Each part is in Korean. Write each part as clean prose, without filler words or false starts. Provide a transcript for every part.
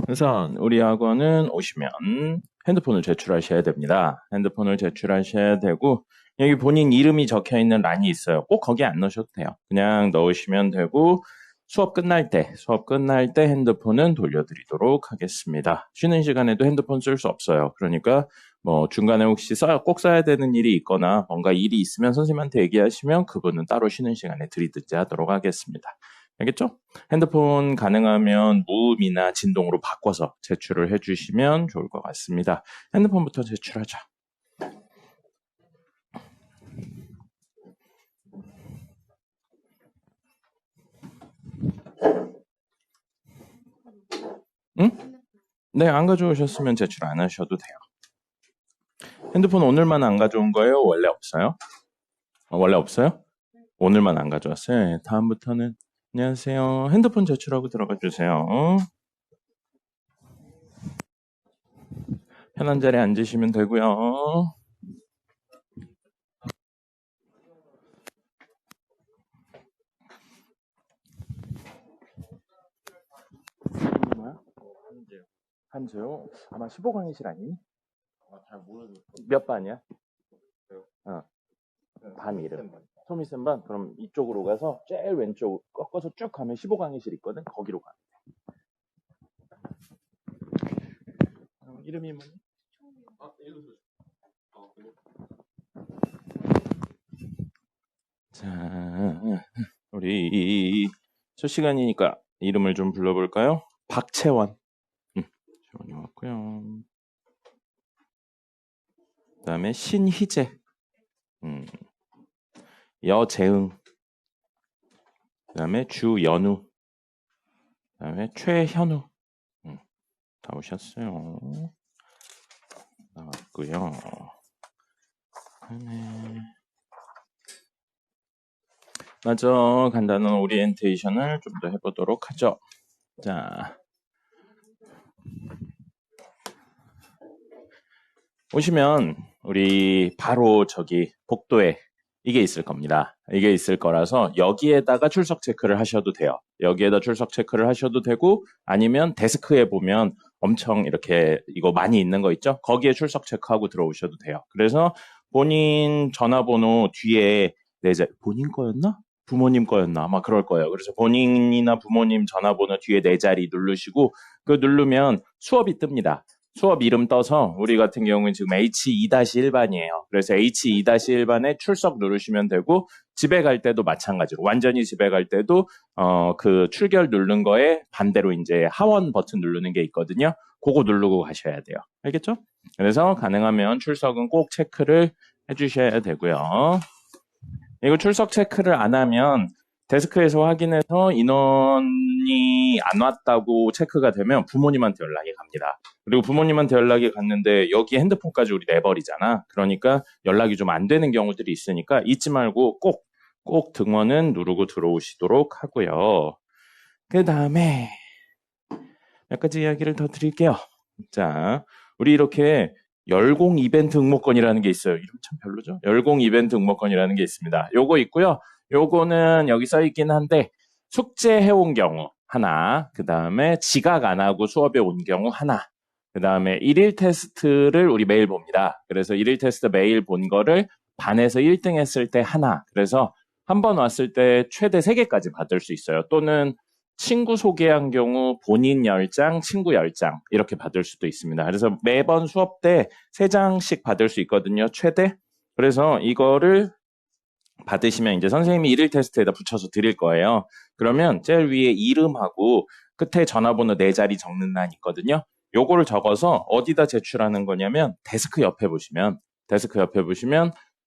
우선 우리 학원은 오시면 핸드폰을 제출하셔야 됩니다. 핸드폰을 제출하셔야 되고 여기 본인 이름이 적혀있는 란이 있어요. 꼭 거기 안 넣으셔도 돼요. 그냥 넣으시면 되고 수업 끝날 때 핸드폰은 돌려드리도록 하겠습니다. 쉬는 시간에도 핸드폰 쓸 수 없어요. 그러니까 뭐 중간에 혹시 꼭 써야 되는 일이 있거나 뭔가 일이 있으면 선생님한테 얘기하시면 그분은 따로 쉬는 시간에 들이듣지 하도록 하겠습니다. 알겠죠? 핸드폰 가능하면 무음이나 진동으로 바꿔서 제출을 해주시면 좋을 것 같습니다. 핸드폰부터 제출하자. 응? 네, 안 가져오셨으면 제출 안 하셔도 돼요. 핸드폰 오늘만 안 가져온 거예요? 원래 없어요? 원래 없어요? 오늘만 안 가져왔어요? 네, 다음부터는 안녕하세요. 핸드폰 제출하고 들어가 주세요. 편한 자리에 앉으시면 되고요. 뭐야? 한재요? 아마 15강의실 아니니? 잘 모르겠어. 몇 반이야? 반 이름. 소미센 반? 그럼 이쪽으로 가서 제일 왼쪽 꺾어서 쭉 가면 15강의실 있거든? 거기로 가. 이름이 뭐니? 자, 우리 첫 시간이니까 이름을 좀 불러볼까요? 박채원. 채원이 왔고요. 그 다음에 신희재. 여재응. 그 다음에 주연우. 그 다음에 최현우. 다 오셨어요. 나왔고요. 먼저 간단한 오리엔테이션을 좀 더 해보도록 하죠. 자, 오시면 우리 바로 저기 복도에 이게 있을 겁니다. 이게 있을 거라서 여기에다가 출석 체크를 하셔도 돼요. 여기에다 출석 체크를 하셔도 되고 아니면 데스크에 보면 엄청 이렇게 이거 많이 있는 거 있죠? 거기에 출석 체크하고 들어오셔도 돼요. 그래서 본인 전화번호 뒤에 본인 거였나? 부모님 거였나? 아마 그럴 거예요. 그래서 본인이나 부모님 전화번호 뒤에 네 자리 누르시고 그 누르면 수업이 뜹니다. 수업 이름 떠서 우리 같은 경우는 지금 H2-1반이에요. 그래서 H2-1반에 출석 누르시면 되고 집에 갈 때도 마찬가지로 완전히 집에 갈 때도 그 출결 누른 거에 반대로 이제 하원 버튼 누르는 게 있거든요. 그거 누르고 가셔야 돼요. 알겠죠? 그래서 가능하면 출석은 꼭 체크를 해주셔야 되고요. 이거 출석 체크를 안 하면 데스크에서 확인해서 인원이 안 왔다고 체크가 되면 부모님한테 연락이 갑니다. 그리고 부모님한테 연락이 갔는데 여기 핸드폰까지 우리 내버리잖아. 그러니까 연락이 좀 안 되는 경우들이 있으니까 잊지 말고 꼭 등원은 누르고 들어오시도록 하고요. 그 다음에 몇 가지 이야기를 더 드릴게요. 자, 우리 이렇게 열공 이벤트 응모권이라는 게 있어요. 이름 참 별로죠? 열공 이벤트 응모권이라는 게 있습니다. 요거 있고요. 요거는 여기 써 있긴 한데 숙제 해온 경우 하나, 그 다음에 지각 안 하고 수업에 온 경우 하나, 그 다음에 1일 테스트를 우리 매일 봅니다. 그래서 1일 테스트 매일 본 거를 반에서 1등 했을 때 하나, 그래서 한 번 왔을 때 최대 3개까지 받을 수 있어요. 또는 친구 소개한 경우 본인 10장, 친구 10장 이렇게 받을 수도 있습니다. 그래서 매번 수업 때 3장씩 받을 수 있거든요. 최대. 그래서 이거를 받으시면 이제 선생님이 1일 테스트에다 붙여서 드릴 거예요. 그러면 제일 위에 이름하고 끝에 전화번호 4자리 적는 란 있거든요. 요거를 적어서 어디다 제출하는 거냐면 데스크 옆에 보시면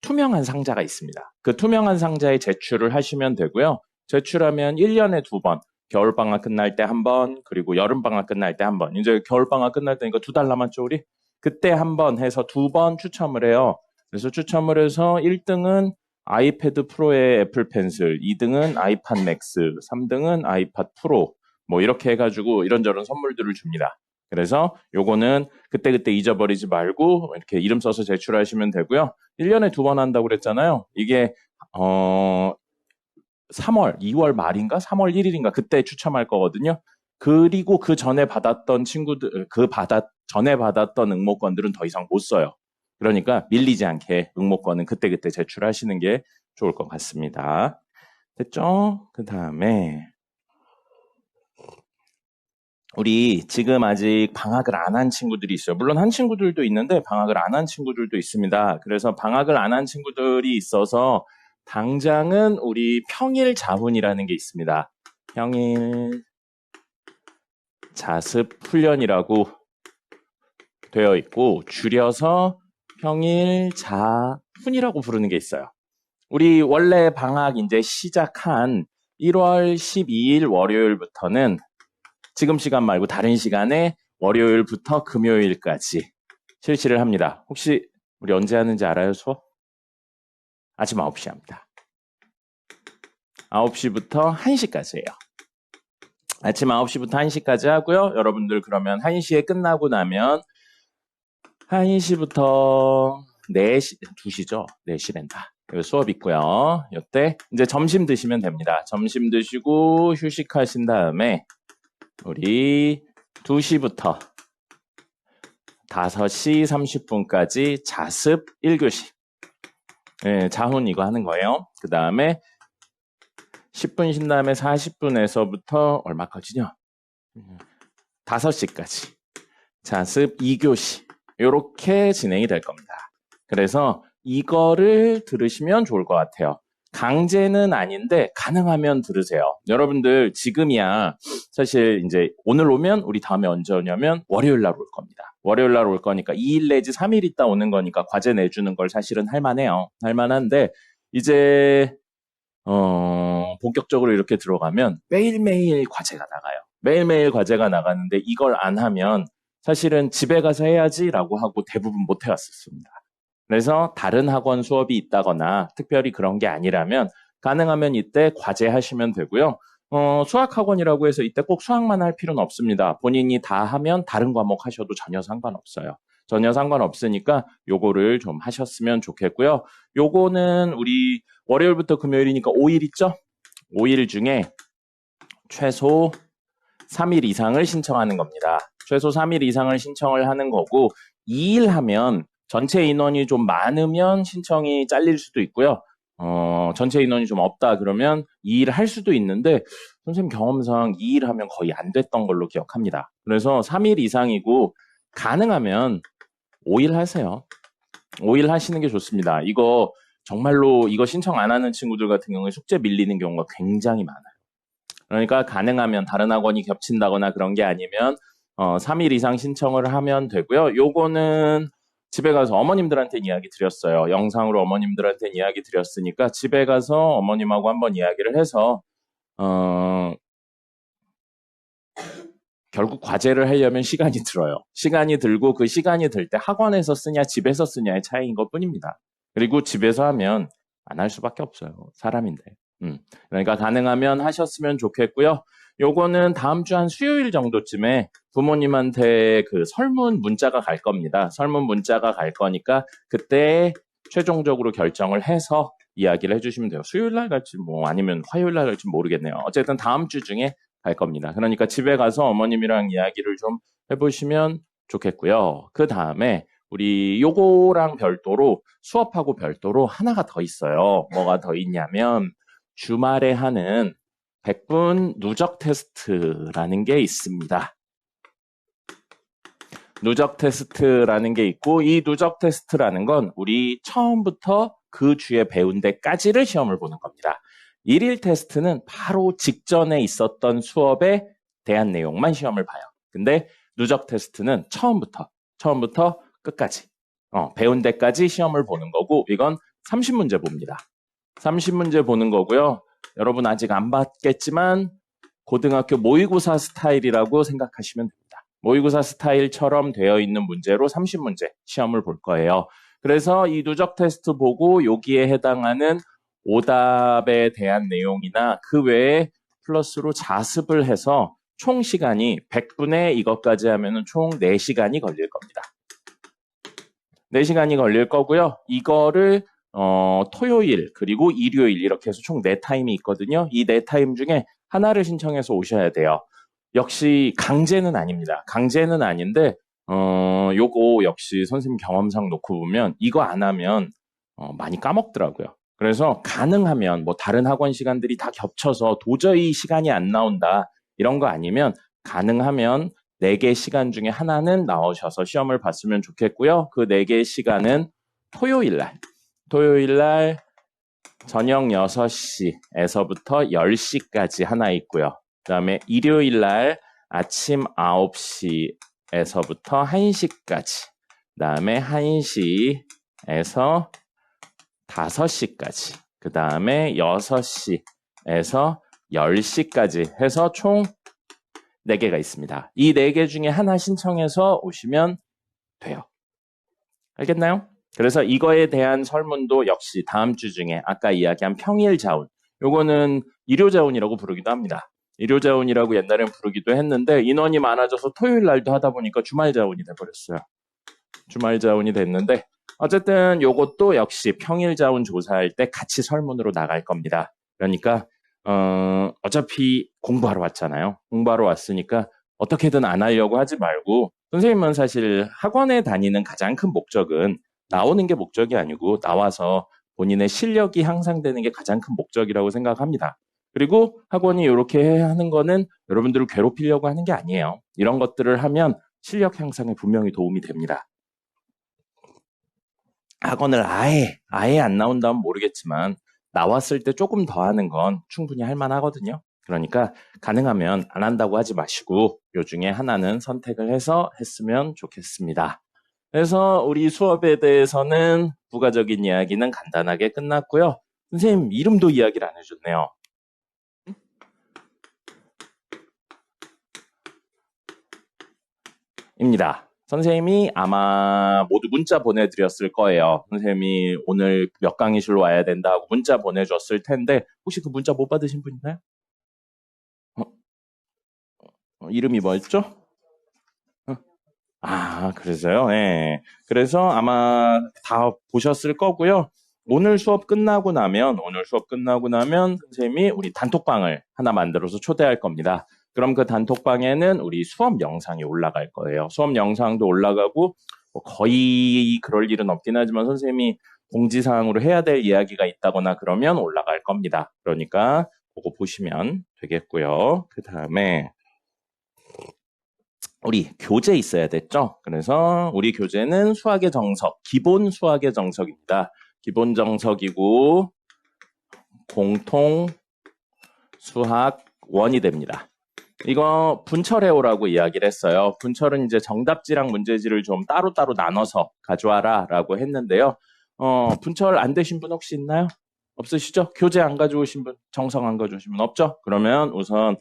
투명한 상자가 있습니다. 그 투명한 상자에 제출을 하시면 되고요. 제출하면 1년에 2번 겨울방학 끝날 때 한 번, 그리고 여름방학 끝날 때 한 번. 이제 겨울방학 끝날 때니까 2달 남았죠, 우리? 그때 한 번 해서 2번 추첨을 해요. 그래서 추첨을 해서 1등은 아이패드 프로의 애플 펜슬, 2등은 아이팟 맥스, 3등은 아이팟 프로, 뭐 이렇게 해가지고 이런저런 선물들을 줍니다. 그래서 요거는 그때그때 잊어버리지 말고 이렇게 이름 써서 제출하시면 되고요. 1년에 2번 한다고 그랬잖아요. 이게 3월, 2월 말인가? 3월 1일인가? 그때 추첨할 거거든요. 그리고 그 전에 받았던 친구들, 전에 받았던 응모권들은 더 이상 못 써요. 그러니까 밀리지 않게 응모권은 그때그때 제출하시는 게 좋을 것 같습니다. 됐죠? 그 다음에 우리 지금 아직 방학을 안 한 친구들이 있어요. 물론 한 친구들도 있는데 방학을 안 한 친구들도 있습니다. 그래서 방학을 안 한 친구들이 있어서 당장은 우리 평일 자훈이라는 게 있습니다. 평일 자습 훈련이라고 되어 있고 줄여서 평일 자훈이라고 부르는 게 있어요. 우리 원래 방학 이제 시작한 1월 12일 월요일부터는 지금 시간 말고 다른 시간에 월요일부터 금요일까지 실시를 합니다. 혹시 우리 언제 하는지 알아요, 수업? 아침 9시 합니다. 9시부터 1시까지예요. 아침 9시부터 1시까지 하고요. 여러분들 그러면 1시에 끝나고 나면 1시부터 4시, 2시죠? 4시랜다. 수업 있고요. 이때 이제 점심 드시면 됩니다. 점심 드시고 휴식하신 다음에 우리 2시부터 5시 30분까지 자습 1교시. 네, 자훈 이거 하는 거예요. 그 다음에 10분 쉰 다음에 40분에서부터 얼마까지냐? 5시까지. 자습 2교시. 이렇게 진행이 될 겁니다. 그래서 이거를 들으시면 좋을 것 같아요. 강제는 아닌데 가능하면 들으세요. 여러분들 지금이야 사실 이제 오늘 오면 우리 다음에 언제 오냐면 월요일 날 올 겁니다. 월요일 날 올 거니까 2일 내지 3일 있다 오는 거니까 과제 내주는 걸 사실은 할 만해요. 할 만한데 이제 본격적으로 이렇게 들어가면 매일매일 과제가 나가요. 매일매일 과제가 나가는데 이걸 안 하면 사실은 집에 가서 해야지라고 하고 대부분 못 해왔었습니다. 그래서 다른 학원 수업이 있다거나 특별히 그런 게 아니라면 가능하면 이때 과제 하시면 되고요. 수학학원이라고 해서 이때 꼭 수학만 할 필요는 없습니다. 본인이 다 하면 다른 과목 하셔도 전혀 상관없어요. 전혀 상관없으니까 요거를 좀 하셨으면 좋겠고요. 요거는 우리 월요일부터 금요일이니까 5일 있죠? 5일 중에 최소 3일 이상을 신청하는 겁니다. 최소 3일 이상을 신청을 하는 거고 2일 하면 전체 인원이 좀 많으면 신청이 잘릴 수도 있고요. 전체 인원이 좀 없다 그러면 2일 할 수도 있는데 선생님 경험상 2일 하면 거의 안 됐던 걸로 기억합니다. 그래서 3일 이상이고 가능하면 5일 하세요. 5일 하시는 게 좋습니다. 이거 정말로 이거 신청 안 하는 친구들 같은 경우에 숙제 밀리는 경우가 굉장히 많아요. 그러니까 가능하면 다른 학원이 겹친다거나 그런 게 아니면 3일 이상 신청을 하면 되고요. 요거는 집에 가서 어머님들한테 이야기 드렸어요. 영상으로 어머님들한테 이야기 드렸으니까 집에 가서 어머님하고 한번 이야기를 해서 결국 과제를 하려면 시간이 들어요. 시간이 들고 그 시간이 들 때 학원에서 쓰냐 집에서 쓰냐의 차이인 것 뿐입니다. 그리고 집에서 하면 안 할 수밖에 없어요. 사람인데. 그러니까 가능하면 하셨으면 좋겠고요. 요거는 다음 주 한 수요일 정도쯤에 부모님한테 그 설문 문자가 갈 겁니다. 설문 문자가 갈 거니까 그때 최종적으로 결정을 해서 이야기를 해주시면 돼요. 수요일 날 갈지 뭐 아니면 화요일 날 갈지 모르겠네요. 어쨌든 다음 주 중에 갈 겁니다. 그러니까 집에 가서 어머님이랑 이야기를 좀 해보시면 좋겠고요. 그 다음에 우리 요거랑 별도로 수업하고 별도로 하나가 더 있어요. 뭐가 더 있냐면 주말에 하는 100분 누적 테스트라는 게 있습니다. 누적 테스트라는 게 있고 이 누적 테스트라는 건 우리 처음부터 그 주에 배운 데까지를 시험을 보는 겁니다. 1일 테스트는 바로 직전에 있었던 수업에 대한 내용만 시험을 봐요. 근데 누적 테스트는 처음부터 끝까지 배운 데까지 시험을 보는 거고 이건 30문제 봅니다. 30문제 보는 거고요. 여러분 아직 안 봤겠지만 고등학교 모의고사 스타일이라고 생각하시면 됩니다. 모의고사 스타일처럼 되어 있는 문제로 30문제 시험을 볼 거예요. 그래서 이 누적 테스트 보고 여기에 해당하는 오답에 대한 내용이나 그 외에 플러스로 자습을 해서 총 시간이 100분에 이것까지 하면은 총 4시간이 걸릴 겁니다. 4시간이 걸릴 거고요. 이거를 토요일 그리고 일요일 이렇게 해서 총 4타임이 있거든요. 이 4타임 중에 하나를 신청해서 오셔야 돼요. 역시 강제는 아닙니다. 강제는 아닌데, 요거 역시 선생님 경험상 놓고 보면 이거 안 하면 많이 까먹더라고요. 그래서 가능하면 뭐 다른 학원 시간들이 다 겹쳐서 도저히 시간이 안 나온다. 이런 거 아니면 가능하면 4개 시간 중에 하나는 나오셔서 시험을 봤으면 좋겠고요. 그 4개 시간은 토요일 날 저녁 6시에서부터 10시까지 하나 있고요. 그 다음에 일요일 날 아침 9시에서부터 1시까지. 그 다음에 1시에서 5시까지. 그 다음에 6시에서 10시까지 해서 총 4개가 있습니다. 이 4개 중에 하나 신청해서 오시면 돼요. 알겠나요? 그래서 이거에 대한 설문도 역시 다음 주 중에 아까 이야기한 평일 자운, 요거는 일요 자운이라고 부르기도 합니다. 일요 자운이라고 옛날엔 부르기도 했는데 인원이 많아져서 토요일 날도 하다 보니까 주말 자운이 돼버렸어요. 주말 자운이 됐는데 어쨌든 요것도 역시 평일 자운 조사할 때 같이 설문으로 나갈 겁니다. 그러니까 어차피 공부하러 왔잖아요. 공부하러 왔으니까 어떻게든 안 하려고 하지 말고, 선생님은 사실 학원에 다니는 가장 큰 목적은 나오는 게 목적이 아니고 나와서 본인의 실력이 향상되는 게 가장 큰 목적이라고 생각합니다. 그리고 학원이 이렇게 하는 거는 여러분들을 괴롭히려고 하는 게 아니에요. 이런 것들을 하면 실력 향상에 분명히 도움이 됩니다. 학원을 아예 안 나온다면 모르겠지만 나왔을 때 조금 더 하는 건 충분히 할 만하거든요. 그러니까 가능하면 안 한다고 하지 마시고 요 중에 하나는 선택을 해서 했으면 좋겠습니다. 그래서 우리 수업에 대해서는 부가적인 이야기는 간단하게 끝났고요. 선생님 이름도 이야기를 안 해줬네요. 입니다. 선생님이 아마 모두 문자 보내드렸을 거예요. 선생님이 오늘 몇 강의실로 와야 된다고 문자 보내줬을 텐데 혹시 그 문자 못 받으신 분 있나요? 이름이 뭐였죠? 그래서요. 네. 그래서 아마 다 보셨을 거고요. 오늘 수업 끝나고 나면 선생님이 우리 단톡방을 하나 만들어서 초대할 겁니다. 그럼 그 단톡방에는 우리 수업 영상이 올라갈 거예요. 수업 영상도 올라가고 뭐 거의 그럴 일은 없긴 하지만 선생님이 공지사항으로 해야 될 이야기가 있다거나 그러면 올라갈 겁니다. 그러니까 그거 보시면 되겠고요. 그 다음에 우리 교재 있어야 됐죠? 그래서 우리 교재는 수학의 정석, 기본 수학의 정석입니다. 기본 정석이고 공통 수학 원이 됩니다. 이거 분철해오라고 이야기를 했어요. 분철은 이제 정답지랑 문제지를 좀 따로따로 나눠서 가져와라 라고 했는데요. 분철 안 되신 분 혹시 있나요? 없으시죠? 교재 안 가져오신 분, 정석 안 가져오신 분 없죠? 그러면 우선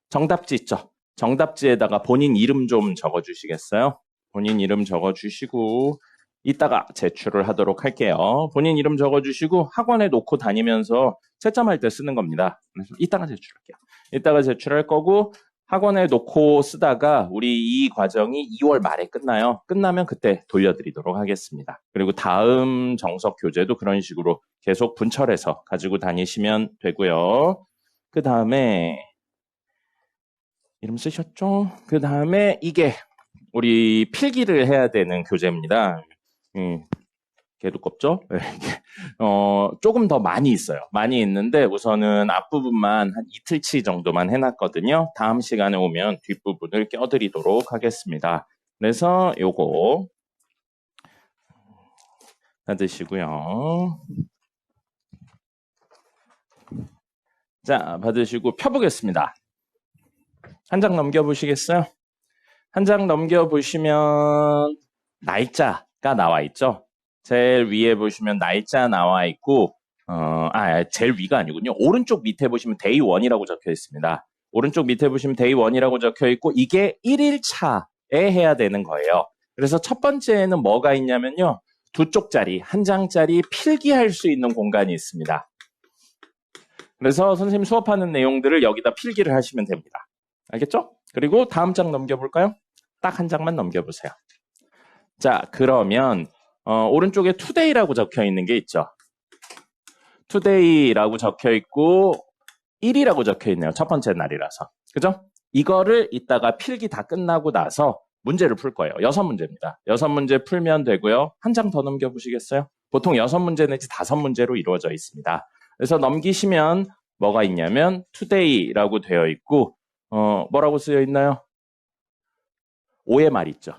정답지 있죠? 정답지에다가 본인 이름 좀 적어주시겠어요? 본인 이름 적어주시고 이따가 제출을 하도록 할게요. 본인 이름 적어주시고 학원에 놓고 다니면서 채점할 때 쓰는 겁니다. 그래서 이따가 제출할게요. 이따가 제출할 거고 학원에 놓고 쓰다가 우리 이 과정이 2월 말에 끝나요. 끝나면 그때 돌려드리도록 하겠습니다. 그리고 다음 정석 교재도 그런 식으로 계속 분철해서 가지고 다니시면 되고요. 그 다음에 이름 쓰셨죠? 그 다음에 이게 우리 필기를 해야 되는 교재입니다. 개 두껍죠? 조금 더 많이 있어요. 많이 있는데 우선은 앞부분만 한 이틀치 정도만 해놨거든요. 다음 시간에 오면 뒷부분을 껴드리도록 하겠습니다. 그래서 요거 받으시고요. 자, 받으시고 펴보겠습니다. 한 장 넘겨보시겠어요? 한 장 넘겨보시면 날짜가 나와 있죠? 제일 위에 보시면 날짜 나와 있고, 제일 위가 아니군요. 오른쪽 밑에 보시면 day 1이라고 적혀 있습니다. 오른쪽 밑에 보시면 day 1이라고 적혀 있고, 이게 1일차에 해야 되는 거예요. 그래서 첫 번째에는 뭐가 있냐면요. 두 쪽짜리, 한 장짜리 필기할 수 있는 공간이 있습니다. 그래서 선생님 수업하는 내용들을 여기다 필기를 하시면 됩니다. 알겠죠? 그리고 다음 장 넘겨볼까요? 딱 한 장만 넘겨보세요. 자, 그러면 오른쪽에 today라고 적혀 있는 게 있죠. today라고 적혀 있고 1이라고 적혀 있네요. 첫 번째 날이라서. 그죠? 이거를 이따가 필기 다 끝나고 나서 문제를 풀 거예요. 6문제입니다. 6문제 풀면 되고요. 한 장 더 넘겨보시겠어요? 보통 6문제 내지 5문제로 이루어져 있습니다. 그래서 넘기시면 뭐가 있냐면 today라고 되어 있고 뭐라고 쓰여 있나요? OMR 있죠.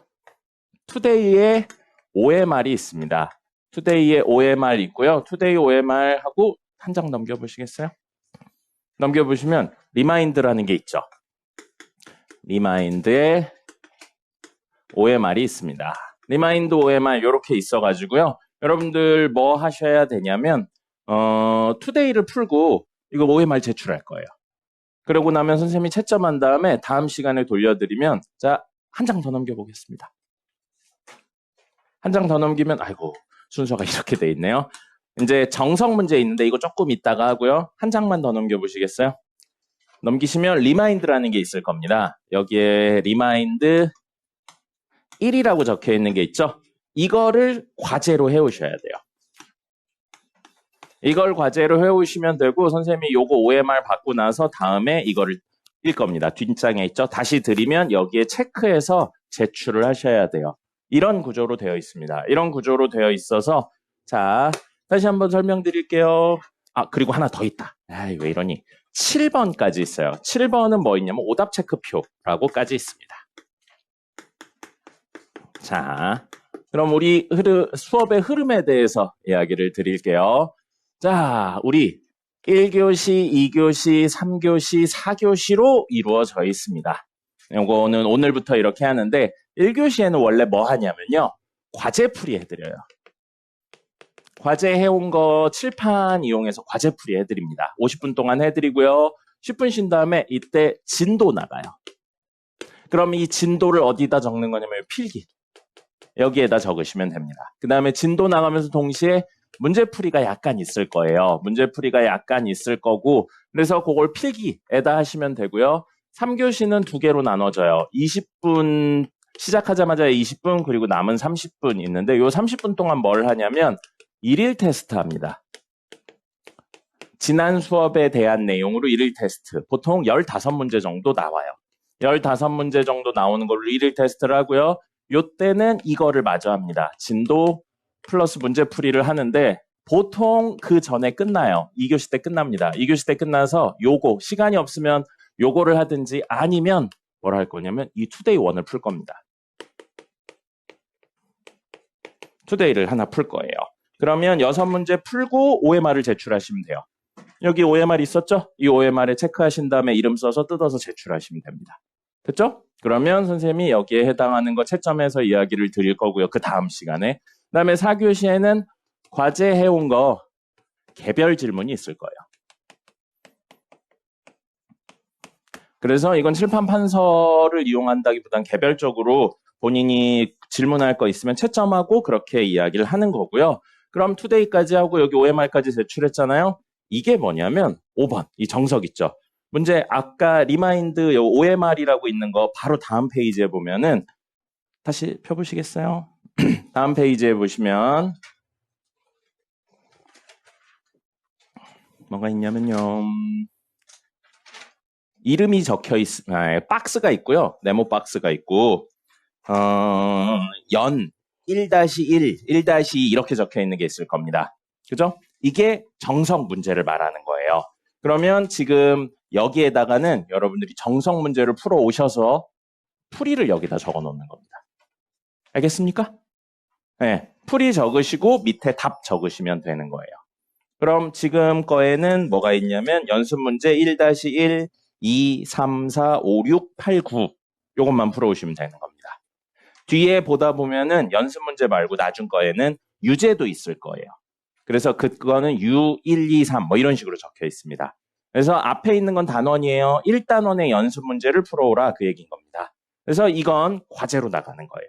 today에 OMR이 있습니다. today에 OMR 있고요. today OMR하고 한 장 넘겨보시겠어요? 넘겨보시면 remind라는 게 있죠. remind에 OMR이 있습니다. remind OMR 이렇게 있어가지고요. 여러분들 뭐 하셔야 되냐면 today를 풀고 이거 OMR 제출할 거예요. 그러고 나면 선생님이 채점한 다음에 다음 시간에 돌려드리면 자, 한 장 더 넘겨보겠습니다. 한 장 더 넘기면 아이고 순서가 이렇게 돼 있네요. 이제 정석 문제 있는데 이거 조금 이따가 하고요. 한 장만 더 넘겨보시겠어요? 넘기시면 remind라는 게 있을 겁니다. 여기에 remind 1이라고 적혀 있는 게 있죠. 이거를 과제로 해오셔야 돼요. 이걸 과제로 해오시면 되고 선생님이 요거 OMR 받고 나서 다음에 이거를 읽 겁니다. 뒷장에 있죠. 다시 드리면 여기에 체크해서 제출을 하셔야 돼요. 이런 구조로 되어 있습니다. 이런 구조로 되어 있어서 자 다시 한번 설명드릴게요. 아 그리고 하나 더 있다. 아이 왜 이러니. 7번까지 있어요. 7번은 뭐 있냐면 오답 체크표라고까지 있습니다. 자 그럼 우리 수업의 흐름에 대해서 이야기를 드릴게요. 자 우리 1교시, 2교시, 3교시, 4교시로 이루어져 있습니다. 이거는 오늘부터 이렇게 하는데 1교시에는 원래 뭐 하냐면요. 과제풀이 해드려요. 과제 해온 거 칠판 이용해서 과제풀이 해드립니다. 50분 동안 해드리고요. 10분 쉰 다음에 이때 진도 나가요. 그럼 이 진도를 어디다 적는 거냐면 필기. 여기에다 적으시면 됩니다. 그 다음에 진도 나가면서 동시에 문제풀이가 약간 있을 거예요. 문제풀이가 약간 있을 거고 그래서 그걸 필기에다 하시면 되고요. 3교시는 2개로 나눠져요. 20분 시작하자마자 20분 그리고 남은 30분 있는데 이 30분 동안 뭘 하냐면 일일 테스트 합니다. 지난 수업에 대한 내용으로 일일 테스트. 보통 15문제 정도 나와요. 15문제 정도 나오는 걸로 일일 테스트를 하고요. 요때는 이거를 마저 합니다. 진도 플러스 문제풀이를 하는데 보통 그 전에 끝나요. 2교시 때 끝납니다. 2교시 때 끝나서 요거 시간이 없으면 요거를 하든지 아니면 뭘 할 거냐면 이 투데이 1을 풀 겁니다. 투데이를 하나 풀 거예요. 그러면 6문제 풀고 OMR을 제출하시면 돼요. 여기 OMR 있었죠? 이 OMR에 체크하신 다음에 이름 써서 뜯어서 제출하시면 됩니다. 됐죠? 그러면 선생님이 여기에 해당하는 거 채점해서 이야기를 드릴 거고요. 그 다음 시간에. 그 다음에 4교시에는 과제 해온 거 개별 질문이 있을 거예요. 그래서 이건 칠판 판서를 이용한다기보단 개별적으로 본인이 질문할 거 있으면 채점하고 그렇게 이야기를 하는 거고요. 그럼 투데이까지 하고 여기 OMR까지 제출했잖아요. 이게 뭐냐면 5번, 이 정석 있죠. 문제 아까 리마인드 OMR이라고 있는 거 바로 다음 페이지에 보면은 다시 펴보시겠어요? 다음 페이지에 보시면 뭐가 있냐면요. 이름이 적혀 박스가 있고요. 네모 박스가 있고 연 1-1, 1-2 이렇게 적혀 있는 게 있을 겁니다. 그죠? 이게 정석 문제를 말하는 거예요. 그러면 지금 여기에다가는 여러분들이 정석 문제를 풀어 오셔서 풀이를 여기다 적어 놓는 겁니다. 알겠습니까? 네, 풀이 적으시고 밑에 답 적으시면 되는 거예요. 그럼 지금 거에는 뭐가 있냐면 연습 문제 1-1, 2, 3, 4, 5, 6, 8, 9 요것만 풀어오시면 되는 겁니다. 뒤에 보다 보면은 연습 문제 말고 나중 거에는 유제도 있을 거예요. 그래서 그거는 U, 1, 2, 3 뭐 이런 식으로 적혀 있습니다. 그래서 앞에 있는 건 단원이에요. 1단원의 연습 문제를 풀어오라 그 얘기인 겁니다. 그래서 이건 과제로 나가는 거예요.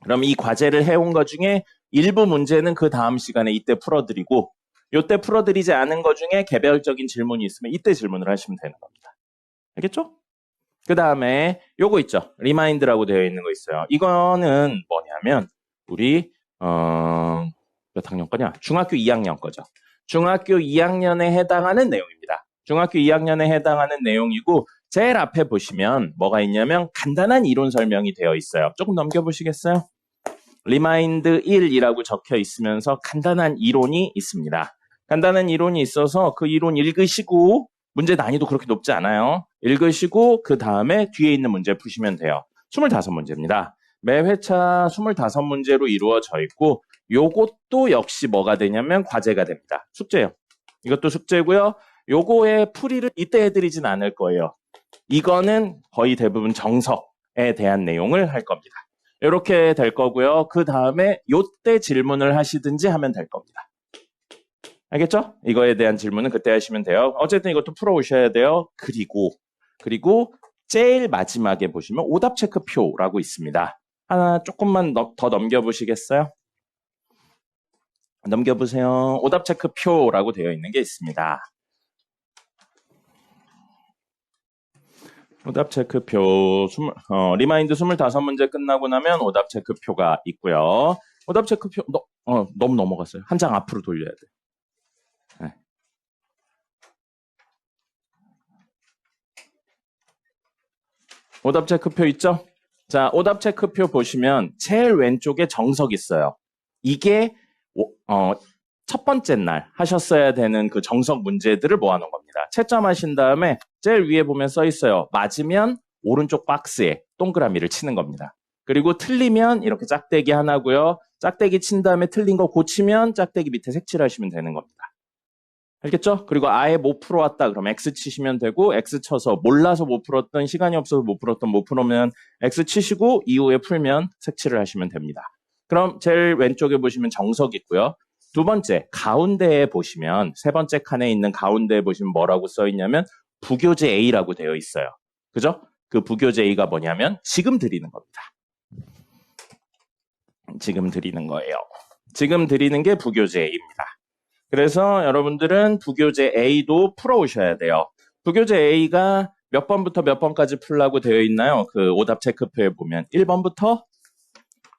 그럼 이 과제를 해온 것 중에 일부 문제는 그 다음 시간에 이때 풀어드리고 이때 풀어드리지 않은 것 중에 개별적인 질문이 있으면 이때 질문을 하시면 되는 겁니다. 알겠죠? 그 다음에 요거 있죠. 리마인드라고 되어 있는 거 있어요. 이거는 뭐냐면 우리 몇 학년 거냐? 중학교 2학년 거죠. 중학교 2학년에 해당하는 내용입니다. 중학교 2학년에 해당하는 내용이고 제일 앞에 보시면 뭐가 있냐면 간단한 이론 설명이 되어 있어요. 조금 넘겨보시겠어요? 리마인드 1이라고 적혀 있으면서 간단한 이론이 있습니다. 간단한 이론이 있어서 그 이론 읽으시고 문제 난이도 그렇게 높지 않아요. 읽으시고 그 다음에 뒤에 있는 문제 푸시면 돼요. 25문제입니다. 매 회차 25문제로 이루어져 있고 요것도 역시 뭐가 되냐면 과제가 됩니다. 숙제예요. 이것도 숙제고요. 요거의 풀이를 이때 해드리진 않을 거예요. 이거는 거의 대부분 정석에 대한 내용을 할 겁니다. 이렇게 될 거고요. 그 다음에 요때 질문을 하시든지 하면 될 겁니다. 알겠죠? 이거에 대한 질문은 그때 하시면 돼요. 어쨌든 이것도 풀어오셔야 돼요. 그리고 제일 마지막에 보시면 오답 체크표라고 있습니다. 하나 조금만 더 넘겨보시겠어요? 넘겨보세요. 오답 체크표라고 되어 있는 게 있습니다. 오답 체크표, 리마인드 25문제 끝나고 나면 오답 체크표가 있고요. 오답 체크표, 너무 넘어갔어요. 한 장 앞으로 돌려야 돼. 네. 오답 체크표 있죠? 자, 오답 체크표 보시면 제일 왼쪽에 정석 있어요. 이게 첫 번째 날 하셨어야 되는 그 정석 문제들을 모아놓은 겁니다. 채점하신 다음에 제일 위에 보면 써 있어요. 맞으면 오른쪽 박스에 동그라미를 치는 겁니다. 그리고 틀리면 이렇게 짝대기 하나고요. 짝대기 친 다음에 틀린 거 고치면 짝대기 밑에 색칠하시면 되는 겁니다. 알겠죠? 그리고 아예 못 풀어왔다 그럼 X 치시면 되고 X 쳐서 몰라서 못 풀었던 시간이 없어서 못 풀었던 못 풀으면 X 치시고 이후에 풀면 색칠을 하시면 됩니다. 그럼 제일 왼쪽에 보시면 정석 있고요. 두 번째 가운데에 보시면 세 번째 칸에 있는 가운데에 보시면 뭐라고 써 있냐면 부교재 A라고 되어 있어요. 그죠? 그 부교재 A가 뭐냐면 지금 드리는 겁니다. 지금 드리는 거예요. 지금 드리는 게 부교재 A입니다. 그래서 여러분들은 부교재 A도 풀어오셔야 돼요. 부교재 A가 몇 번부터 몇 번까지 풀라고 되어 있나요? 그 오답 체크표에 보면 1번부터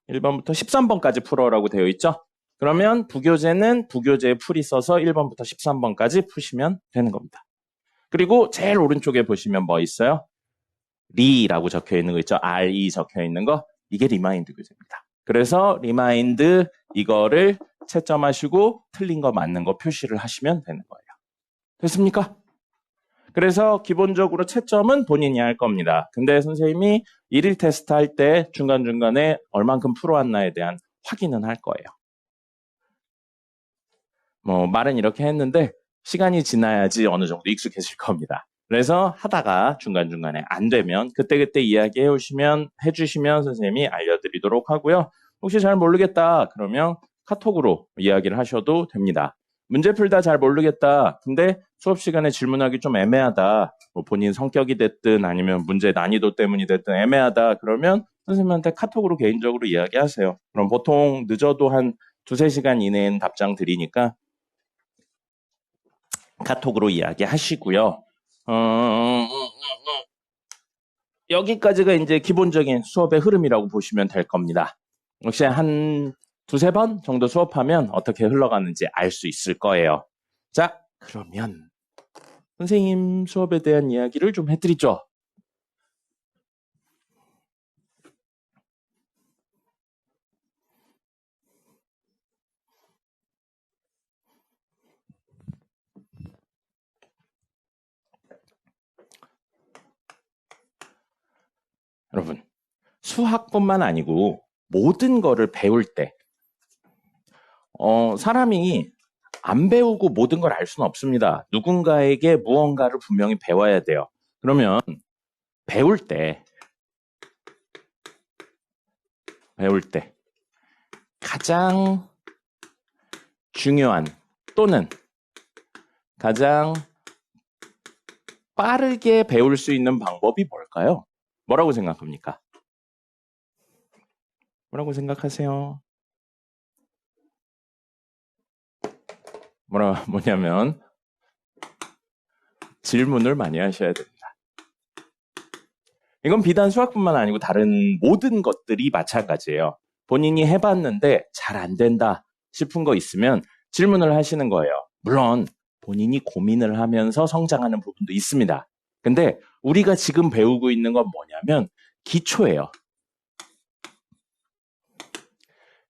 13번까지 풀어라고 되어 있죠? 그러면 부교재는 부교재에 풀이 써서 1번부터 13번까지 푸시면 되는 겁니다. 그리고 제일 오른쪽에 보시면 뭐 있어요? 리라고 적혀 있는 거 있죠? RE 적혀 있는 거. 이게 리마인드 교재입니다. 그래서 리마인드 이거를 채점하시고 틀린 거 맞는 거 표시를 하시면 되는 거예요. 됐습니까? 그래서 기본적으로 채점은 본인이 할 겁니다. 근데 선생님이 일일 테스트 할 때 중간중간에 얼만큼 풀어왔나에 대한 확인은 할 거예요. 말은 이렇게 했는데 시간이 지나야지 어느 정도 익숙해질 겁니다. 그래서 하다가 중간중간에 안 되면 그때그때 이야기해 주시면 선생님이 알려드리도록 하고요. 혹시 잘 모르겠다 그러면 카톡으로 이야기를 하셔도 됩니다. 문제 풀다 잘 모르겠다. 근데 수업 시간에 질문하기 좀 애매하다. 본인 성격이 됐든 아니면 문제 난이도 때문이 됐든 애매하다. 그러면 선생님한테 카톡으로 개인적으로 이야기하세요. 그럼 보통 늦어도 한 2-3시간 이내엔 답장 드리니까 카톡으로 이야기하시고요. 여기까지가 이제 기본적인 수업의 흐름이라고 보시면 될 겁니다. 역시 한 2-3번 정도 수업하면 어떻게 흘러가는지 알 수 있을 거예요. 자, 그러면 선생님 수업에 대한 이야기를 좀 해드리죠. 여러분, 수학뿐만 아니고 모든 거를 배울 때 사람이 안 배우고 모든 걸 알 수는 없습니다. 누군가에게 무언가를 분명히 배워야 돼요. 그러면 배울 때 가장 중요한 또는 가장 빠르게 배울 수 있는 방법이 뭘까요? 뭐라고 생각합니까? 뭐라고 생각하세요? 뭐냐면 질문을 많이 하셔야 됩니다. 이건 비단 수학뿐만 아니고 다른 모든 것들이 마찬가지예요. 본인이 해봤는데 잘 안 된다 싶은 거 있으면 질문을 하시는 거예요. 물론 본인이 고민을 하면서 성장하는 부분도 있습니다. 근데 우리가 지금 배우고 있는 건 뭐냐면 기초예요.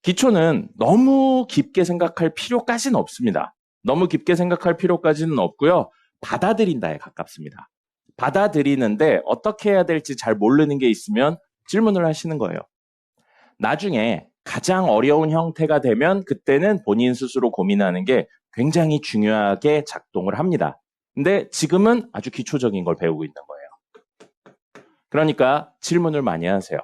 기초는 너무 깊게 생각할 필요까지는 없습니다. 너무 깊게 생각할 필요까지는 없고요. 받아들인다에 가깝습니다. 받아들이는데 어떻게 해야 될지 잘 모르는 게 있으면 질문을 하시는 거예요. 나중에 가장 어려운 형태가 되면 그때는 본인 스스로 고민하는 게 굉장히 중요하게 작동을 합니다. 근데 지금은 아주 기초적인 걸 배우고 있는 거예요. 그러니까 질문을 많이 하세요.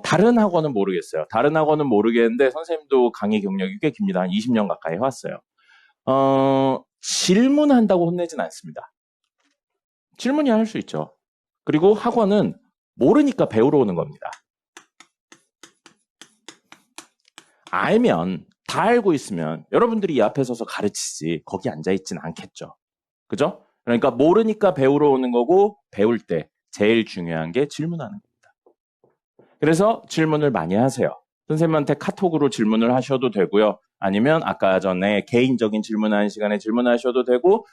다른 학원은 모르겠어요. 다른 학원은 모르겠는데 선생님도 강의 경력이 꽤 깁니다. 한 20년 가까이 해왔어요. 질문한다고 혼내진 않습니다. 질문이 할 수 있죠. 그리고 학원은 모르니까 배우러 오는 겁니다. 알면, 다 알고 있으면 여러분들이 이 앞에 서서 가르치지 거기 앉아있진 않겠죠. 그죠? 그러니까 모르니까 배우러 오는 거고 배울 때 제일 중요한 게 질문하는 겁니다. 그래서 질문을 많이 하세요. 선생님한테 카톡으로 질문을 하셔도 되고요. 아니면 아까 전에 개인적인 질문하는 시간에 질문하셔도 되고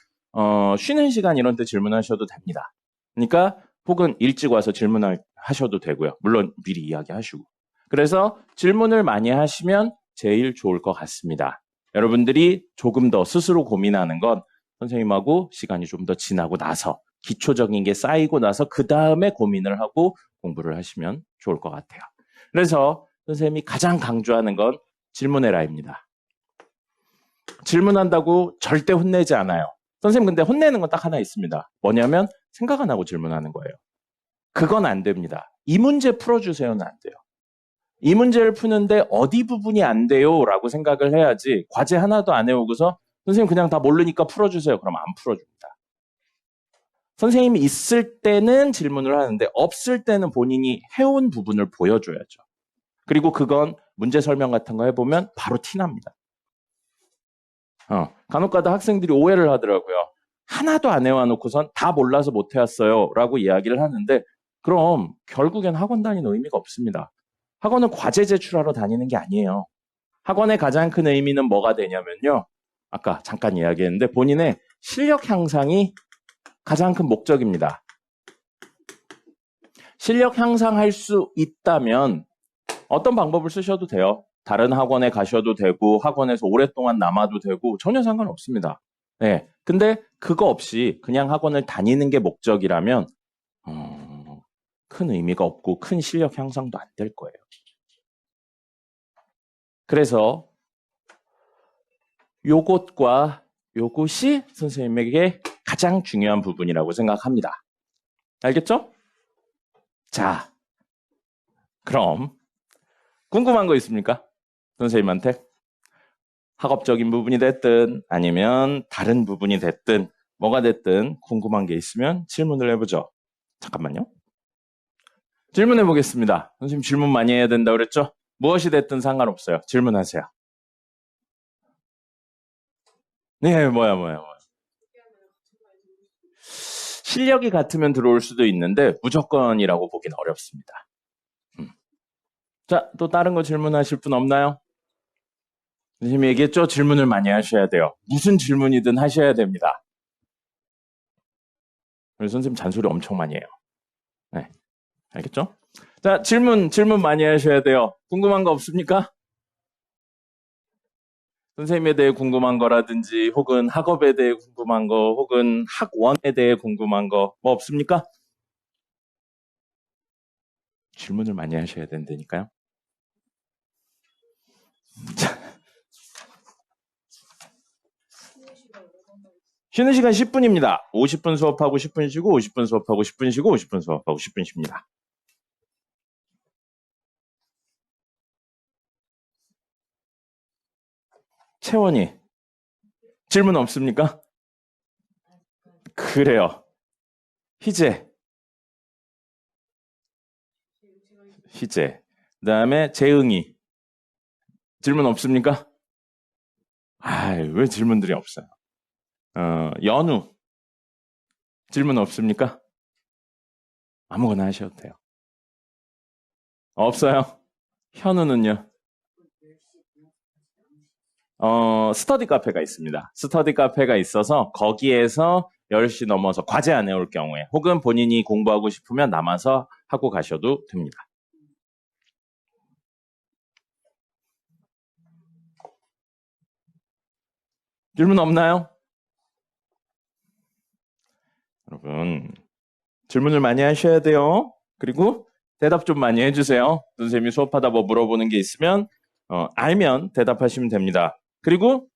쉬는 시간 이런 때 질문하셔도 됩니다. 그러니까 혹은 일찍 와서 질문하셔도 되고요. 물론 미리 이야기하시고. 그래서 질문을 많이 하시면 제일 좋을 것 같습니다. 여러분들이 조금 더 스스로 고민하는 건 선생님하고 시간이 좀 더 지나고 나서 기초적인 게 쌓이고 나서 그 다음에 고민을 하고 공부를 하시면 좋을 것 같아요. 그래서 선생님이 가장 강조하는 건 질문해라입니다. 질문한다고 절대 혼내지 않아요. 선생님 근데 혼내는 건 딱 하나 있습니다. 뭐냐면 생각 안 하고 질문하는 거예요. 그건 안 됩니다. 이 문제 풀어주세요는 안 돼요. 이 문제를 푸는데 어디 부분이 안 돼요? 라고 생각을 해야지 과제 하나도 안 해오고서 선생님 그냥 다 모르니까 풀어주세요. 그럼 안 풀어줍니다. 선생님이 있을 때는 질문을 하는데 없을 때는 본인이 해온 부분을 보여줘야죠. 그리고 그건 문제 설명 같은 거 해보면 바로 티납니다. 간혹가다 학생들이 오해를 하더라고요. 하나도 안 해와놓고선 다 몰라서 못 해왔어요 라고 이야기를 하는데 그럼 결국엔 학원 다니는 의미가 없습니다. 학원은 과제 제출하러 다니는 게 아니에요. 학원의 가장 큰 의미는 뭐가 되냐면요. 아까 잠깐 이야기했는데 본인의 실력 향상이 가장 큰 목적입니다. 실력 향상할 수 있다면 어떤 방법을 쓰셔도 돼요. 다른 학원에 가셔도 되고 학원에서 오랫동안 남아도 되고 전혀 상관없습니다. 네, 근데 그거 없이 그냥 학원을 다니는 게 목적이라면 큰 의미가 없고 큰 실력 향상도 안 될 거예요. 그래서 요것과 요것이 선생님에게 가장 중요한 부분이라고 생각합니다. 알겠죠? 자, 그럼 궁금한 거 있습니까? 선생님한테? 학업적인 부분이 됐든 아니면 다른 부분이 됐든 뭐가 됐든 궁금한 게 있으면 질문을 해보죠. 잠깐만요. 질문해 보겠습니다. 선생님 질문 많이 해야 된다고 그랬죠? 무엇이 됐든 상관없어요. 질문하세요. 네, 뭐야. 실력이 같으면 들어올 수도 있는데 무조건이라고 보긴 어렵습니다. 자, 또 다른 거 질문하실 분 없나요? 선생님이 얘기했죠? 질문을 많이 하셔야 돼요. 무슨 질문이든 하셔야 됩니다. 그래서 선생님 잔소리 엄청 많이 해요. 네, 알겠죠? 자, 질문 많이 하셔야 돼요. 궁금한 거 없습니까? 선생님에 대해 궁금한 거라든지 혹은 학업에 대해 궁금한 거 혹은 학원에 대해 궁금한 거 뭐 없습니까? 질문을 많이 하셔야 된다니까요. 쉬는 시간 10분입니다. 50분 수업하고 10분 쉬고 50분 수업하고 10분 쉬고 50분 수업하고 10분 쉽니다. 채원이 질문 없습니까? 그래요. 희재. 그 다음에 재응이. 질문 없습니까? 왜 질문들이 없어요? 연우. 질문 없습니까? 아무거나 하셔도 돼요. 없어요? 현우는요? 스터디 카페가 있습니다. 스터디 카페가 있어서 거기에서 10시 넘어서 과제 안 해올 경우에 혹은 본인이 공부하고 싶으면 남아서 하고 가셔도 됩니다. 질문 없나요? 여러분, 질문을 많이 하셔야 돼요. 그리고 대답 좀 많이 해주세요. 선생님이 수업하다 뭐 물어보는 게 있으면 알면 대답하시면 됩니다. 그리고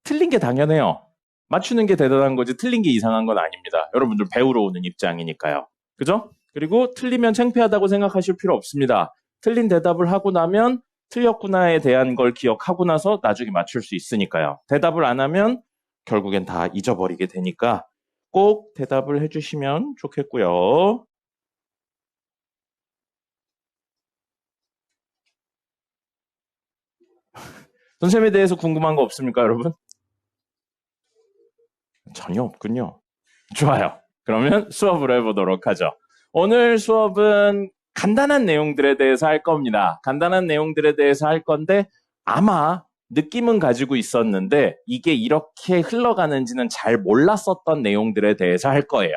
틀린 게 당연해요. 맞추는 게 대단한 거지 틀린 게 이상한 건 아닙니다. 여러분들 배우러 오는 입장이니까요. 그죠? 그리고 틀리면 창피하다고 생각하실 필요 없습니다. 틀린 대답을 하고 나면 틀렸구나에 대한 걸 기억하고 나서 나중에 맞출 수 있으니까요. 대답을 안 하면 결국엔 다 잊어버리게 되니까 꼭 대답을 해주시면 좋겠고요. 선생님에 대해서 궁금한 거 없습니까, 여러분? 전혀 없군요. 좋아요. 그러면 수업을 해보도록 하죠. 오늘 수업은 간단한 내용들에 대해서 할 겁니다. 간단한 내용들에 대해서 할 건데 아마 느낌은 가지고 있었는데 이게 이렇게 흘러가는지는 잘 몰랐었던 내용들에 대해서 할 거예요.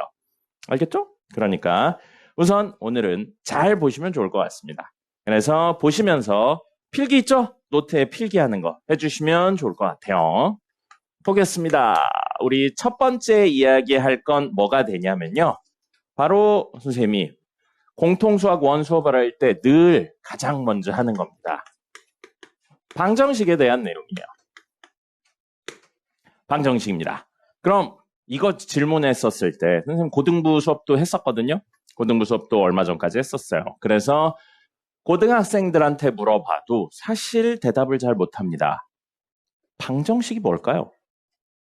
알겠죠? 그러니까 우선 오늘은 잘 보시면 좋을 것 같습니다. 그래서 보시면서 필기 있죠? 노트에 필기하는 거 해주시면 좋을 것 같아요. 보겠습니다. 우리 첫 번째 이야기할 건 뭐가 되냐면요. 바로 선생님이 공통수학 원수업을 할 때 늘 가장 먼저 하는 겁니다. 방정식에 대한 내용이에요. 방정식입니다. 그럼 이거 질문했었을 때 선생님 고등부 수업도 했었거든요. 고등부 수업도 얼마 전까지 했었어요. 그래서 고등학생들한테 물어봐도 사실 대답을 잘 못합니다. 방정식이 뭘까요?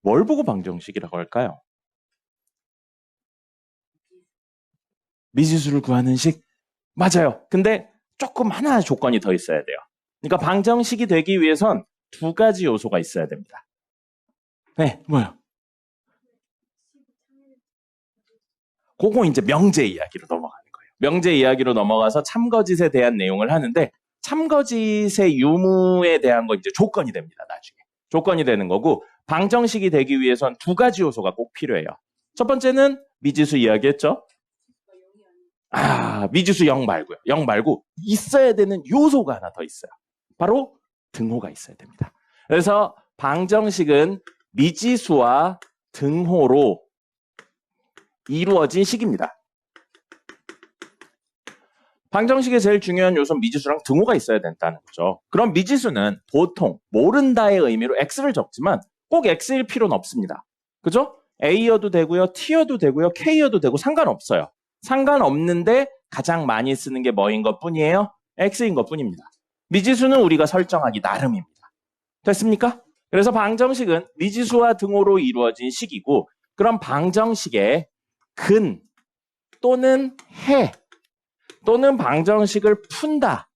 뭘 보고 방정식이라고 할까요? 미지수를 구하는 식? 맞아요. 근데 조금 하나 조건이 더 있어야 돼요. 그러니까 방정식이 되기 위해선 두 가지 요소가 있어야 됩니다. 네, 뭐요? 그거 이제 명제 이야기로 넘어가는 거예요. 명제 이야기로 넘어가서 참거짓에 대한 내용을 하는데 참거짓의 유무에 대한 거 이제 조건이 됩니다. 나중에. 조건이 되는 거고 방정식이 되기 위해선 두 가지 요소가 꼭 필요해요. 첫 번째는 미지수 이야기했죠? 미지수 0 말고요. 0 말고 있어야 되는 요소가 하나 더 있어요. 바로 등호가 있어야 됩니다. 그래서 방정식은 미지수와 등호로 이루어진 식입니다. 방정식의 제일 중요한 요소는 미지수랑 등호가 있어야 된다는 거죠. 그럼 미지수는 보통 모른다의 의미로 x를 적지만 꼭 x일 필요는 없습니다. 그죠? a여도 되고요, t여도 되고요, k여도 되고 상관없어요. 상관없는데 가장 많이 쓰는 게 뭐인 것 뿐이에요? x인 것 뿐입니다. 미지수는 우리가 설정하기 나름입니다. 됐습니까? 그래서 방정식은 미지수와 등호로 이루어진 식이고 그럼 방정식의 근 또는 해 또는 방정식을 푼다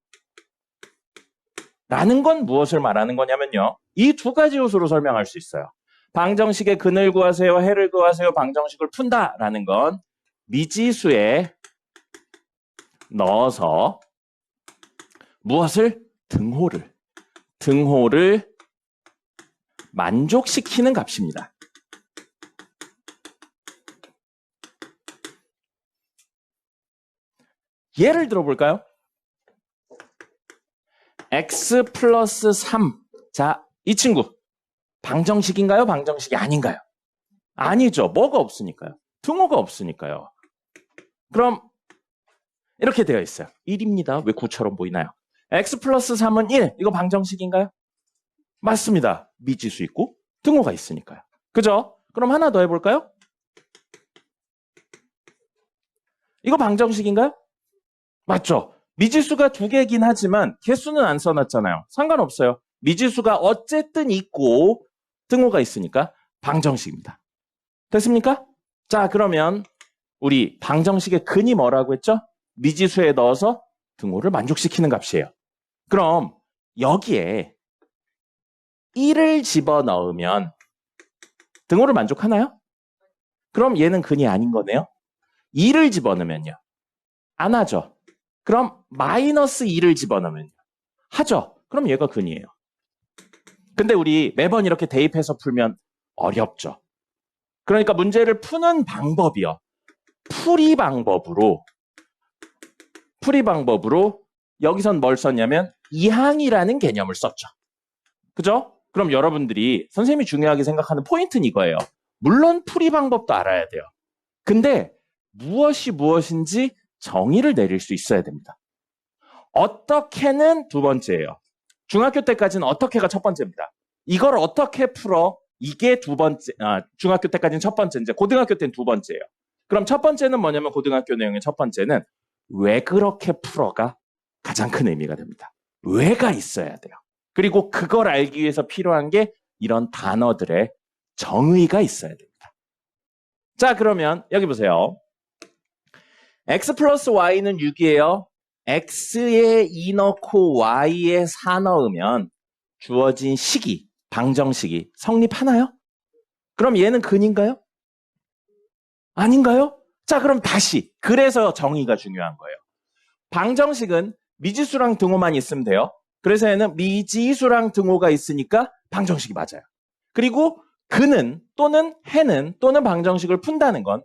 라는 건 무엇을 말하는 거냐면요. 이 두 가지 요소로 설명할 수 있어요. 방정식의 근을 구하세요, 해를 구하세요, 방정식을 푼다 라는 건 미지수에 넣어서 무엇을? 등호를 만족시키는 값입니다. 예를 들어볼까요? x 플러스 3. 자, 이 친구 방정식인가요? 방정식이 아닌가요? 아니죠. 뭐가 없으니까요. 등호가 없으니까요. 그럼 이렇게 되어 있어요. 1입니다. 왜 9처럼 보이나요? x 플러스 3은 1. 이거 방정식인가요? 맞습니다. 미지수 있고 등호가 있으니까요. 그죠? 그럼 하나 더 해볼까요? 이거 방정식인가요? 맞죠? 미지수가 두 개긴 하지만 개수는 안 써놨잖아요. 상관없어요. 미지수가 어쨌든 있고 등호가 있으니까 방정식입니다. 됐습니까? 자, 그러면 우리 방정식의 근이 뭐라고 했죠? 미지수에 넣어서 등호를 만족시키는 값이에요. 그럼 여기에 1을 집어넣으면 등호를 만족하나요? 그럼 얘는 근이 아닌 거네요. 2를 집어넣으면요. 안 하죠. 그럼 마이너스 2를 집어넣으면요. 하죠. 그럼 얘가 근이에요. 근데 우리 매번 이렇게 대입해서 풀면 어렵죠. 그러니까 문제를 푸는 방법이요. 풀이 방법으로 여기선 뭘 썼냐면 이항이라는 개념을 썼죠. 그죠? 그럼 여러분들이 선생님이 중요하게 생각하는 포인트는 이거예요. 물론 풀이 방법도 알아야 돼요. 근데 무엇이 무엇인지 정의를 내릴 수 있어야 됩니다. 어떻게는 두 번째예요. 중학교 때까지는 어떻게가 첫 번째입니다. 이걸 어떻게 풀어? 이게 두 번째, 중학교 때까지는 첫 번째인데 고등학교 때는 두 번째예요. 그럼 첫 번째는 뭐냐면 고등학교 내용의 첫 번째는 왜 그렇게 풀어가 가장 큰 의미가 됩니다. 왜가 있어야 돼요. 그리고 그걸 알기 위해서 필요한 게 이런 단어들의 정의가 있어야 됩니다. 자, 그러면 여기 보세요. x 플러스 y는 6이에요. x에 2 넣고 y에 4 넣으면 주어진 식이, 방정식이 성립하나요? 그럼 얘는 근인가요? 아닌가요? 자, 그럼 다시. 그래서 정의가 중요한 거예요. 방정식은 미지수랑 등호만 있으면 돼요. 그래서 얘는 미지수랑 등호가 있으니까 방정식이 맞아요. 그리고 근은 또는 해는 또는 방정식을 푼다는 건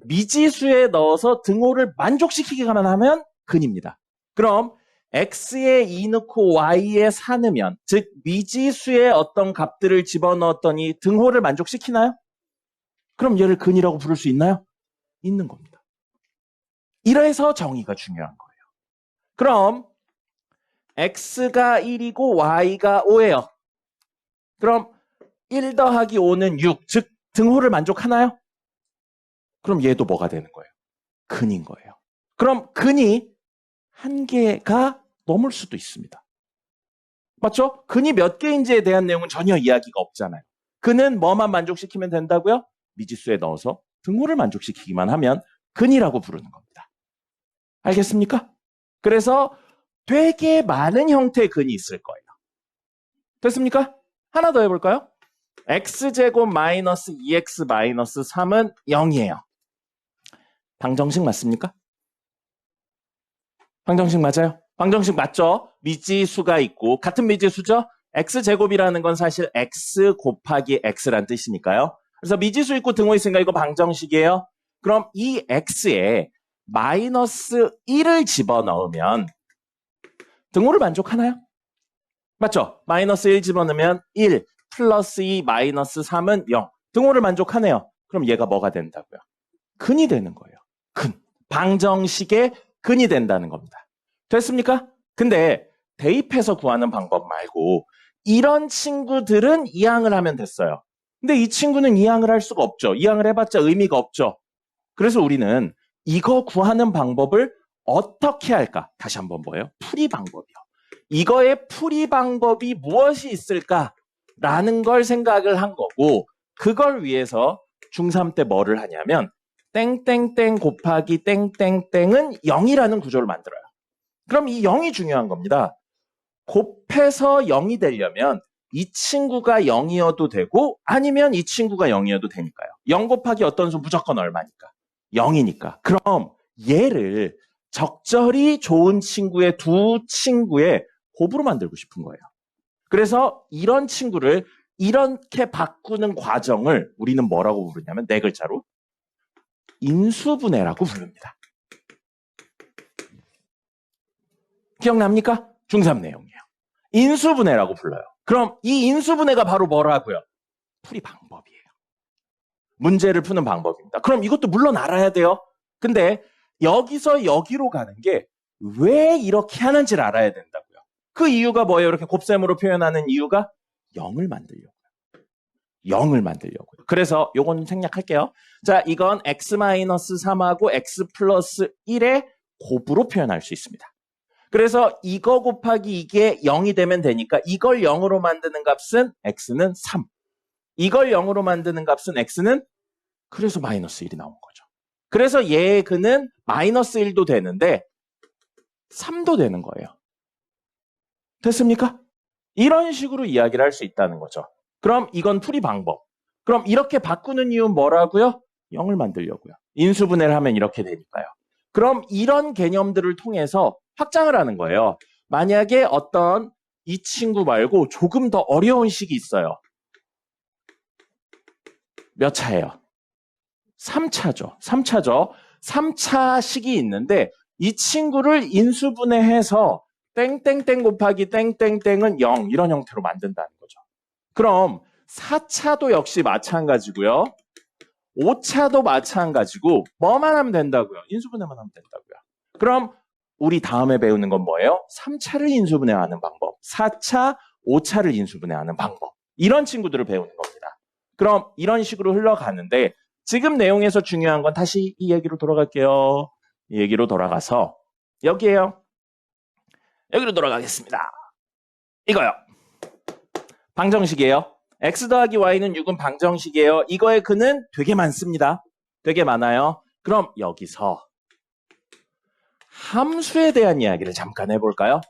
미지수에 넣어서 등호를 만족시키기만 하면 근입니다. 그럼 x에 2 넣고 y에 4 넣으면 즉 미지수의 어떤 값들을 집어넣었더니 등호를 만족시키나요? 그럼 얘를 근이라고 부를 수 있나요? 있는 겁니다. 이래서 정의가 중요한 거예요. 그럼 x가 1이고 y가 5예요. 그럼 1 더하기 5는 6, 즉 등호를 만족하나요? 그럼 얘도 뭐가 되는 거예요? 근인 거예요. 그럼 근이 한 개가 넘을 수도 있습니다. 맞죠? 근이 몇 개인지에 대한 내용은 전혀 이야기가 없잖아요. 근은 뭐만 만족시키면 된다고요? 미지수에 넣어서 등호를 만족시키기만 하면 근이라고 부르는 겁니다. 알겠습니까? 그래서 되게 많은 형태의 근이 있을 거예요. 됐습니까? 하나 더 해볼까요? x제곱 마이너스 2x 마이너스 3은 0이에요. 방정식 맞습니까? 방정식 맞아요? 방정식 맞죠? 미지수가 있고 같은 미지수죠? x제곱이라는 건 사실 x 곱하기 x란 뜻이니까요. 그래서 미지수 있고 등호 있으니까 이거 방정식이에요. 그럼 이 x에 마이너스 1을 집어넣으면 등호를 만족하나요? 맞죠? 마이너스 1 집어넣으면 1 플러스 2 마이너스 3은 0. 등호를 만족하네요. 그럼 얘가 뭐가 된다고요? 근이 되는 거예요. 근. 방정식의 근이 된다는 겁니다. 됐습니까? 근데 대입해서 구하는 방법 말고 이런 친구들은 이항을 하면 됐어요. 근데 이 친구는 이항을 할 수가 없죠. 이항을 해봤자 의미가 없죠. 그래서 우리는 이거 구하는 방법을 어떻게 할까? 다시 한번 뭐예요? 풀이 방법이요. 이거의 풀이 방법이 무엇이 있을까라는 걸 생각을 한 거고 그걸 위해서 중3 때 뭐를 하냐면 땡땡땡 곱하기 땡땡땡은 0이라는 구조를 만들어요. 그럼 이 0이 중요한 겁니다. 곱해서 0이 되려면 이 친구가 0이어도 되고 아니면 이 친구가 0이어도 되니까요. 0 곱하기 어떤 수 무조건 얼마니까? 0이니까. 그럼 얘를 적절히 좋은 친구의 두 친구의 곱으로 만들고 싶은 거예요. 그래서 이런 친구를 이렇게 바꾸는 과정을 우리는 뭐라고 부르냐면 네 글자로 인수분해라고 부릅니다. 기억납니까? 중3 내용이에요. 인수분해라고 불러요. 그럼 이 인수분해가 바로 뭐라고요? 풀이 방법이에요. 문제를 푸는 방법입니다. 그럼 이것도 물론 알아야 돼요. 근데 여기서 여기로 가는 게 왜 이렇게 하는지를 알아야 된다고요. 그 이유가 뭐예요? 이렇게 곱셈으로 표현하는 이유가 0을 만들려고요. 0을 만들려고요. 그래서 요건 생략할게요. 자, 이건 x-3하고 x 플러스 1의 곱으로 표현할 수 있습니다. 그래서 이거 곱하기 이게 0이 되면 되니까 이걸 0으로 만드는 값은 x는 3. 이걸 0으로 만드는 값은 x는 그래서 마이너스 1이 나온 거죠. 그래서 얘의 근은 마이너스 1도 되는데 3도 되는 거예요. 됐습니까? 이런 식으로 이야기를 할 수 있다는 거죠. 그럼 이건 풀이 방법. 그럼 이렇게 바꾸는 이유는 뭐라고요? 0을 만들려고요. 인수분해를 하면 이렇게 되니까요. 그럼 이런 개념들을 통해서 확장을 하는 거예요. 만약에 어떤 이 친구 말고 조금 더 어려운 식이 있어요. 몇 차예요? 3차죠. 3차죠. 3차식이 있는데 이 친구를 인수분해해서 땡땡땡 곱하기 땡땡땡은 0 이런 형태로 만든다는 거죠. 그럼 4차도 역시 마찬가지고요. 5차도 마찬가지고 뭐만 하면 된다고요? 인수분해만 하면 된다고요. 그럼 우리 다음에 배우는 건 뭐예요? 3차를 인수분해하는 방법, 4차, 5차를 인수분해하는 방법. 이런 친구들을 배우는 겁니다. 그럼 이런 식으로 흘러가는데 지금 내용에서 중요한 건 다시 이 얘기로 돌아갈게요. 이 얘기로 돌아가서 여기에요. 여기로 돌아가겠습니다. 이거요. 방정식이에요. x 더하기 y는 6은 방정식이에요. 이거의 근은 되게 많습니다. 되게 많아요. 그럼 여기서 함수에 대한 이야기를 잠깐 해볼까요?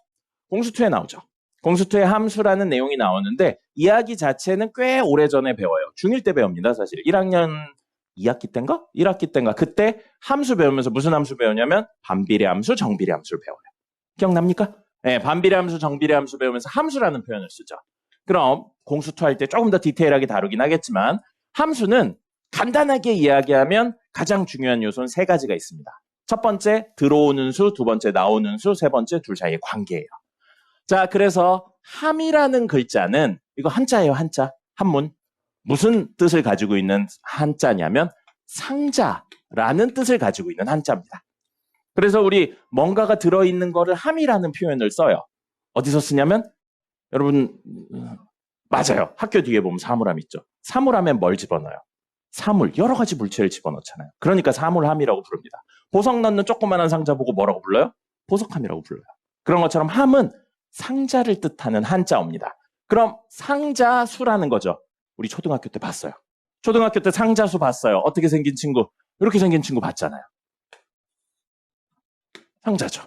공수2에 나오죠. 공수2에 함수라는 내용이 나오는데 이야기 자체는 꽤 오래전에 배워요. 중1 때 배웁니다. 사실 1학년 2학기 때인가? 1학기 때인가? 그때 함수 배우면서 무슨 함수 배우냐면 반비례 함수, 정비례 함수를 배워요. 기억납니까? 네, 반비례 함수, 정비례 함수 배우면서 함수라는 표현을 쓰죠. 그럼 공수2 할 때 조금 더 디테일하게 다루긴 하겠지만 함수는 간단하게 이야기하면 가장 중요한 요소는 3가지가 있습니다. 첫 번째, 들어오는 수, 두 번째, 나오는 수, 세 번째, 둘 사이의 관계예요. 자, 그래서 함이라는 글자는 이거 한자예요, 한자. 한문. 무슨 뜻을 가지고 있는 한자냐면 상자라는 뜻을 가지고 있는 한자입니다. 그래서 우리 뭔가가 들어있는 거를 함이라는 표현을 써요. 어디서 쓰냐면 여러분 맞아요. 학교 뒤에 보면 사물함 있죠. 사물함에 뭘 집어넣어요? 사물, 여러 가지 물체를 집어넣잖아요. 그러니까 사물함이라고 부릅니다. 보석 넣는 조그만한 상자 보고 뭐라고 불러요? 보석함이라고 불러요. 그런 것처럼 함은 상자를 뜻하는 한자어입니다. 그럼 상자수라는 거죠. 우리 초등학교 때 봤어요. 초등학교 때 상자수 봤어요. 어떻게 생긴 친구? 이렇게 생긴 친구 봤잖아요. 상자죠.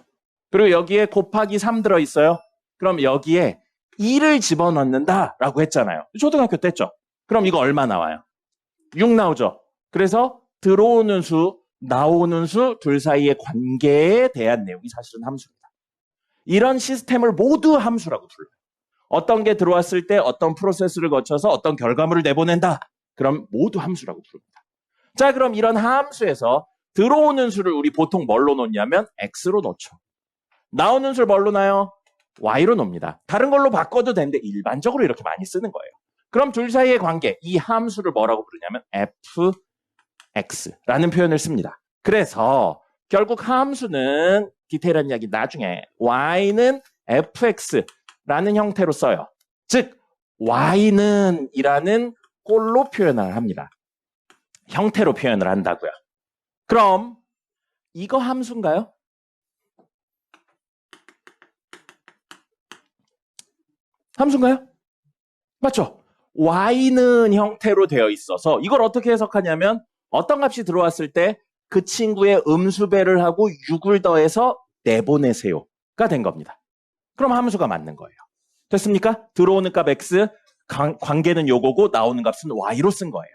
그리고 여기에 곱하기 3 들어있어요. 그럼 여기에 2를 집어넣는다라고 했잖아요. 초등학교 때 했죠. 그럼 이거 얼마 나와요? 6 나오죠. 그래서 들어오는 수, 나오는 수, 둘 사이의 관계에 대한 내용이 사실은 함수입니다. 이런 시스템을 모두 함수라고 불러요. 어떤 게 들어왔을 때 어떤 프로세스를 거쳐서 어떤 결과물을 내보낸다. 그럼 모두 함수라고 부릅니다. 자, 그럼 이런 함수에서 들어오는 수를 우리 보통 뭘로 놓냐면 x로 놓죠. 나오는 수를 뭘로 놔요? y로 놓습니다. 다른 걸로 바꿔도 되는데 일반적으로 이렇게 많이 쓰는 거예요. 그럼 둘 사이의 관계, 이 함수를 뭐라고 부르냐면 fx라는 표현을 씁니다. 그래서 결국 함수는 디테일한 이야기 나중에 y는 fx라는 형태로 써요. 즉 y는 이라는 꼴로 표현을 합니다. 형태로 표현을 한다고요. 그럼 이거 함수인가요? 함수인가요? 맞죠? y는 형태로 되어 있어서 이걸 어떻게 해석하냐면 어떤 값이 들어왔을 때 그 친구의 음수배를 하고 6을 더해서 내보내세요가 된 겁니다. 그럼 함수가 맞는 거예요. 됐습니까? 들어오는 값 x, 관계는 요거고 나오는 값은 y로 쓴 거예요.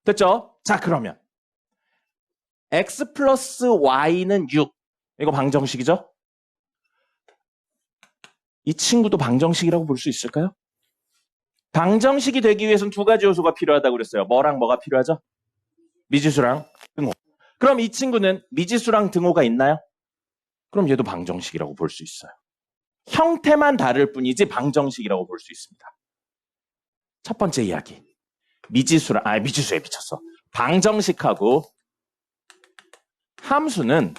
됐죠? 자, 그러면 x 플러스 y는 6. 이거 방정식이죠? 이 친구도 방정식이라고 볼 수 있을까요? 방정식이 되기 위해서는 2가지 요소가 필요하다고 그랬어요. 뭐랑 뭐가 필요하죠? 미지수랑 등호. 그럼 이 친구는 미지수랑 등호가 있나요? 그럼 얘도 방정식이라고 볼 수 있어요. 형태만 다를 뿐이지 방정식이라고 볼 수 있습니다. 첫 번째 이야기. 미지수에 미쳤어. 방정식하고 함수는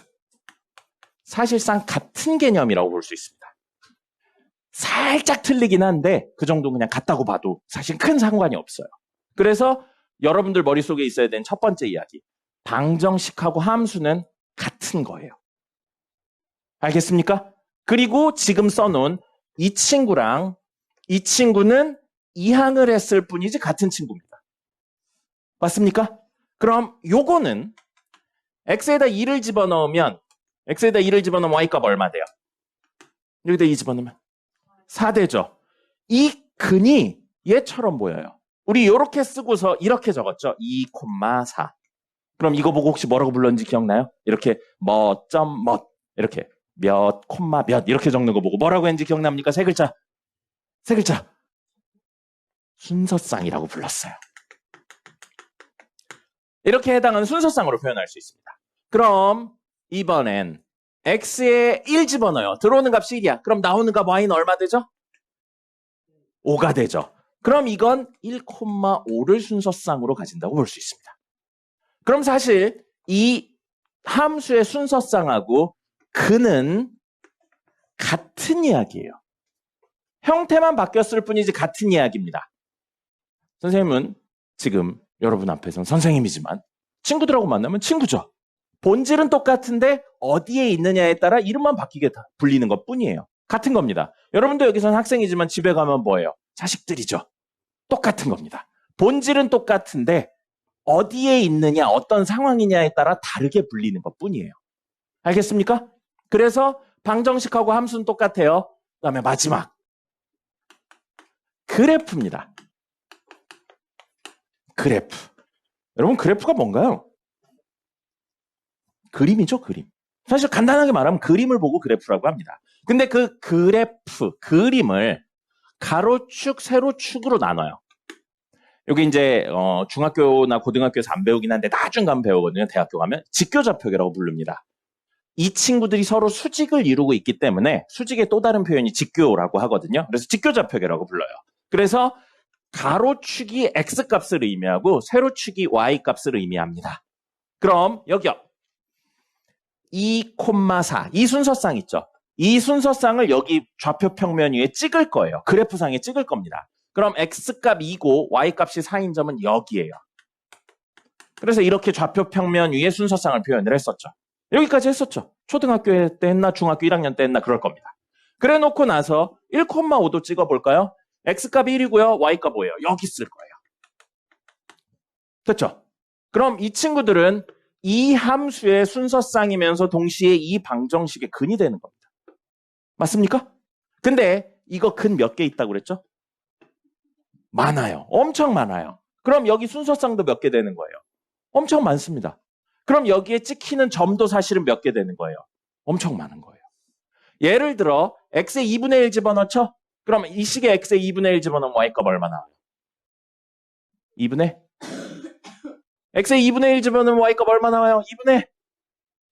사실상 같은 개념이라고 볼 수 있습니다. 살짝 틀리긴 한데 그 정도 그냥 같다고 봐도 사실 큰 상관이 없어요. 그래서 여러분들 머릿속에 있어야 되는 첫 번째 이야기. 방정식하고 함수는 같은 거예요. 알겠습니까? 그리고 지금 써놓은 이 친구랑 이 친구는 이항을 했을 뿐이지 같은 친구입니다. 맞습니까? 그럼 요거는 x에다 2를 집어넣으면 y값 얼마 돼요? 여기다 2 집어넣으면 4 되죠. 이 근이 얘처럼 보여요. 우리 이렇게 쓰고서 이렇게 적었죠. 2,4. 그럼 이거 보고 혹시 뭐라고 불렀는지 기억나요? 이렇게 뭐.몇 이렇게 몇, 몇 이렇게 적는 거 보고 뭐라고 했는지 기억납니까? 세 글자. 순서쌍이라고 불렀어요. 이렇게 해당하는 순서쌍으로 표현할 수 있습니다. 그럼 이번엔 x에 1 집어넣어요. 들어오는 값이 1이야. 그럼 나오는 값 y는 얼마 되죠? 5가 되죠. 그럼 이건 1,5를 순서쌍으로 가진다고 볼 수 있습니다. 그럼 사실 이 함수의 순서쌍하고 근은 같은 이야기예요. 형태만 바뀌었을 뿐이지 같은 이야기입니다. 선생님은 지금 여러분 앞에서는 선생님이지만 친구들하고 만나면 친구죠. 본질은 똑같은데 어디에 있느냐에 따라 이름만 바뀌게 불리는 것 뿐이에요. 같은 겁니다. 여러분도 여기서는 학생이지만 집에 가면 뭐예요? 자식들이죠. 똑같은 겁니다. 본질은 똑같은데 어디에 있느냐, 어떤 상황이냐에 따라 다르게 불리는 것 뿐이에요. 알겠습니까? 그래서 방정식하고 함수는 똑같아요. 그 다음에 마지막 그래프입니다. 그래프. 여러분 그래프가 뭔가요? 그림이죠, 그림. 사실 간단하게 말하면 그림을 보고 그래프라고 합니다. 근데 그 그래프, 그림을 가로축, 세로축으로 나눠요. 여기 이제 중학교나 고등학교에서 안 배우긴 한데 나중 가면 배우거든요. 대학교 가면 직교좌표계라고 부릅니다. 이 친구들이 서로 수직을 이루고 있기 때문에 수직의 또 다른 표현이 직교라고 하거든요. 그래서 직교좌표계라고 불러요. 그래서 가로축이 x값을 의미하고 세로축이 y값을 의미합니다. 그럼 여기요. 2,4 이 순서쌍 있죠. 이 순서쌍을 여기 좌표 평면 위에 찍을 거예요. 그래프상에 찍을 겁니다. 그럼 x값 2고 y값이 4인 점은 여기예요. 그래서 이렇게 좌표 평면 위에 순서쌍을 표현을 했었죠. 여기까지 했었죠. 초등학교 때 했나 중학교 1학년 때 했나 그럴 겁니다. 그래 놓고 나서 1,5도 찍어볼까요? x값 1이고요. y값 5예요. 여기 쓸 거예요. 됐죠? 그럼 이 친구들은 이 함수의 순서쌍이면서 동시에 이 방정식의 근이 되는 겁니다. 맞습니까? 근데 이거 근 몇 개 있다고 그랬죠? 많아요. 엄청 많아요. 그럼 여기 순서쌍도 몇 개 되는 거예요? 엄청 많습니다. 그럼 여기에 찍히는 점도 사실은 몇 개 되는 거예요? 엄청 많은 거예요. 예를 들어 x의 2분의 1 집어넣죠? 그럼 이 식에 x의 2분의 1 집어넣으면 y값 얼마 나와요? 2분의? x의 2분의 1 집어넣으면 y값 얼마 나와요? 2분의?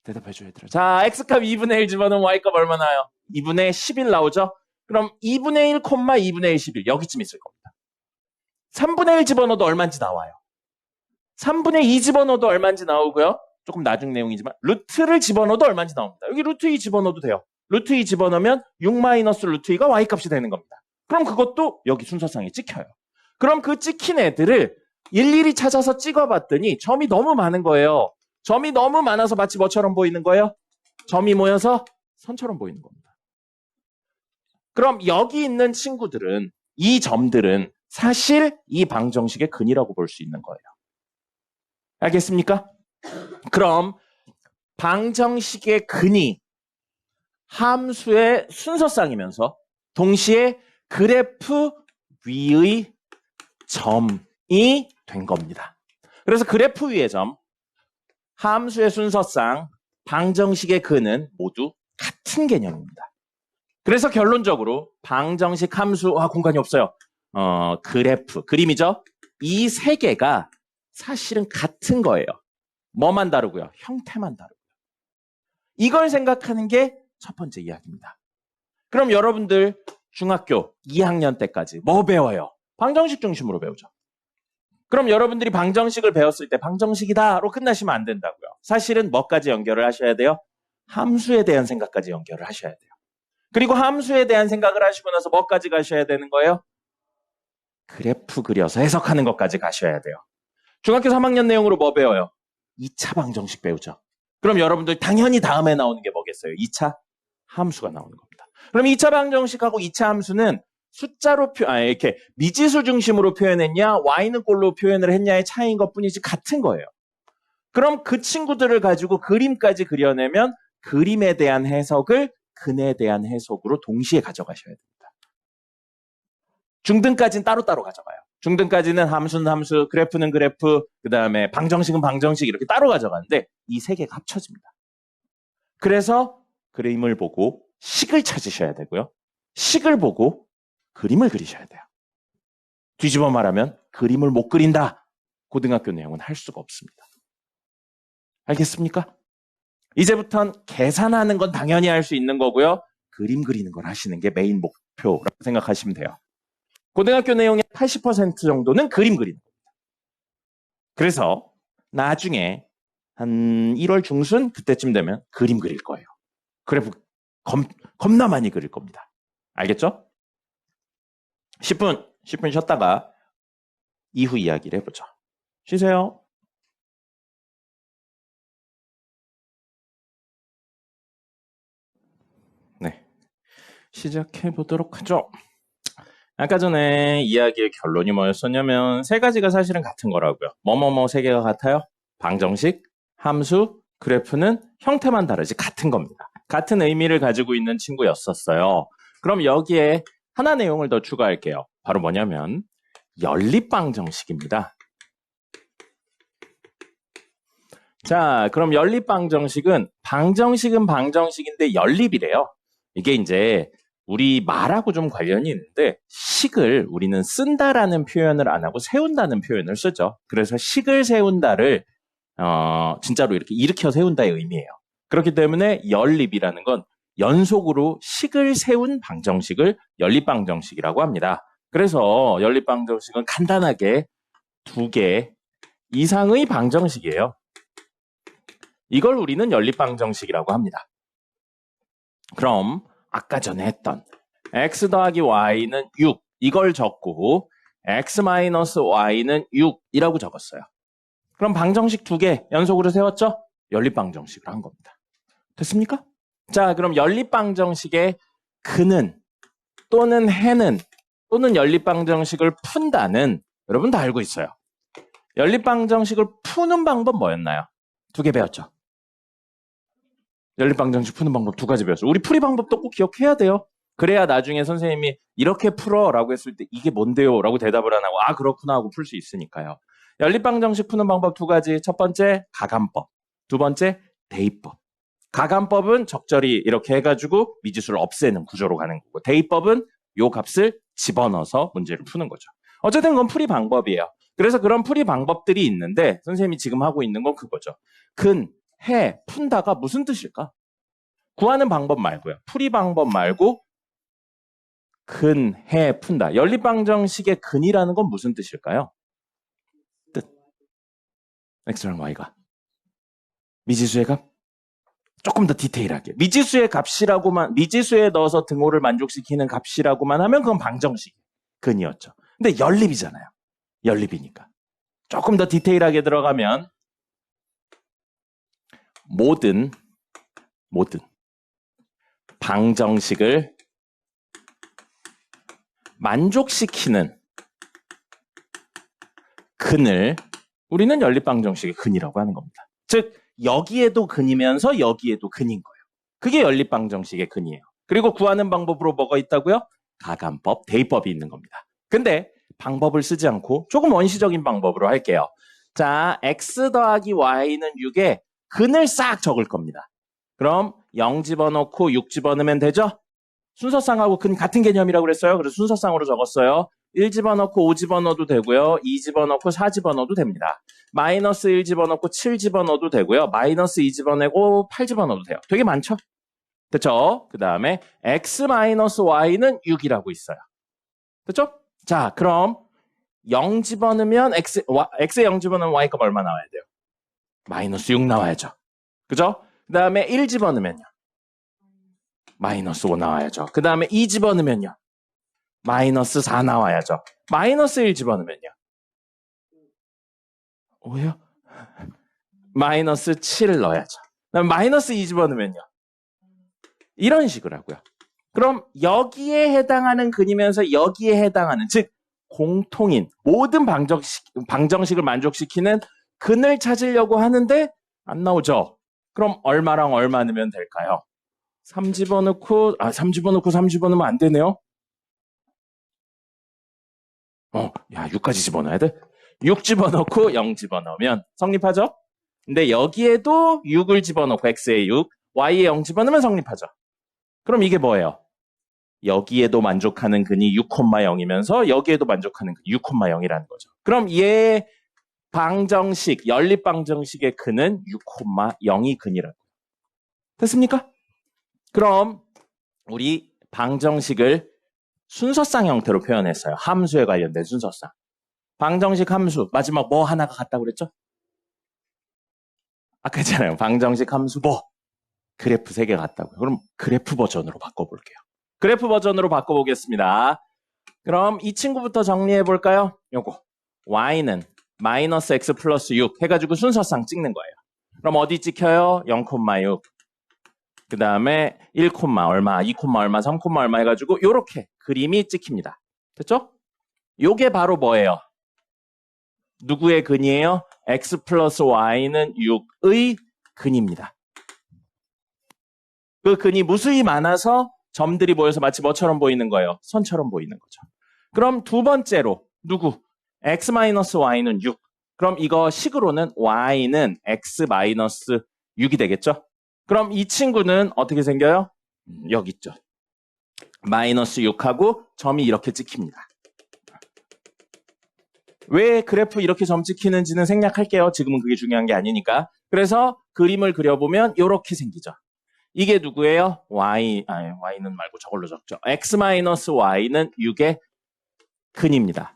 대답해줘야 돼요. 자, x값 2분의 1 집어넣으면 y값 얼마 나와요? 2분의 11 나오죠? 그럼 2분의 1, 2분의 1, 11 여기쯤 있을 겁니다. 3분의 1 집어넣어도 얼마인지 나와요. 3분의 2 집어넣어도 얼마인지 나오고요. 조금 나중 내용이지만 루트를 집어넣어도 얼마인지 나옵니다. 여기 루트 2 집어넣어도 돼요. 루트 2 집어넣으면 6 마이너스 루트 2가 y값이 되는 겁니다. 그럼 그것도 여기 순서상에 찍혀요. 그럼 그 찍힌 애들을 일일이 찾아서 찍어봤더니 점이 너무 많은 거예요. 점이 너무 많아서 마치 뭐처럼 보이는 거예요? 점이 모여서 선처럼 보이는 겁니다. 그럼 여기 있는 친구들은 이 점들은 사실 이 방정식의 근이라고 볼 수 있는 거예요. 알겠습니까? 그럼 방정식의 근이 함수의 순서쌍이면서 동시에 그래프 위의 점이 된 겁니다. 그래서 그래프 위의 점, 함수의 순서쌍, 방정식의 근은 모두 같은 개념입니다. 그래서 결론적으로 방정식 함수와 공간이 없어요. 그래프, 그림이죠? 이 세 개가 사실은 같은 거예요. 뭐만 다르고요? 형태만 다르고요. 이걸 생각하는 게 첫 번째 이야기입니다. 그럼 여러분들 중학교 2학년 때까지 뭐 배워요? 방정식 중심으로 배우죠. 그럼 여러분들이 방정식을 배웠을 때 방정식이다로 끝나시면 안 된다고요. 사실은 뭐까지 연결을 하셔야 돼요? 함수에 대한 생각까지 연결을 하셔야 돼요. 그리고 함수에 대한 생각을 하시고 나서 뭐까지 가셔야 되는 거예요? 그래프 그려서 해석하는 것까지 가셔야 돼요. 중학교 3학년 내용으로 뭐 배워요? 2차 방정식 배우죠. 그럼 여러분들 당연히 다음에 나오는 게 뭐겠어요? 2차 함수가 나오는 겁니다. 그럼 2차 방정식하고 2차 함수는 숫자로 이렇게 미지수 중심으로 표현했냐, y는 꼴로 표현을 했냐의 차이인 것뿐이지 같은 거예요. 그럼 그 친구들을 가지고 그림까지 그려내면 그림에 대한 해석을 근에 대한 해석으로 동시에 가져가셔야 됩니다. 중등까지는 따로따로 가져가요. 중등까지는 함수는 함수, 그래프는 그래프, 그 다음에 방정식은 방정식 이렇게 따로 가져가는데 이 세 개가 합쳐집니다. 그래서 그림을 보고 식을 찾으셔야 되고요. 식을 보고 그림을 그리셔야 돼요. 뒤집어 말하면 그림을 못 그린다. 고등학교 내용은 할 수가 없습니다. 알겠습니까? 이제부턴 계산하는 건 당연히 할 수 있는 거고요. 그림 그리는 걸 하시는 게 메인 목표라고 생각하시면 돼요. 고등학교 내용의 80% 정도는 그림 그리는 겁니다. 그래서 나중에 한 1월 중순 그때쯤 되면 그림 그릴 거예요. 그래프 겁나 많이 그릴 겁니다. 알겠죠? 10분 쉬었다가 이후 이야기를 해보죠. 쉬세요. 네, 시작해 보도록 하죠. 아까 전에 이야기의 결론이 뭐였었냐면 세 가지가 사실은 같은 거라고요. 뭐뭐뭐 세 개가 같아요? 방정식, 함수, 그래프는 형태만 다르지 같은 겁니다. 같은 의미를 가지고 있는 친구였었어요. 그럼 여기에 하나 내용을 더 추가할게요. 바로 뭐냐면 연립방정식입니다. 자, 그럼 연립방정식은 방정식은 방정식인데 연립이래요. 이게 이제 우리 말하고 좀 관련이 있는데 식을 우리는 쓴다라는 표현을 안 하고 세운다는 표현을 쓰죠. 그래서 식을 세운다를 진짜로 이렇게 일으켜 세운다의 의미예요. 그렇기 때문에 연립이라는 건 연속으로 식을 세운 방정식을 연립방정식이라고 합니다. 그래서 연립방정식은 간단하게 2개 이상의 방정식이에요. 이걸 우리는 연립방정식이라고 합니다. 그럼 아까 전에 했던 x 더하기 y는 6 이걸 적고 x 마이너스 y는 6이라고 적었어요. 그럼 방정식 2개 연속으로 세웠죠? 연립방정식을 한 겁니다. 됐습니까? 자, 그럼 연립방정식의 근은 또는 해는 또는 연립방정식을 푼다는 여러분 다 알고 있어요. 연립방정식을 푸는 방법 뭐였나요? 2개 배웠죠? 연립방정식 푸는 방법 2가지 배웠어요. 우리 풀이 방법도 꼭 기억해야 돼요. 그래야 나중에 선생님이 이렇게 풀어 라고 했을 때 이게 뭔데요? 라고 대답을 안 하고 아 그렇구나 하고 풀 수 있으니까요. 연립방정식 푸는 방법 2가지. 첫 번째 가감법, 두 번째 대입법. 가감법은 적절히 이렇게 해가지고 미지수를 없애는 구조로 가는 거고 대입법은 요 값을 집어넣어서 문제를 푸는 거죠. 어쨌든 그건 풀이 방법이에요. 그래서 그런 풀이 방법들이 있는데 선생님이 지금 하고 있는 건 그거죠. 근, 해, 푼다가 무슨 뜻일까? 구하는 방법 말고요. 풀이 방법 말고 근, 해, 푼다. 연립방정식의 근이라는 건 무슨 뜻일까요? 뜻. x랑 y가. 미지수의 값? 조금 더 디테일하게. 미지수의 값이라고만, 미지수에 넣어서 등호를 만족시키는 값이라고만 하면 그건 방정식. 근이었죠. 근데 연립이잖아요. 연립이니까. 조금 더 디테일하게 들어가면 모든 방정식을 만족시키는 근을 우리는 연립방정식의 근이라고 하는 겁니다. 즉 여기에도 근이면서 여기에도 근인 거예요. 그게 연립방정식의 근이에요. 그리고 구하는 방법으로 뭐가 있다고요? 가감법, 대입법이 있는 겁니다. 근데 방법을 쓰지 않고 조금 원시적인 방법으로 할게요. 자, x 더하기 y는 6에 근을 싹 적을 겁니다. 그럼 0 집어넣고 6 집어넣으면 되죠? 순서쌍하고 근 같은 개념이라고 그랬어요. 그래서 순서쌍으로 적었어요. 1 집어넣고 5 집어넣어도 되고요. 2 집어넣고 4 집어넣어도 됩니다. 마이너스 1 집어넣고 7 집어넣어도 되고요. 마이너스 2 집어내고 8 집어넣어도 돼요. 되게 많죠? 됐죠? 그 다음에 x 마이너스 y는 6이라고 있어요. 됐죠? 자, 그럼 0 집어넣으면 x에 0 집어넣으면 y값 얼마 나와야 돼요? 마이너스 6 나와야죠. 그죠? 그 다음에 1 집어넣으면요. 마이너스 5 나와야죠. 그 다음에 2 집어넣으면요. 마이너스 4 나와야죠. 마이너스 1 집어넣으면요. 5요? 마이너스 7을 넣어야죠. 그다음에 마이너스 2 집어넣으면요. 이런 식으로 하고요. 그럼 여기에 해당하는 근이면서 여기에 해당하는 즉 공통인 모든 방정식을 만족시키는 근을 찾으려고 하는데 안 나오죠. 그럼 얼마랑 얼마 넣으면 될까요? 3 집어넣고 3 집어넣으면 안 되네요. 야 6까지 집어넣어야 돼? 6 집어넣고 0 집어넣으면 성립하죠? 근데 여기에도 6을 집어넣고 x에 6, y에 0 집어넣으면 성립하죠. 그럼 이게 뭐예요? 여기에도 만족하는 근이 6,0이면서 여기에도 만족하는 근이 6,0이라는 거죠. 그럼 얘 방정식, 연립방정식의 근은 6,0이 근이라고. 됐습니까? 그럼 우리 방정식을 순서상 형태로 표현했어요. 함수에 관련된 순서상. 방정식 함수, 마지막 뭐 하나가 같다고 그랬죠? 아까 했잖아요. 방정식 함수 뭐? 그래프 3개 같다고요. 그럼 그래프 버전으로 바꿔볼게요. 그래프 버전으로 바꿔보겠습니다. 그럼 이 친구부터 정리해 볼까요? 요거 y는 마이너스 x 플러스 6 해가지고 순서상 찍는 거예요. 그럼 어디 찍혀요? 0,6 그 다음에 1, 얼마, 2, 얼마, 3, 얼마 해가지고 요렇게 그림이 찍힙니다. 됐죠? 요게 바로 뭐예요? 누구의 근이에요? x 플러스 y는 6의 근입니다. 그 근이 무수히 많아서 점들이 모여서 마치 뭐처럼 보이는 거예요? 선처럼 보이는 거죠. 그럼 두 번째로 누구? x-y는 6. 그럼 이거 식으로는 y는 x-6이 되겠죠? 그럼 이 친구는 어떻게 생겨요? 여기 있죠. 마이너스 6하고 점이 이렇게 찍힙니다. 왜 그래프 이렇게 점 찍히는지는 생략할게요. 지금은 그게 중요한 게 아니니까. 그래서 그림을 그려보면 이렇게 생기죠. 이게 누구예요? y는 말고 저걸로 적죠. x-y는 6의 근입니다.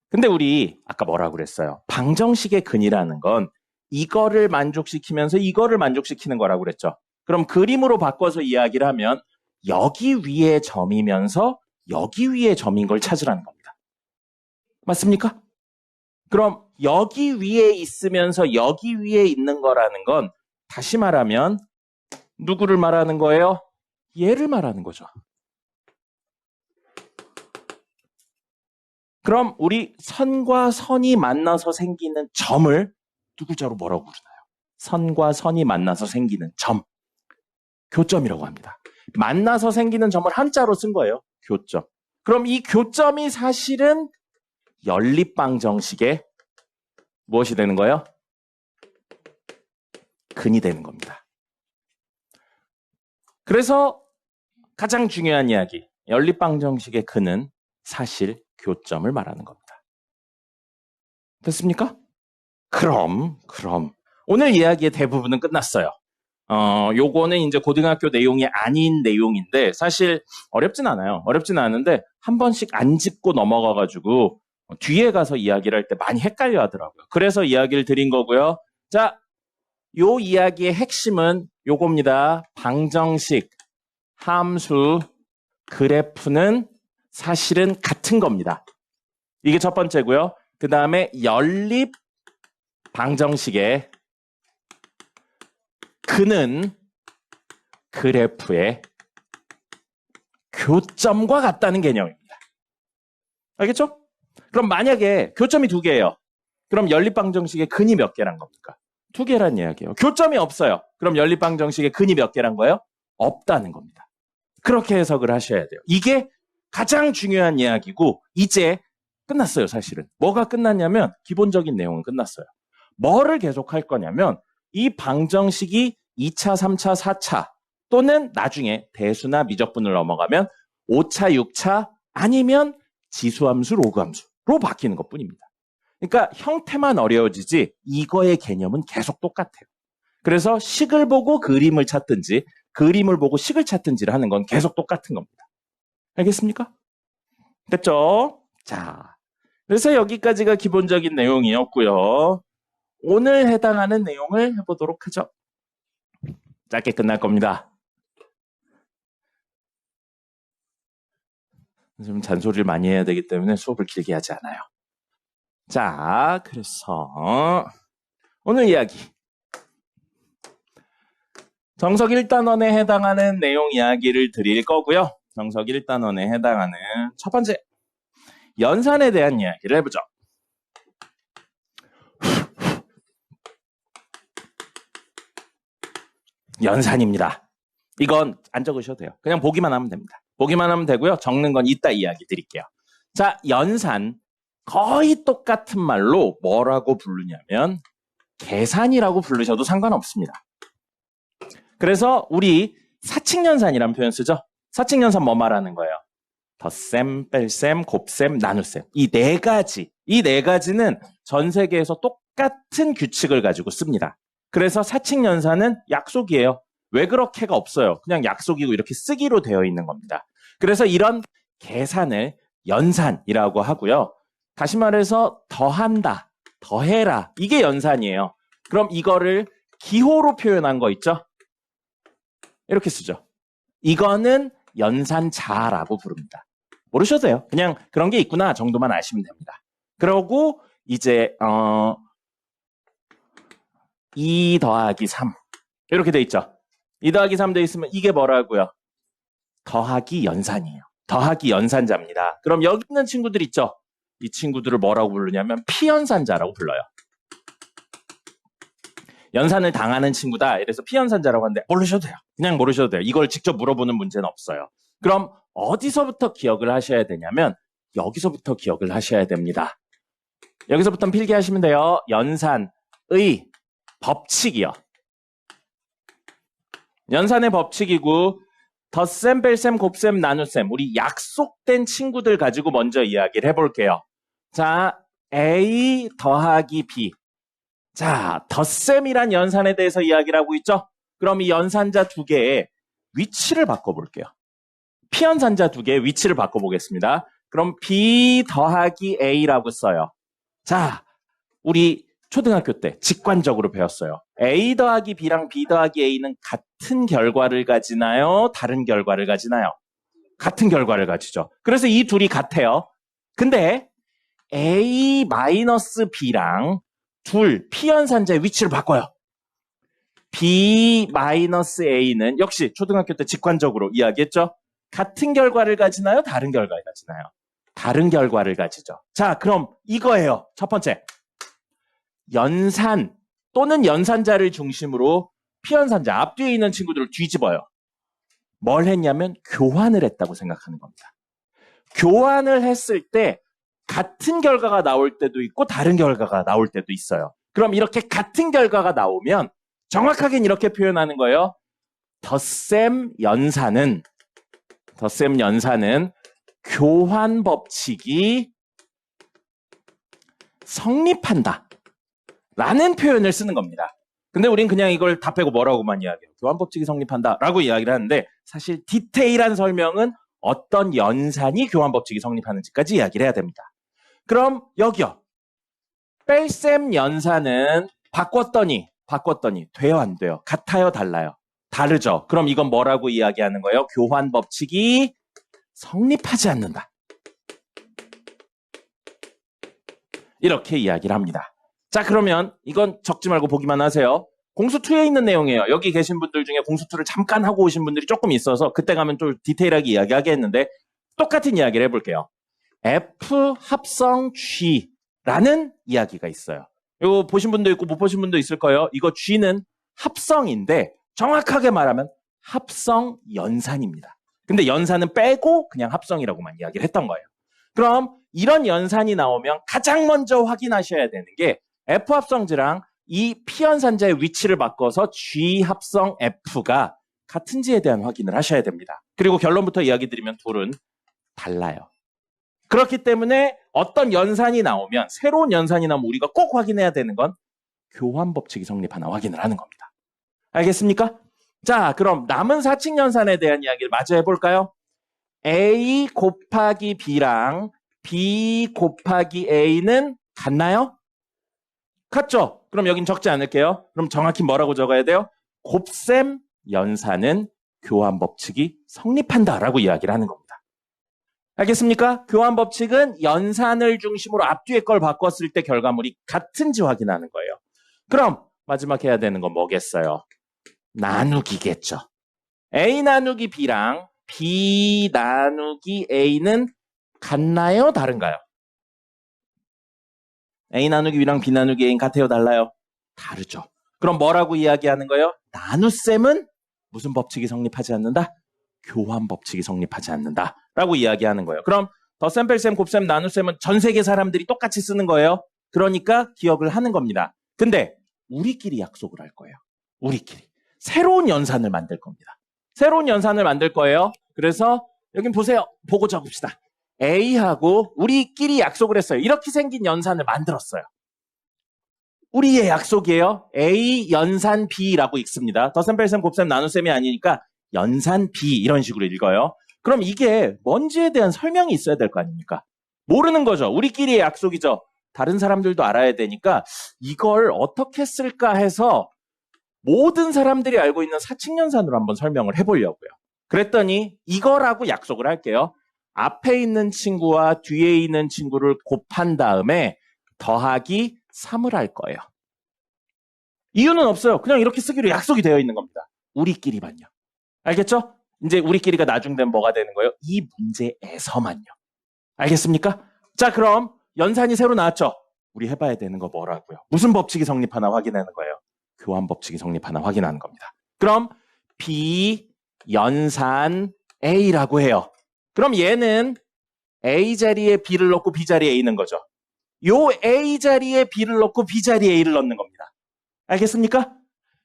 근데 우리 아까 뭐라고 그랬어요? 방정식의 근이라는 건 이거를 만족시키면서 이거를 만족시키는 거라고 그랬죠. 그럼 그림으로 바꿔서 이야기를 하면 여기 위에 점이면서 여기 위에 점인 걸 찾으라는 겁니다. 맞습니까? 그럼 여기 위에 있으면서 여기 위에 있는 거라는 건 다시 말하면 누구를 말하는 거예요? 얘를 말하는 거죠. 그럼 우리 선과 선이 만나서 생기는 점을 두 글자로 뭐라고 부르나요? 선과 선이 만나서 생기는 점. 교점이라고 합니다. 만나서 생기는 점을 한자로 쓴 거예요. 교점. 그럼 이 교점이 사실은 연립방정식의 무엇이 되는 거예요? 근이 되는 겁니다. 그래서 가장 중요한 이야기, 연립방정식의 근은 사실 교점을 말하는 겁니다. 됐습니까? 그럼 오늘 이야기의 대부분은 끝났어요. 요거는 이제 고등학교 내용이 아닌 내용인데 사실 어렵진 않아요. 어렵진 않은데 한 번씩 안 짚고 넘어가가지고 뒤에 가서 이야기를 할 때 많이 헷갈려 하더라고요. 그래서 이야기를 드린 거고요. 자, 요 이야기의 핵심은 요겁니다. 방정식, 함수, 그래프는 사실은 같은 겁니다. 이게 첫 번째고요. 그 다음에 연립 방정식의 근은 그래프의 교점과 같다는 개념입니다. 알겠죠? 그럼 만약에 교점이 2개예요. 그럼 연립방정식의 근이 몇 개란 겁니까? 2개란 이야기예요. 교점이 없어요. 그럼 연립방정식의 근이 몇 개란 거예요? 없다는 겁니다. 그렇게 해석을 하셔야 돼요. 이게 가장 중요한 이야기고 이제 끝났어요, 사실은. 뭐가 끝났냐면 기본적인 내용은 끝났어요. 뭐를 계속 할 거냐면 이 방정식이 2차, 3차, 4차 또는 나중에 대수나 미적분을 넘어가면 5차, 6차 아니면 지수함수, 로그함수로 바뀌는 것뿐입니다. 그러니까 형태만 어려워지지 이거의 개념은 계속 똑같아요. 그래서 식을 보고 그림을 찾든지 그림을 보고 식을 찾든지를 하는 건 계속 똑같은 겁니다. 알겠습니까? 됐죠? 자, 그래서 여기까지가 기본적인 내용이었고요. 오늘 해당하는 내용을 해보도록 하죠. 짧게 끝날 겁니다. 좀 잔소리를 많이 해야 되기 때문에 수업을 길게 하지 않아요. 자, 그래서 오늘 이야기. 정석 1단원에 해당하는 내용 이야기를 드릴 거고요. 정석 1단원에 해당하는 첫 번째, 연산에 대한 이야기를 해보죠. 연산입니다. 이건 안 적으셔도 돼요. 그냥 보기만 하면 됩니다. 보기만 하면 되고요. 적는 건 이따 이야기 드릴게요. 자, 연산. 거의 똑같은 말로 뭐라고 부르냐면 계산이라고 부르셔도 상관없습니다. 그래서 우리 사칙연산이라는 표현 쓰죠. 사칙연산 뭐 말하는 거예요? 덧셈, 뺄셈, 곱셈, 나눗셈. 이 네 가지는 전 세계에서 똑같은 규칙을 가지고 씁니다. 그래서 사칙연산은 약속이에요. 왜 그렇게가 없어요. 그냥 약속이고 이렇게 쓰기로 되어 있는 겁니다. 그래서 이런 계산을 연산이라고 하고요. 다시 말해서 더한다, 더해라. 이게 연산이에요. 그럼 이거를 기호로 표현한 거 있죠? 이렇게 쓰죠. 이거는 연산자라고 부릅니다. 모르셔도 돼요. 그냥 그런 게 있구나 정도만 아시면 됩니다. 그러고 이제 2 더하기 3 이렇게 돼 있죠. 2 더하기 3 돼 있으면 이게 뭐라고요? 더하기 연산이에요. 더하기 연산자입니다. 그럼 여기 있는 친구들 있죠? 이 친구들을 뭐라고 부르냐면 피연산자라고 불러요. 연산을 당하는 친구다. 이래서 피연산자라고 하는데 모르셔도 돼요. 그냥 모르셔도 돼요. 이걸 직접 물어보는 문제는 없어요. 그럼 어디서부터 기억을 하셔야 되냐면 여기서부터 기억을 하셔야 됩니다. 여기서부터 필기하시면 돼요. 연산의 법칙이요. 연산의 법칙이고 덧셈, 뺄셈, 곱셈, 나눗셈 우리 약속된 친구들 가지고 먼저 이야기를 해볼게요. 자, A 더하기 B. 자, 덧셈이란 연산에 대해서 이야기를 하고 있죠? 그럼 이 연산자 두 개의 위치를 바꿔볼게요. 피연산자 두 개의 위치를 바꿔보겠습니다. 그럼 B 더하기 A라고 써요. 자, 우리 초등학교 때 직관적으로 배웠어요. A 더하기 B랑 B 더하기 A는 같은 결과를 가지나요? 다른 결과를 가지나요? 같은 결과를 가지죠. 그래서 이 둘이 같아요. 근데 A 마이너스 B랑 둘 피연산자의 위치를 바꿔요. B 마이너스 A는 역시 초등학교 때 직관적으로 이야기했죠. 같은 결과를 가지나요? 다른 결과를 가지나요? 다른 결과를 가지죠. 자, 그럼 이거예요. 첫 번째. 연산 또는 연산자를 중심으로 피연산자 앞뒤에 있는 친구들을 뒤집어요. 뭘 했냐면 교환을 했다고 생각하는 겁니다. 교환을 했을 때 같은 결과가 나올 때도 있고 다른 결과가 나올 때도 있어요. 그럼 이렇게 같은 결과가 나오면 정확하게 이렇게 표현하는 거예요. 덧셈 연산은 교환 법칙이 성립한다 라는 표현을 쓰는 겁니다. 근데 우린 그냥 이걸 다 빼고 뭐라고만 이야기해요. 교환 법칙이 성립한다 라고 이야기를 하는데 사실 디테일한 설명은 어떤 연산이 교환 법칙이 성립하는지까지 이야기를 해야 됩니다. 그럼 여기요. 뺄셈 연산은 바꿨더니 돼요 안 돼요? 같아요 달라요? 다르죠. 그럼 이건 뭐라고 이야기하는 거예요? 교환 법칙이 성립하지 않는다. 이렇게 이야기를 합니다. 자, 그러면 이건 적지 말고 보기만 하세요. 공수2에 있는 내용이에요. 여기 계신 분들 중에 공수2를 잠깐 하고 오신 분들이 조금 있어서 그때 가면 좀 디테일하게 이야기하겠는데 똑같은 이야기를 해볼게요. F 합성 G라는 이야기가 있어요. 이거 보신 분도 있고 못 보신 분도 있을 거예요. 이거 G는 합성인데 정확하게 말하면 합성 연산입니다. 근데 연산은 빼고 그냥 합성이라고만 이야기를 했던 거예요. 그럼 이런 연산이 나오면 가장 먼저 확인하셔야 되는 게 F 합성지랑 이 피연산자의 위치를 바꿔서 G 합성 F가 같은지에 대한 확인을 하셔야 됩니다. 그리고 결론부터 이야기 드리면 둘은 달라요. 그렇기 때문에 어떤 연산이 나오면 새로운 연산이 나오면 우리가 꼭 확인해야 되는 건 교환 법칙이 성립하나 확인을 하는 겁니다. 알겠습니까? 자, 그럼 남은 사칙연산에 대한 이야기를 마저 해볼까요? A 곱하기 B랑 B 곱하기 A는 같나요? 같죠? 그럼 여긴 적지 않을게요. 그럼 정확히 뭐라고 적어야 돼요? 곱셈 연산은 교환 법칙이 성립한다라고 이야기를 하는 겁니다. 알겠습니까? 교환 법칙은 연산을 중심으로 앞뒤의 걸 바꿨을 때 결과물이 같은지 확인하는 거예요. 그럼 마지막 해야 되는 건 뭐겠어요? 나누기겠죠. A 나누기 B랑 B 나누기 A는 같나요? 다른가요? A 나누기 B랑 B 나누기 A는 같아요? 달라요? 다르죠. 그럼 뭐라고 이야기하는 거예요? 나눗셈은 무슨 법칙이 성립하지 않는다? 교환 법칙이 성립하지 않는다 라고 이야기하는 거예요. 그럼 덧셈, 뺄셈, 곱셈, 나눗셈은 전 세계 사람들이 똑같이 쓰는 거예요. 그러니까 기억을 하는 겁니다. 근데 우리끼리 약속을 할 거예요. 우리끼리. 새로운 연산을 만들 겁니다. 새로운 연산을 만들 거예요. 그래서 여긴 보세요. 보고 적읍시다. A하고 우리끼리 약속을 했어요. 이렇게 생긴 연산을 만들었어요. 우리의 약속이에요. A 연산 B라고 읽습니다. 덧셈, 뺄셈, 곱셈, 나눗셈이 아니니까 연산 B 이런 식으로 읽어요. 그럼 이게 뭔지에 대한 설명이 있어야 될 거 아닙니까? 모르는 거죠. 우리끼리의 약속이죠. 다른 사람들도 알아야 되니까 이걸 어떻게 쓸까 해서 모든 사람들이 알고 있는 사칙연산으로 한번 설명을 해보려고요. 그랬더니 이거라고 약속을 할게요. 앞에 있는 친구와 뒤에 있는 친구를 곱한 다음에 더하기 3을 할 거예요. 이유는 없어요. 그냥 이렇게 쓰기로 약속이 되어 있는 겁니다. 우리끼리만요. 알겠죠? 이제 우리끼리가 나중되면 뭐가 되는 거예요? 이 문제에서만요. 알겠습니까? 자, 그럼 연산이 새로 나왔죠? 우리 해봐야 되는 거 뭐라고요? 무슨 법칙이 성립하나 확인하는 거예요. 교환 법칙이 성립하나 확인하는 겁니다. 그럼 B 연산 A라고 해요. 그럼 얘는 A 자리에 B를 넣고 B 자리에 A 넣는 거죠. 요 A 자리에 B를 넣고 B 자리에 A를 넣는 겁니다. 알겠습니까?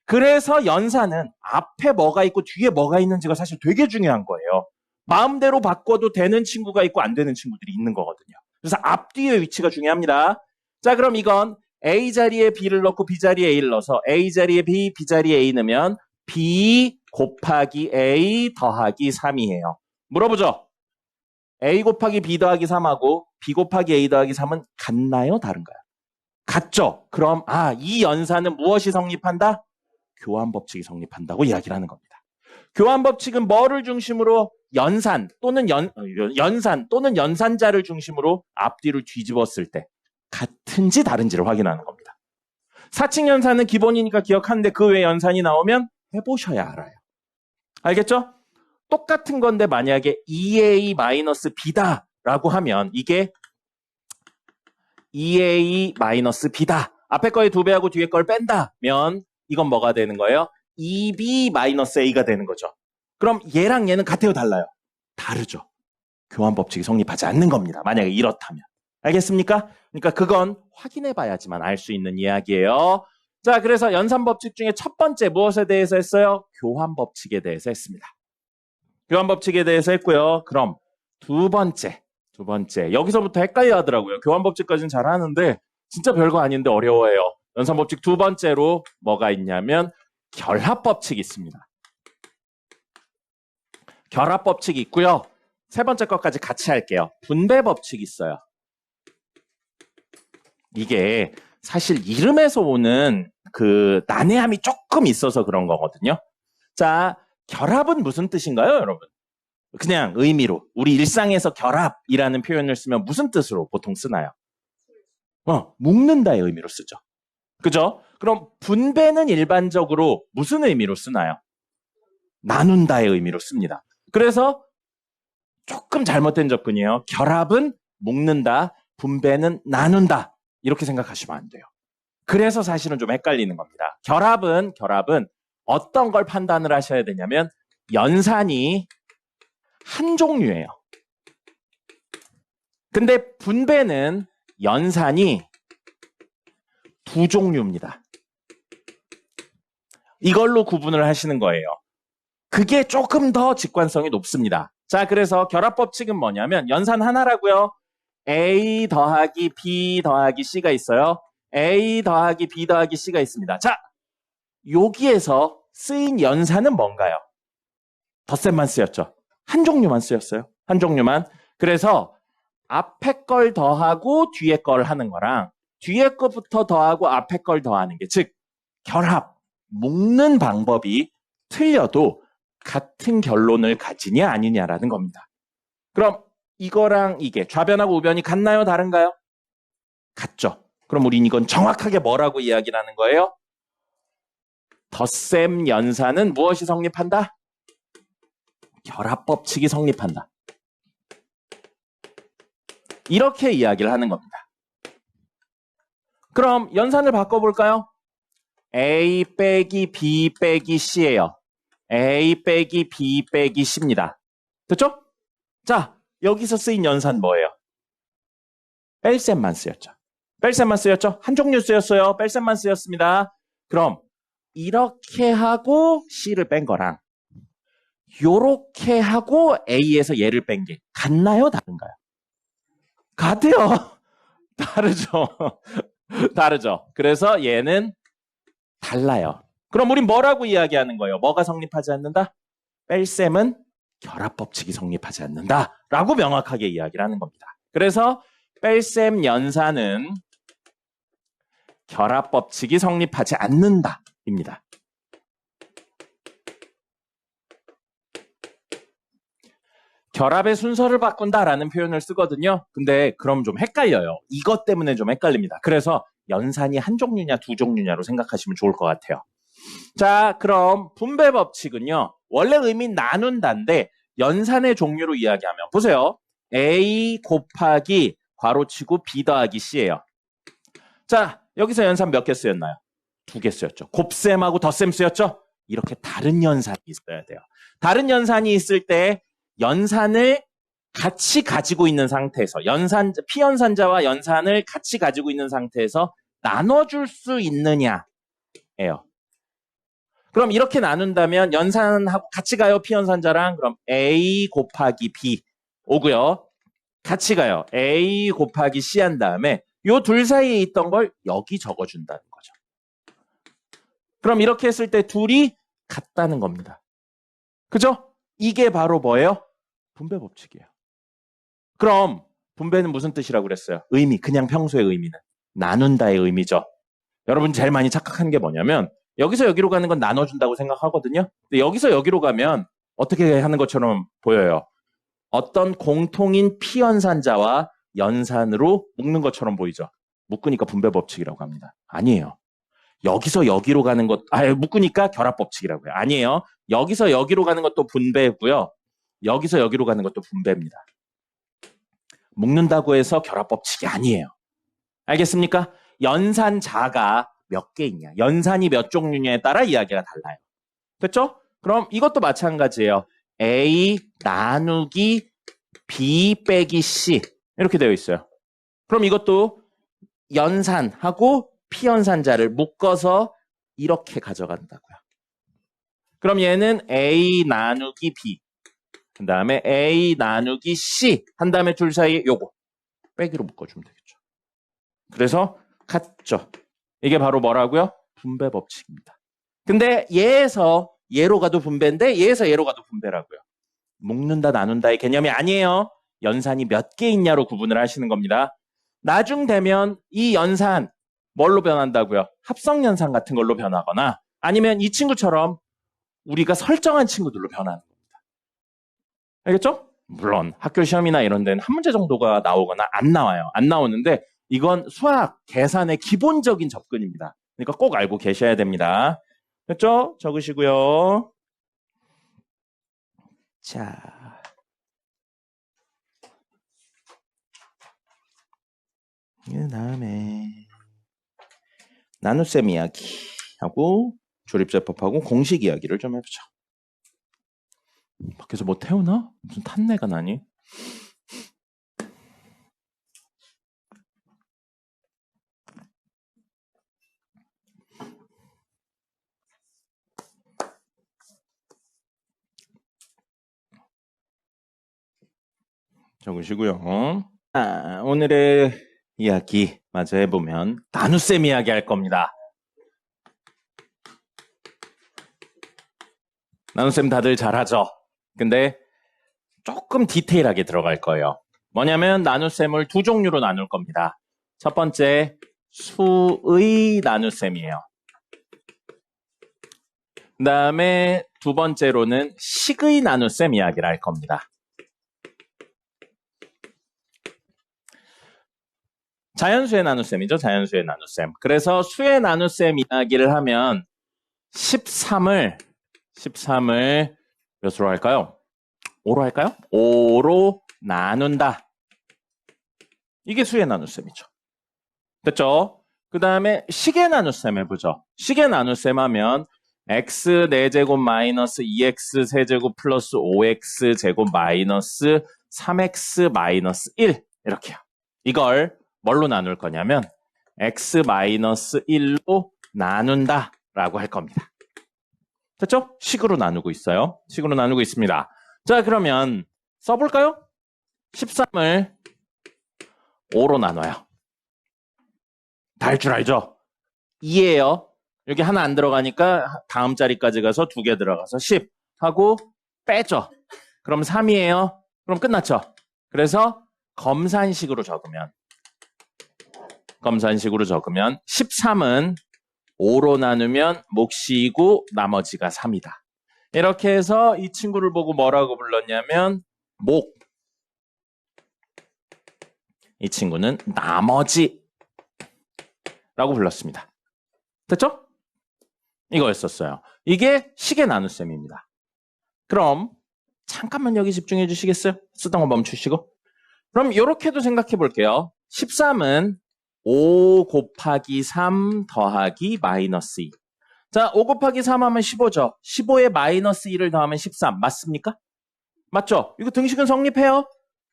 그래서 연산은 앞에 뭐가 있고 뒤에 뭐가 있는지가 사실 되게 중요한 거예요. 마음대로 바꿔도 되는 친구가 있고 안 되는 친구들이 있는 거거든요. 그래서 앞뒤의 위치가 중요합니다. 자, 그럼 이건 A 자리에 B를 넣고 B 자리에 A를 넣어서 A 자리에 B, B 자리에 A 넣으면 B 곱하기 A 더하기 3이에요. 물어보죠. A 곱하기 B 더하기 3하고 B 곱하기 A 더하기 3은 같나요? 다른가요? 같죠? 그럼 이 연산은 무엇이 성립한다? 교환 법칙이 성립한다고 이야기를 하는 겁니다. 교환 법칙은 뭐를 중심으로 연산 또는 연산 또는 연산자를 중심으로 앞뒤를 뒤집었을 때 같은지 다른지를 확인하는 겁니다. 사칙연산은 기본이니까 기억하는데 그 외에 연산이 나오면 해보셔야 알아요. 알겠죠? 똑같은 건데 만약에 2A-B다 라고 하면 이게 2A-B다. 앞에 거의 2배하고 뒤에 걸 뺀다면 이건 뭐가 되는 거예요? 2B-A가 되는 거죠. 그럼 얘랑 얘는 같아요, 달라요? 다르죠. 교환 법칙이 성립하지 않는 겁니다. 만약에 이렇다면. 알겠습니까? 그러니까 그건 확인해 봐야지만 알 수 있는 이야기예요. 자, 그래서 연산 법칙 중에 첫 번째 무엇에 대해서 했어요? 교환 법칙에 대해서 했습니다. 교환 법칙에 대해서 했고요. 그럼 두 번째. 여기서부터 헷갈려 하더라고요. 교환 법칙까지는 잘 하는데 진짜 별거 아닌데 어려워해요. 연산 법칙 두 번째로 뭐가 있냐면 결합 법칙이 있습니다. 결합 법칙이 있고요. 세 번째 것까지 같이 할게요. 분배 법칙이 있어요. 이게 사실 이름에서 오는 그 난해함이 조금 있어서 그런 거거든요. 자, 결합은 무슨 뜻인가요, 여러분? 그냥 의미로 우리 일상에서 결합이라는 표현을 쓰면 무슨 뜻으로 보통 쓰나요? 묶는다의 의미로 쓰죠. 그죠? 그럼 분배는 일반적으로 무슨 의미로 쓰나요? 나눈다의 의미로 씁니다. 그래서 조금 잘못된 접근이에요. 결합은 묶는다, 분배는 나눈다. 이렇게 생각하시면 안 돼요. 그래서 사실은 좀 헷갈리는 겁니다. 결합은 어떤 걸 판단을 하셔야 되냐면 연산이 한 종류예요. 근데 분배는 연산이 두 종류입니다. 이걸로 구분을 하시는 거예요. 그게 조금 더 직관성이 높습니다. 자, 그래서 결합 법칙은 뭐냐면 연산 하나라고요. A 더하기 B 더하기 C가 있어요. A 더하기 B 더하기 C가 있습니다. 자, 여기에서 쓰인 연산은 뭔가요? 덧셈만 쓰였죠. 한 종류만 쓰였어요. 한 종류만. 그래서 앞에 걸 더하고 뒤에 걸 하는 거랑 뒤에 거부터 더하고 앞에 걸 더하는 게 즉 결합, 묶는 방법이 틀려도 같은 결론을 가지냐 아니냐라는 겁니다. 그럼 이거랑 이게 좌변하고 우변이 같나요? 다른가요? 같죠. 그럼 우린 이건 정확하게 뭐라고 이야기를 하는 거예요? 덧셈 연산은 무엇이 성립한다? 결합 법칙이 성립한다. 이렇게 이야기를 하는 겁니다. 그럼 연산을 바꿔볼까요? A 빼기 B 빼기 C예요. A 빼기 B 빼기 C입니다. 됐죠? 자, 여기서 쓰인 연산 뭐예요? 뺄셈만 쓰였죠. 뺄셈만 쓰였죠? 한 종류 쓰였어요. 뺄셈만 쓰였습니다. 그럼 이렇게 하고 C를 뺀 거랑 요렇게 하고 A에서 얘를 뺀 게 같나요? 다른가요? 같아요. 다르죠. 다르죠. 그래서 얘는 달라요. 그럼 우린 뭐라고 이야기하는 거예요? 뭐가 성립하지 않는다? 뺄셈은 결합법칙이 성립하지 않는다 라고 명확하게 이야기를 하는 겁니다. 그래서 뺄셈 연산은 결합법칙이 성립하지 않는다 입니다. 결합의 순서를 바꾼다라는 표현을 쓰거든요. 근데 그럼 좀 헷갈려요. 이것 때문에 좀 헷갈립니다. 그래서 연산이 한 종류냐 두 종류냐로 생각하시면 좋을 것 같아요. 자, 그럼 분배 법칙은요. 원래 의미 나눈다인데 연산의 종류로 이야기하면 보세요. A 곱하기 괄호치고 B 더하기 C예요. 자, 여기서 연산 몇 개 쓰였나요? 2개 쓰였죠. 곱셈하고 덧셈 쓰였죠? 이렇게 다른 연산이 있어야 돼요. 다른 연산이 있을 때 연산을 같이 가지고 있는 상태에서 피연산자와 연산을 같이 가지고 있는 상태에서 나눠줄 수 있느냐예요. 그럼 이렇게 나눈다면 연산하고 같이 가요. 피연산자랑. 그럼 A 곱하기 B 오고요. 같이 가요. A 곱하기 C 한 다음에 요 둘 사이에 있던 걸 여기 적어준다는 거죠. 그럼 이렇게 했을 때 둘이 같다는 겁니다. 그죠? 이게 바로 뭐예요? 분배 법칙이에요. 그럼 분배는 무슨 뜻이라고 그랬어요? 의미, 그냥 평소의 의미는 나눈다의 의미죠. 여러분 제일 많이 착각하는 게 뭐냐면 여기서 여기로 가는 건 나눠준다고 생각하거든요. 근데 여기서 여기로 가면 어떻게 하는 것처럼 보여요. 어떤 공통인 피연산자와 연산으로 묶는 것처럼 보이죠. 묶으니까 분배 법칙이라고 합니다. 아니에요. 여기서 여기로 가는 것, 묶으니까 결합 법칙이라고요. 아니에요. 여기서 여기로 가는 것도 분배고요. 여기서 여기로 가는 것도 분배입니다. 묶는다고 해서 결합 법칙이 아니에요. 알겠습니까? 연산자가 몇 개 있냐, 연산이 몇 종류냐에 따라 이야기가 달라요. 됐죠? 그럼 이것도 마찬가지예요. A 나누기 B 빼기 C 이렇게 되어 있어요. 그럼 이것도 연산하고 피연산자를 묶어서 이렇게 가져간다고요. 그럼 얘는 A 나누기 B 그 다음에 A 나누기 C 한 다음에 둘 사이에 요거 빼기로 묶어주면 되겠죠. 그래서 같죠. 이게 바로 뭐라고요? 분배 법칙입니다. 근데 얘에서 얘로 가도 분배인데 얘에서 얘로 가도 분배라고요. 묶는다 나눈다의 개념이 아니에요. 연산이 몇 개 있냐로 구분을 하시는 겁니다. 나중 되면 이 연산 뭘로 변한다고요? 합성연산 같은 걸로 변하거나 아니면 이 친구처럼 우리가 설정한 친구들로 변하는 겁니다. 알겠죠? 물론 학교 시험이나 이런 데는 한 문제 정도가 나오거나 안 나와요. 안 나오는데 이건 수학, 계산의 기본적인 접근입니다. 그러니까 꼭 알고 계셔야 됩니다. 됐죠? 적으시고요. 자, 그 다음에 나눗셈 이야기하고 조립제법하고 공식 이야기를 좀 해보죠. 밖에서 뭐 태우나? 무슨 탄내가 나니? 적으시고요. 오늘의 이야기 마저 해보면 나눗셈 이야기 할 겁니다. 나눗셈 다들 잘하죠? 근데 조금 디테일하게 들어갈 거예요. 뭐냐면 나눗셈을 두 종류로 나눌 겁니다. 첫 번째 수의 나눗셈이에요. 그 다음에 두 번째로는 식의 나눗셈 이야기를 할 겁니다. 자연수의 나눗셈이죠. 자연수의 나눗셈. 그래서 수의 나눗셈 이야기를 하면 13을 몇으로 할까요? 5로 할까요? 5로 나눈다. 이게 수의 나눗셈이죠. 됐죠? 그 다음에 식의 나눗셈 해보죠. 식의 나눗셈 하면 x 4제곱 마이너스 2x 세제곱 플러스 5x 제곱 마이너스 3x 마이너스 1 이렇게요. 이걸 뭘로 나눌 거냐면 x 마이너스 1로 나눈다 라고 할 겁니다. 됐죠? 식으로 나누고 있어요. 식으로 나누고 있습니다. 자, 그러면 써볼까요? 13을 5로 나눠요. 다 할 줄 알죠? 2예요. 여기 하나 안 들어가니까 다음 자리까지 가서 2개 들어가서 10 하고 빼죠. 그럼 3이에요. 그럼 끝났죠? 그래서 검산식으로 적으면 13은 5로 나누면 몫이고 나머지가 3이다. 이렇게 해서 이 친구를 보고 뭐라고 불렀냐면 목. 이 친구는 나머지라고 불렀습니다. 됐죠? 이거였었어요. 이게 식의 나눗셈입니다. 그럼 잠깐만 여기 집중해 주시겠어요? 쓰던 거 멈추시고. 그럼 이렇게도 생각해 볼게요. 13은 5 곱하기 3 더하기 마이너스 2. 자, 5 곱하기 3 하면 15죠. 15에 마이너스 2를 더하면 13. 맞습니까? 맞죠? 이거 등식은 성립해요.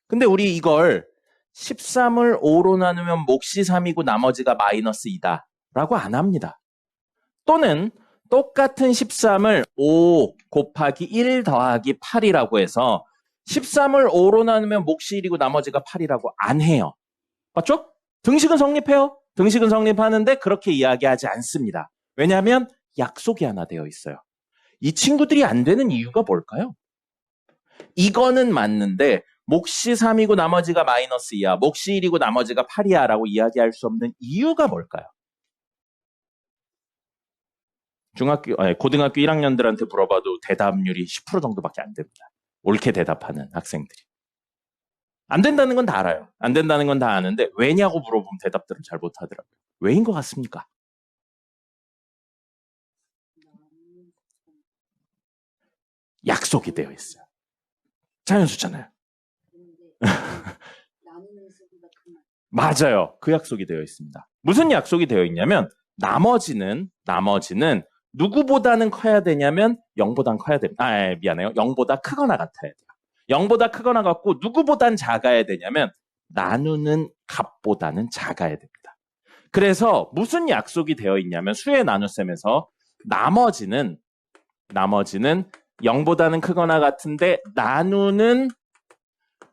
근데 우리 이걸 13을 5로 나누면 몫이 3이고 나머지가 마이너스 2다. 라고 안 합니다. 또는 똑같은 13을 5 곱하기 1 더하기 8이라고 해서 13을 5로 나누면 몫이 1이고 나머지가 8이라고 안 해요. 맞죠? 등식은 성립해요. 등식은 성립하는데 그렇게 이야기하지 않습니다. 왜냐하면 약속이 하나 되어 있어요. 이 친구들이 안 되는 이유가 뭘까요? 이거는 맞는데 몫이 3이고 나머지가 마이너스 2야. 몫이 1이고 나머지가 8이야 라고 이야기할 수 없는 이유가 뭘까요? 고등학교 1학년들한테 물어봐도 대답률이 10% 정도밖에 안 됩니다. 옳게 대답하는 학생들이. 안 된다는 건 다 알아요. 안 된다는 건 다 아는데 왜냐고 물어보면 대답들을 잘 못하더라고요. 왜인 것 같습니까? 약속이 되어 있어요. 자연수잖아요. 맞아요. 그 약속이 되어 있습니다. 무슨 약속이 되어 있냐면 나머지는 누구보다는 커야 되냐면 0보단 커야 됩니다. 미안해요. 0보다 크거나 같아야 돼요. 0보다 크거나 같고 누구보단 작아야 되냐면 나누는 값보다는 작아야 됩니다. 그래서 무슨 약속이 되어 있냐면 수의 나눗셈에서 나머지는 0보다는 크거나 같은데 나누는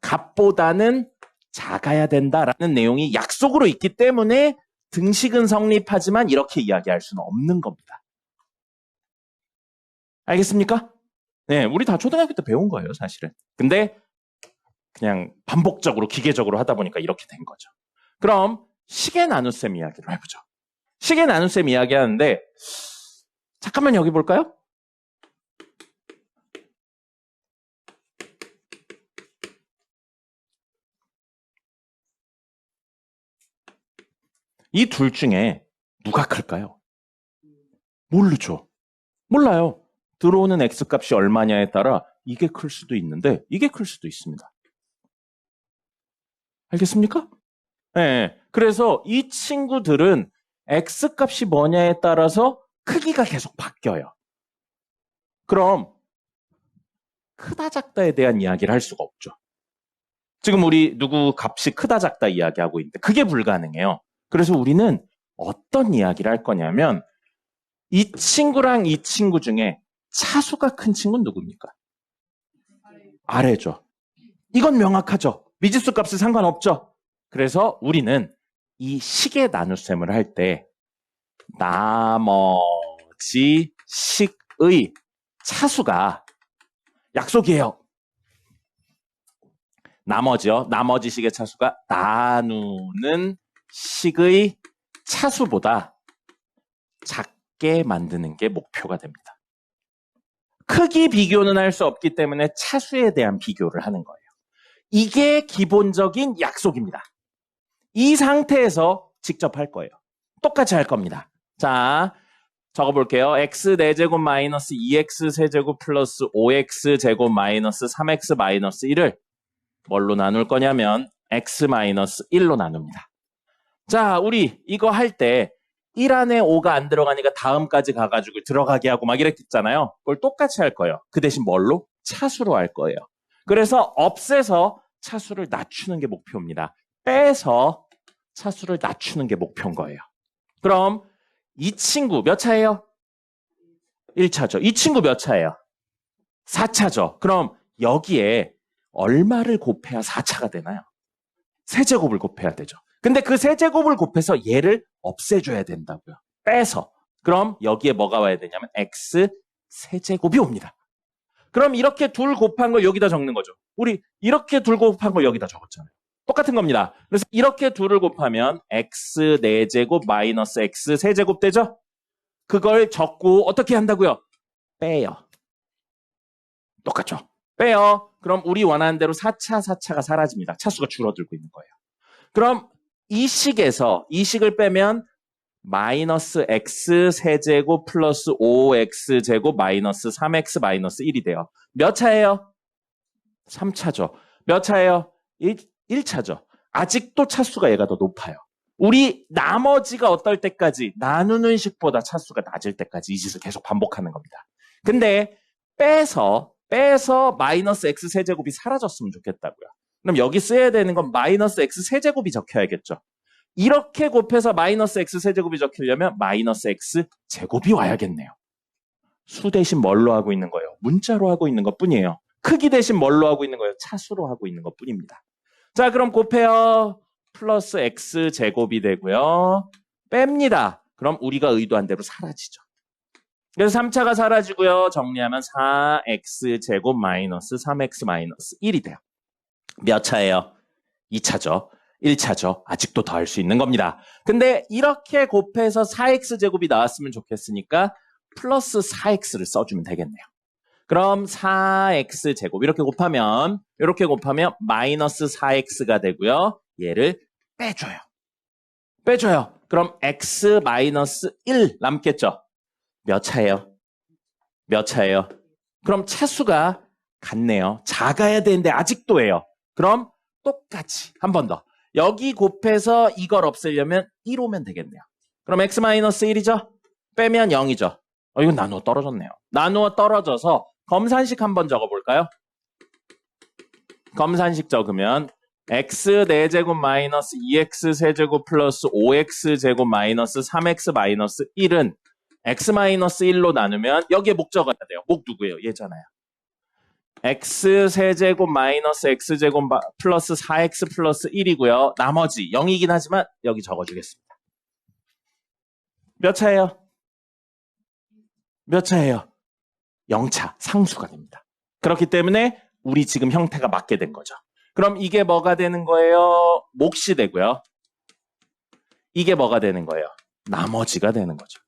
값보다는 작아야 된다라는 내용이 약속으로 있기 때문에 등식은 성립하지만 이렇게 이야기할 수는 없는 겁니다. 알겠습니까? 네, 우리 다 초등학교 때 배운 거예요, 사실은. 근데 그냥 반복적으로 기계적으로 하다 보니까 이렇게 된 거죠. 그럼 식의 나눗셈 이야기를 해보죠. 식의 나눗셈 이야기하는데 잠깐만 여기 볼까요? 이 둘 중에 누가 클까요? 모르죠. 몰라요. 들어오는 x값이 얼마냐에 따라 이게 클 수도 있는데 이게 클 수도 있습니다. 알겠습니까? 네. 그래서 이 친구들은 x값이 뭐냐에 따라서 크기가 계속 바뀌어요. 그럼 크다 작다에 대한 이야기를 할 수가 없죠. 지금 우리 누구 값이 크다 작다 이야기하고 있는데 그게 불가능해요. 그래서 우리는 어떤 이야기를 할 거냐면 이 친구랑 이 친구 중에 차수가 큰 친구는 누굽니까? 아래죠. 이건 명확하죠. 미지수 값은 상관없죠. 그래서 우리는 이 식의 나눗셈을 할 때 나머지 식의 차수가 약속이에요. 나머지 식의 차수가 나누는 식의 차수보다 작게 만드는 게 목표가 됩니다. 크기 비교는 할 수 없기 때문에 차수에 대한 비교를 하는 거예요. 이게 기본적인 약속입니다. 이 상태에서 직접 할 거예요. 똑같이 할 겁니다. 자, 적어볼게요. x 4제곱 마이너스 2x 세제곱 플러스 5x 제곱 마이너스 3x 마이너스 1을 뭘로 나눌 거냐면 x 마이너스 1로 나눕니다. 자, 우리 이거 할 때 1 안에 5가 안 들어가니까 다음까지 가가지고 들어가게 하고 막 이랬잖아요. 그걸 똑같이 할 거예요. 그 대신 뭘로? 차수로 할 거예요. 그래서 없애서 차수를 낮추는 게 목표입니다. 빼서 차수를 낮추는 게 목표인 거예요. 그럼 이 친구 몇 차예요? 1차죠. 이 친구 몇 차예요? 4차죠. 그럼 여기에 얼마를 곱해야 4차가 되나요? 세제곱을 곱해야 되죠. 근데 그 세제곱을 곱해서 얘를 없애줘야 된다고요. 빼서. 그럼 여기에 뭐가 와야 되냐면 x 세제곱이 옵니다. 그럼 이렇게 둘 곱한 걸 여기다 적는 거죠. 우리 이렇게 둘 곱한 걸 여기다 적었잖아요. 똑같은 겁니다. 그래서 이렇게 둘을 곱하면 x 4제곱 마이너스 x 세제곱 되죠? 그걸 적고 어떻게 한다고요? 빼요. 똑같죠? 빼요. 그럼 우리 원하는 대로 4차가 사라집니다. 차수가 줄어들고 있는 거예요. 그럼 이 식을 빼면 마이너스 x 세제곱 플러스 5x 제곱 마이너스 3x 마이너스 1이 돼요. 몇 차예요? 3차죠. 몇 차예요? 1차죠. 아직도 차수가 얘가 더 높아요. 우리 나머지가 어떨 때까지 나누는 식보다 차수가 낮을 때까지 이 짓을 계속 반복하는 겁니다. 근데 빼서 마이너스 x 세제곱이 사라졌으면 좋겠다고요. 그럼 여기 써야 되는 건 마이너스 x 세제곱이 적혀야겠죠. 이렇게 곱해서 마이너스 x 세제곱이 적히려면 마이너스 x 제곱이 와야겠네요. 수 대신 뭘로 하고 있는 거예요? 문자로 하고 있는 것 뿐이에요. 크기 대신 뭘로 하고 있는 거예요? 차수로 하고 있는 것 뿐입니다. 자, 그럼 곱해요. 플러스 x 제곱이 되고요. 뺍니다. 그럼 우리가 의도한 대로 사라지죠. 그래서 3차가 사라지고요. 정리하면 4x 제곱 마이너스 3x 마이너스 1이 돼요. 몇 차예요? 2차죠. 1차죠. 아직도 더 할 수 있는 겁니다. 근데 이렇게 곱해서 4x 제곱이 나왔으면 좋겠으니까 플러스 4x를 써주면 되겠네요. 그럼 4x 제곱 이렇게 곱하면 마이너스 4x가 되고요. 얘를 빼줘요. 그럼 x 마이너스 1 남겠죠? 몇 차예요? 그럼 차수가 같네요. 작아야 되는데 아직도예요. 그럼 똑같이 한 번 더. 여기 곱해서 이걸 없애려면 1 오면 되겠네요. 그럼 x 마이너스 1이죠? 빼면 0이죠. 이건 나누어 떨어졌네요. 나누어 떨어져서 검산식 한번 적어볼까요? 검산식 적으면 x 4제곱 마이너스 2x 세제곱 플러스 5x 제곱 마이너스 3x 마이너스 1은 x 마이너스 1로 나누면 여기에 목 적어야 돼요. 목 누구예요? 얘잖아요. x 세제곱 마이너스 x제곱 플러스 4x 플러스 1이고요. 나머지 0이긴 하지만 여기 적어주겠습니다. 몇 차예요? 0차, 상수가 됩니다. 그렇기 때문에 우리 지금 형태가 맞게 된 거죠. 그럼 이게 뭐가 되는 거예요? 몫이 되고요. 이게 뭐가 되는 거예요? 나머지가 되는 거죠.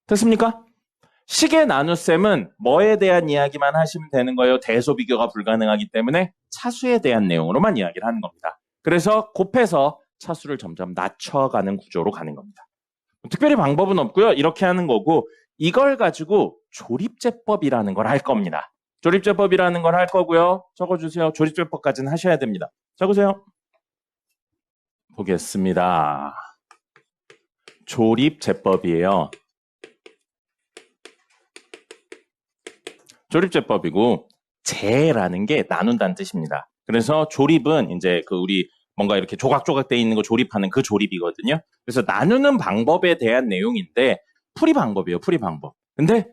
됐습니까? 식의 나눗셈은 뭐에 대한 이야기만 하시면 되는 거예요. 대소 비교가 불가능하기 때문에 차수에 대한 내용으로만 이야기를 하는 겁니다. 그래서 곱해서 차수를 점점 낮춰가는 구조로 가는 겁니다. 특별히 방법은 없고요. 이렇게 하는 거고 이걸 가지고 조립제법이라는 걸 할 겁니다. 조립제법이라는 걸 할 거고요. 적어주세요. 조립제법까지는 하셔야 됩니다. 적으세요. 보겠습니다. 조립제법이에요. 조립제법이고 재라는 게 나눈다는 뜻입니다. 그래서 조립은 이제 우리 뭔가 이렇게 조각조각 돼 있는 거 조립하는 그 조립이거든요. 그래서 나누는 방법에 대한 내용인데 풀이 방법이에요. 풀이 방법. 근데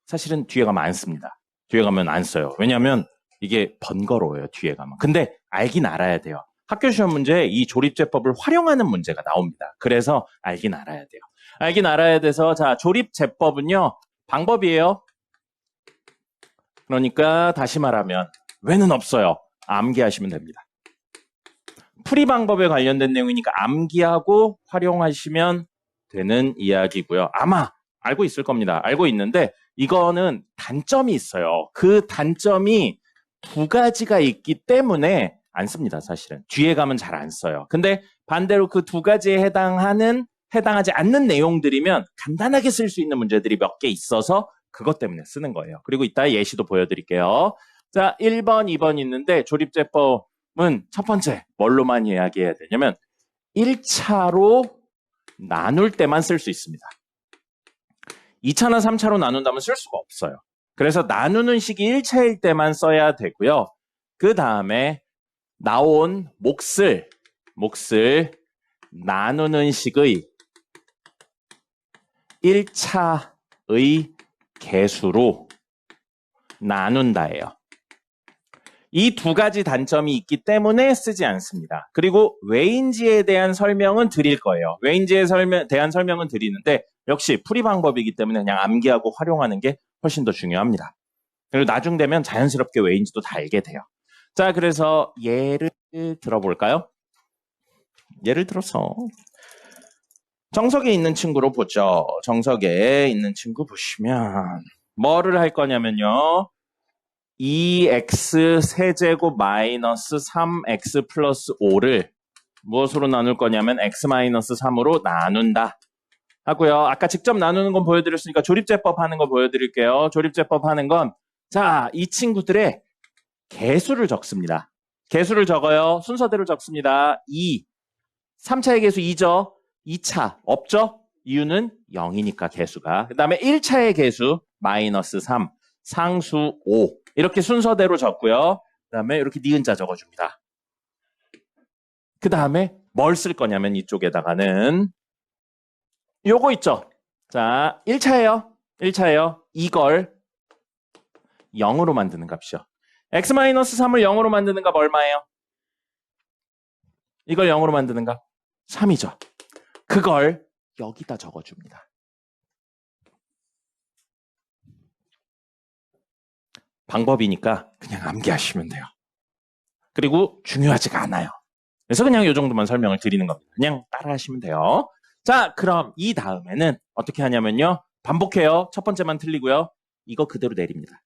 사실은 뒤에 가면 안 씁니다. 뒤에 가면 안 써요. 왜냐하면 이게 번거로워요. 뒤에 가면. 근데 알긴 알아야 돼요. 학교 시험 문제에 이 조립제법을 활용하는 문제가 나옵니다. 그래서 알긴 알아야 돼요. 알긴 알아야 돼서 자 조립제법은요. 방법이에요. 그러니까 다시 말하면 왜는 없어요. 암기하시면 됩니다. 풀이 방법에 관련된 내용이니까 암기하고 활용하시면 되는 이야기고요. 아마 알고 있을 겁니다. 알고 있는데 이거는 단점이 있어요. 그 단점이 2가지가 있기 때문에 안 씁니다. 사실은. 뒤에 가면 잘 안 써요. 근데 반대로 그 2가지에 해당하지 않는 내용들이면 간단하게 쓸 수 있는 문제들이 몇 개 있어서 그것 때문에 쓰는 거예요. 그리고 이따 예시도 보여드릴게요. 자, 1번, 2번 있는데 조립제법은 첫 번째 뭘로만 이야기해야 되냐면 1차로 나눌 때만 쓸 수 있습니다. 2차나 3차로 나눈다면 쓸 수가 없어요. 그래서 나누는 식이 1차일 때만 써야 되고요. 그 다음에 나온 몫을 나누는 식의 1차의 개수로 나눈다예요. 이 두 가지 단점이 있기 때문에 쓰지 않습니다. 그리고 왜인지에 대한 설명은 드릴 거예요. 왜인지에 대한 설명은 드리는데 역시 풀이 방법이기 때문에 그냥 암기하고 활용하는 게 훨씬 더 중요합니다. 그리고 나중 되면 자연스럽게 왜인지도 다 알게 돼요. 자, 그래서 예를 들어볼까요? 예를 들어서 정석에 있는 친구로 보죠. 정석에 있는 친구 보시면 뭐를 할 거냐면요. 2x 세제곱 마이너스 3x 플러스 5를 무엇으로 나눌 거냐면 x 마이너스 3으로 나눈다 하고요. 아까 직접 나누는 건 보여드렸으니까 조립제법 하는 거 보여드릴게요. 조립제법 하는 건 자, 이 친구들의 개수를 적습니다. 개수를 적어요. 순서대로 적습니다. 2, 3차의 개수 2죠. 2차 없죠? 이유는 0이니까 개수가. 그 다음에 1차의 개수 마이너스 3, 상수 5 이렇게 순서대로 적고요. 그 다음에 이렇게 니은자 적어줍니다. 그 다음에 뭘 쓸 거냐면 이쪽에다가는 요거 있죠. 자, 1차예요. 1차예요. 이걸 0으로 만드는 값이요. x-3을 0으로 만드는 값 얼마예요? 이걸 0으로 만드는 값 3이죠. 그걸 여기다 적어줍니다. 방법이니까 그냥 암기하시면 돼요. 그리고 중요하지가 않아요. 그래서 그냥 이 정도만 설명을 드리는 겁니다. 그냥 따라 하시면 돼요. 자, 그럼 이 다음에는 어떻게 하냐면요. 반복해요. 첫 번째만 틀리고요. 이거 그대로 내립니다.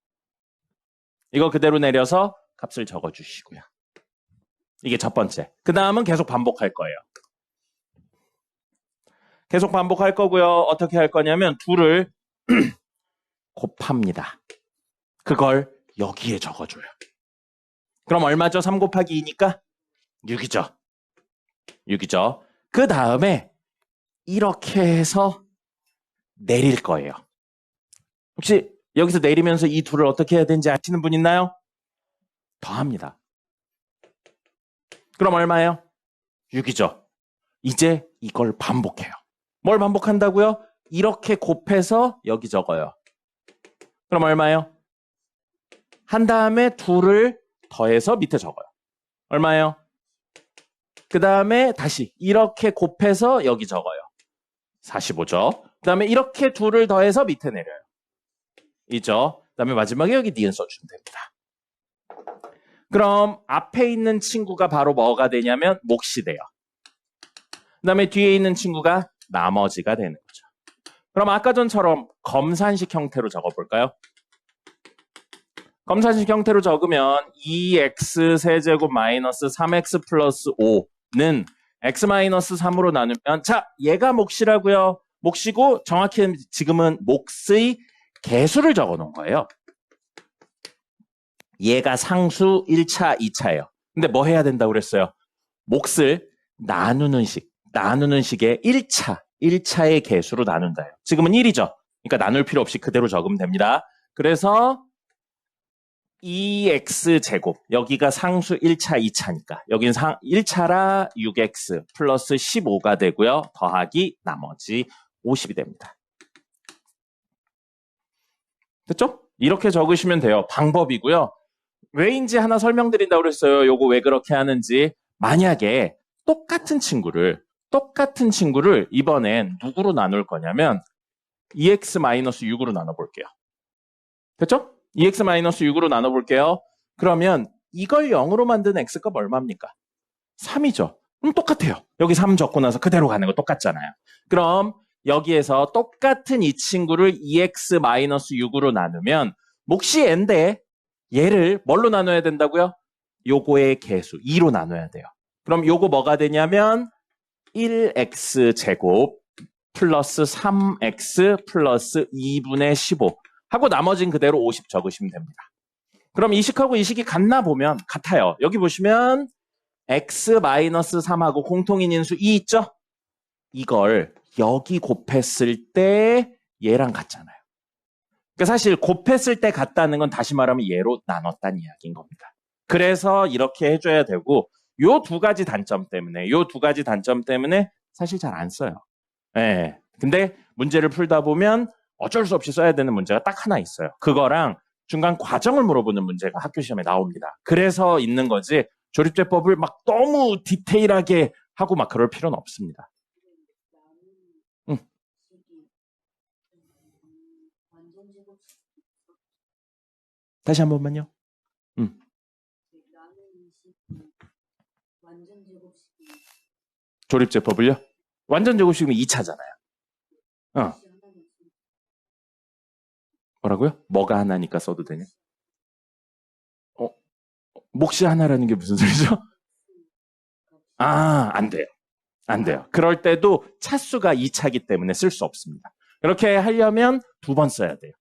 이거 그대로 내려서 값을 적어주시고요. 이게 첫 번째. 그 다음은 계속 반복할 거예요. 계속 반복할 거고요. 어떻게 할 거냐면 둘을 곱합니다. 그걸 여기에 적어줘요. 그럼 얼마죠? 3 곱하기 2니까 6이죠. 6이죠. 그 다음에 이렇게 해서 내릴 거예요. 혹시 여기서 내리면서 이 둘을 어떻게 해야 되는지 아시는 분 있나요? 더합니다. 그럼 얼마예요? 6이죠. 이제 이걸 반복해요. 뭘 반복한다고요? 이렇게 곱해서 여기 적어요. 그럼 얼마예요? 한 다음에 둘을 더해서 밑에 적어요. 얼마예요? 그 다음에 다시 이렇게 곱해서 여기 적어요. 45죠. 그 다음에 이렇게 둘을 더해서 밑에 내려요. 이죠. 그 다음에 마지막에 여기 니은 써주면 됩니다. 그럼 앞에 있는 친구가 바로 뭐가 되냐면 몫이 돼요. 그 다음에 뒤에 있는 친구가 나머지가 되는 거죠. 그럼 아까 전처럼 검산식 형태로 적어볼까요? 검산식 형태로 적으면 2x 세제곱 마이너스 3x 플러스 5는 x 마이너스 3으로 나누면 자, 얘가 몫이라고요. 몫이고 정확히 지금은 몫의 개수를 적어 놓은 거예요. 얘가 상수 1차, 2차예요. 근데 뭐 해야 된다고 그랬어요? 몫을 나누는 식의 1차의 개수로 나눈다요. 지금은 1이죠. 그러니까 나눌 필요 없이 그대로 적으면 됩니다. 그래서 2x제곱, 여기가 상수 1차, 2차니까 여긴 1차라 6x 플러스 15가 되고요. 더하기 나머지 50이 됩니다. 됐죠? 이렇게 적으시면 돼요. 방법이고요. 왜인지 하나 설명드린다고 그랬어요. 요거 왜 그렇게 하는지. 만약에 똑같은 친구를 이번엔 누구로 나눌 거냐면 2x-6으로 나눠볼게요. 됐죠? 2x-6으로 나눠볼게요. 그러면 이걸 0으로 만든 x값 얼마입니까? 3이죠. 그럼 똑같아요. 여기 3 적고 나서 그대로 가는 거 똑같잖아요. 그럼 여기에서 똑같은 이 친구를 2x-6으로 나누면 몫이 n인데 얘를 뭘로 나눠야 된다고요? 요거의 개수 2로 나눠야 돼요. 그럼 요거 뭐가 되냐면 1x제곱 플러스 3x 플러스 2분의 15 하고 나머진 그대로 50 적으시면 됩니다. 그럼 이 식하고 이 식이 같나 보면 같아요. 여기 보시면 x-3하고 공통인 인수 2 있죠? 이걸 여기 곱했을 때 얘랑 같잖아요. 그러니까 사실 곱했을 때 같다는 건 다시 말하면 얘로 나눴다는 이야기인 겁니다. 그래서 이렇게 해줘야 되고 요 두 가지 단점 때문에 사실 잘 안 써요. 네. 근데 문제를 풀다 보면 어쩔 수 없이 써야 되는 문제가 딱 하나 있어요. 그거랑 중간 과정을 물어보는 문제가 학교 시험에 나옵니다. 그래서 있는 거지 조립제법을 막 너무 디테일하게 하고 막 그럴 필요는 없습니다. 응. 다시 한 번만요. 조립제법을요? 완전 제곱식이면 2차잖아요. 뭐라고요? 뭐가 하나니까 써도 되냐? 몫이 하나라는 게 무슨 소리죠? 안 돼요. 안 돼요. 그럴 때도 차수가 2차기 때문에 쓸 수 없습니다. 그렇게 하려면 2번 써야 돼요.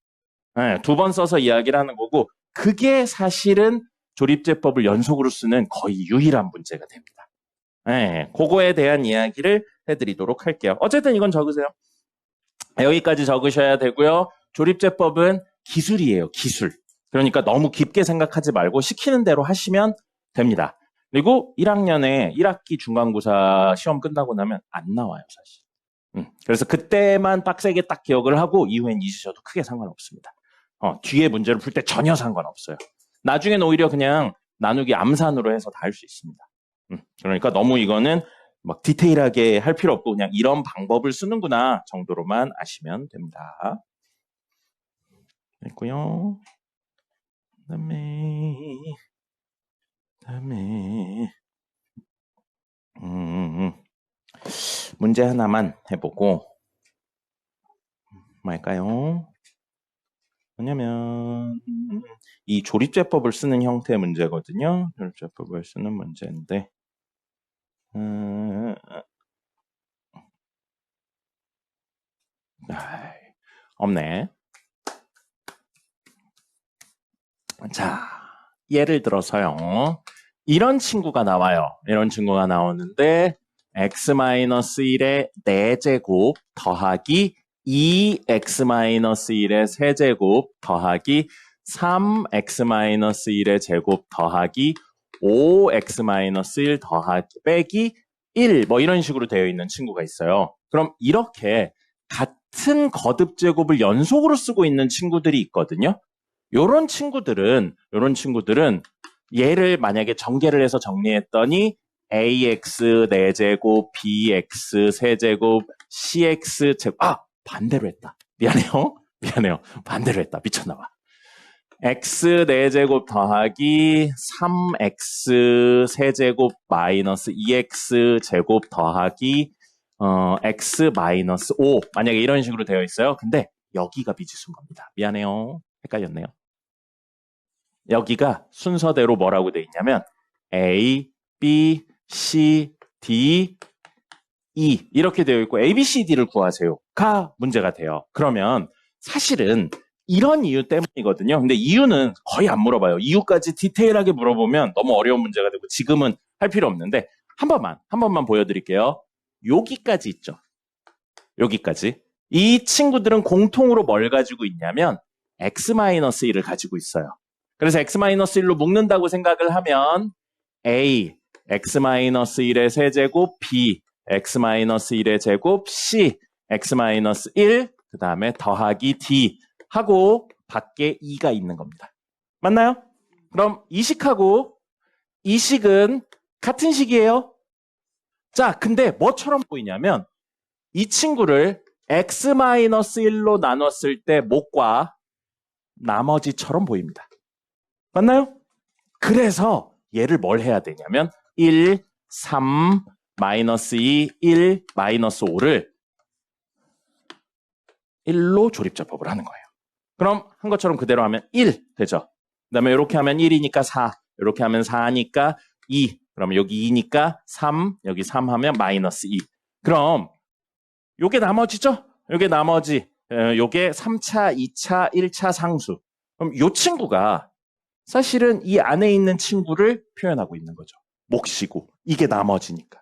네, 2번 써서 이야기를 하는 거고 그게 사실은 조립제법을 연속으로 쓰는 거의 유일한 문제가 됩니다. 네, 그거에 대한 이야기를 해드리도록 할게요. 어쨌든 이건 적으세요. 여기까지 적으셔야 되고요. 조립제법은 기술이에요. 기술. 그러니까 너무 깊게 생각하지 말고 시키는 대로 하시면 됩니다. 그리고 1학년에 1학기 중간고사 시험 끝나고 나면 안 나와요, 사실. 그래서 그때만 빡세게 딱 기억을 하고 이후엔 잊으셔도 크게 상관없습니다. 뒤에 문제를 풀 때 전혀 상관없어요. 나중엔 오히려 그냥 나누기 암산으로 해서 다 할 수 있습니다. 그러니까 너무 이거는 막 디테일하게 할 필요 없고 그냥 이런 방법을 쓰는구나 정도로만 아시면 됩니다. 됐고요. 그다음에 문제 하나만 해보고 말까요? 뭐냐면 이 조립제법을 쓰는 형태의 문제거든요. 조립제법을 쓰는 문제인데 없네. 자, 예를 들어서요. 이런 친구가 나와요. 이런 친구가 나오는데 x-1의 4제곱 더하기 2x-1의 세제곱 더하기 3x-1의 제곱 더하기 5x-1 더하기 빼기 1 뭐 이런 식으로 되어 있는 친구가 있어요. 그럼 이렇게 같은 거듭 제곱을 연속으로 쓰고 있는 친구들이 있거든요. 요런 친구들은 얘를 만약에 전개를 해서 정리했더니 ax 4제곱, bx 세제곱, cx 제곱 반대로 했다. 미안해요. 반대로 했다. 미쳤나봐. x 4제곱 더하기 3x 세제곱 마이너스 2x 제곱 더하기 x 마이너스 5 만약에 이런 식으로 되어 있어요. 근데 여기가 미지수인 겁니다. 미안해요. 헷갈렸네요. 여기가 순서대로 뭐라고 되어 있냐면 A, B, C, D, E 이렇게 되어 있고 A, B, C, D를 구하세요가 문제가 돼요. 그러면 사실은 이런 이유 때문이거든요. 근데 이유는 거의 안 물어봐요. 이유까지 디테일하게 물어보면 너무 어려운 문제가 되고 지금은 할 필요 없는데 한 번만 보여드릴게요. 여기까지 있죠. 여기까지. 이 친구들은 공통으로 뭘 가지고 있냐면 x-1을 가지고 있어요. 그래서 x-1로 묶는다고 생각을 하면 a, x-1의 세제곱, b, x-1의 제곱, c, x-1, 그 다음에 더하기 d 하고 밖에 2가 있는 겁니다. 맞나요? 그럼 이식하고 이식은 같은 식이에요. 자, 근데 뭐처럼 보이냐면 이 친구를 x-1로 나눴을 때 목과 나머지처럼 보입니다. 맞나요? 그래서 얘를 뭘 해야 되냐면 1, 3, 마이너스 2, 1, 마이너스 5를 1로 조립제법을 하는 거예요. 그럼 한 것처럼 그대로 하면 1 되죠. 그 다음에 이렇게 하면 1이니까 4, 이렇게 하면 4니까 2, 그러면 여기 2니까 3, 여기 3 하면 마이너스 2. 그럼 요게 나머지죠? 요게 나머지, 요게 3차, 2차, 1차 상수. 그럼 요 친구가 사실은 이 안에 있는 친구를 표현하고 있는 거죠. 몫이고 이게 나머지니까.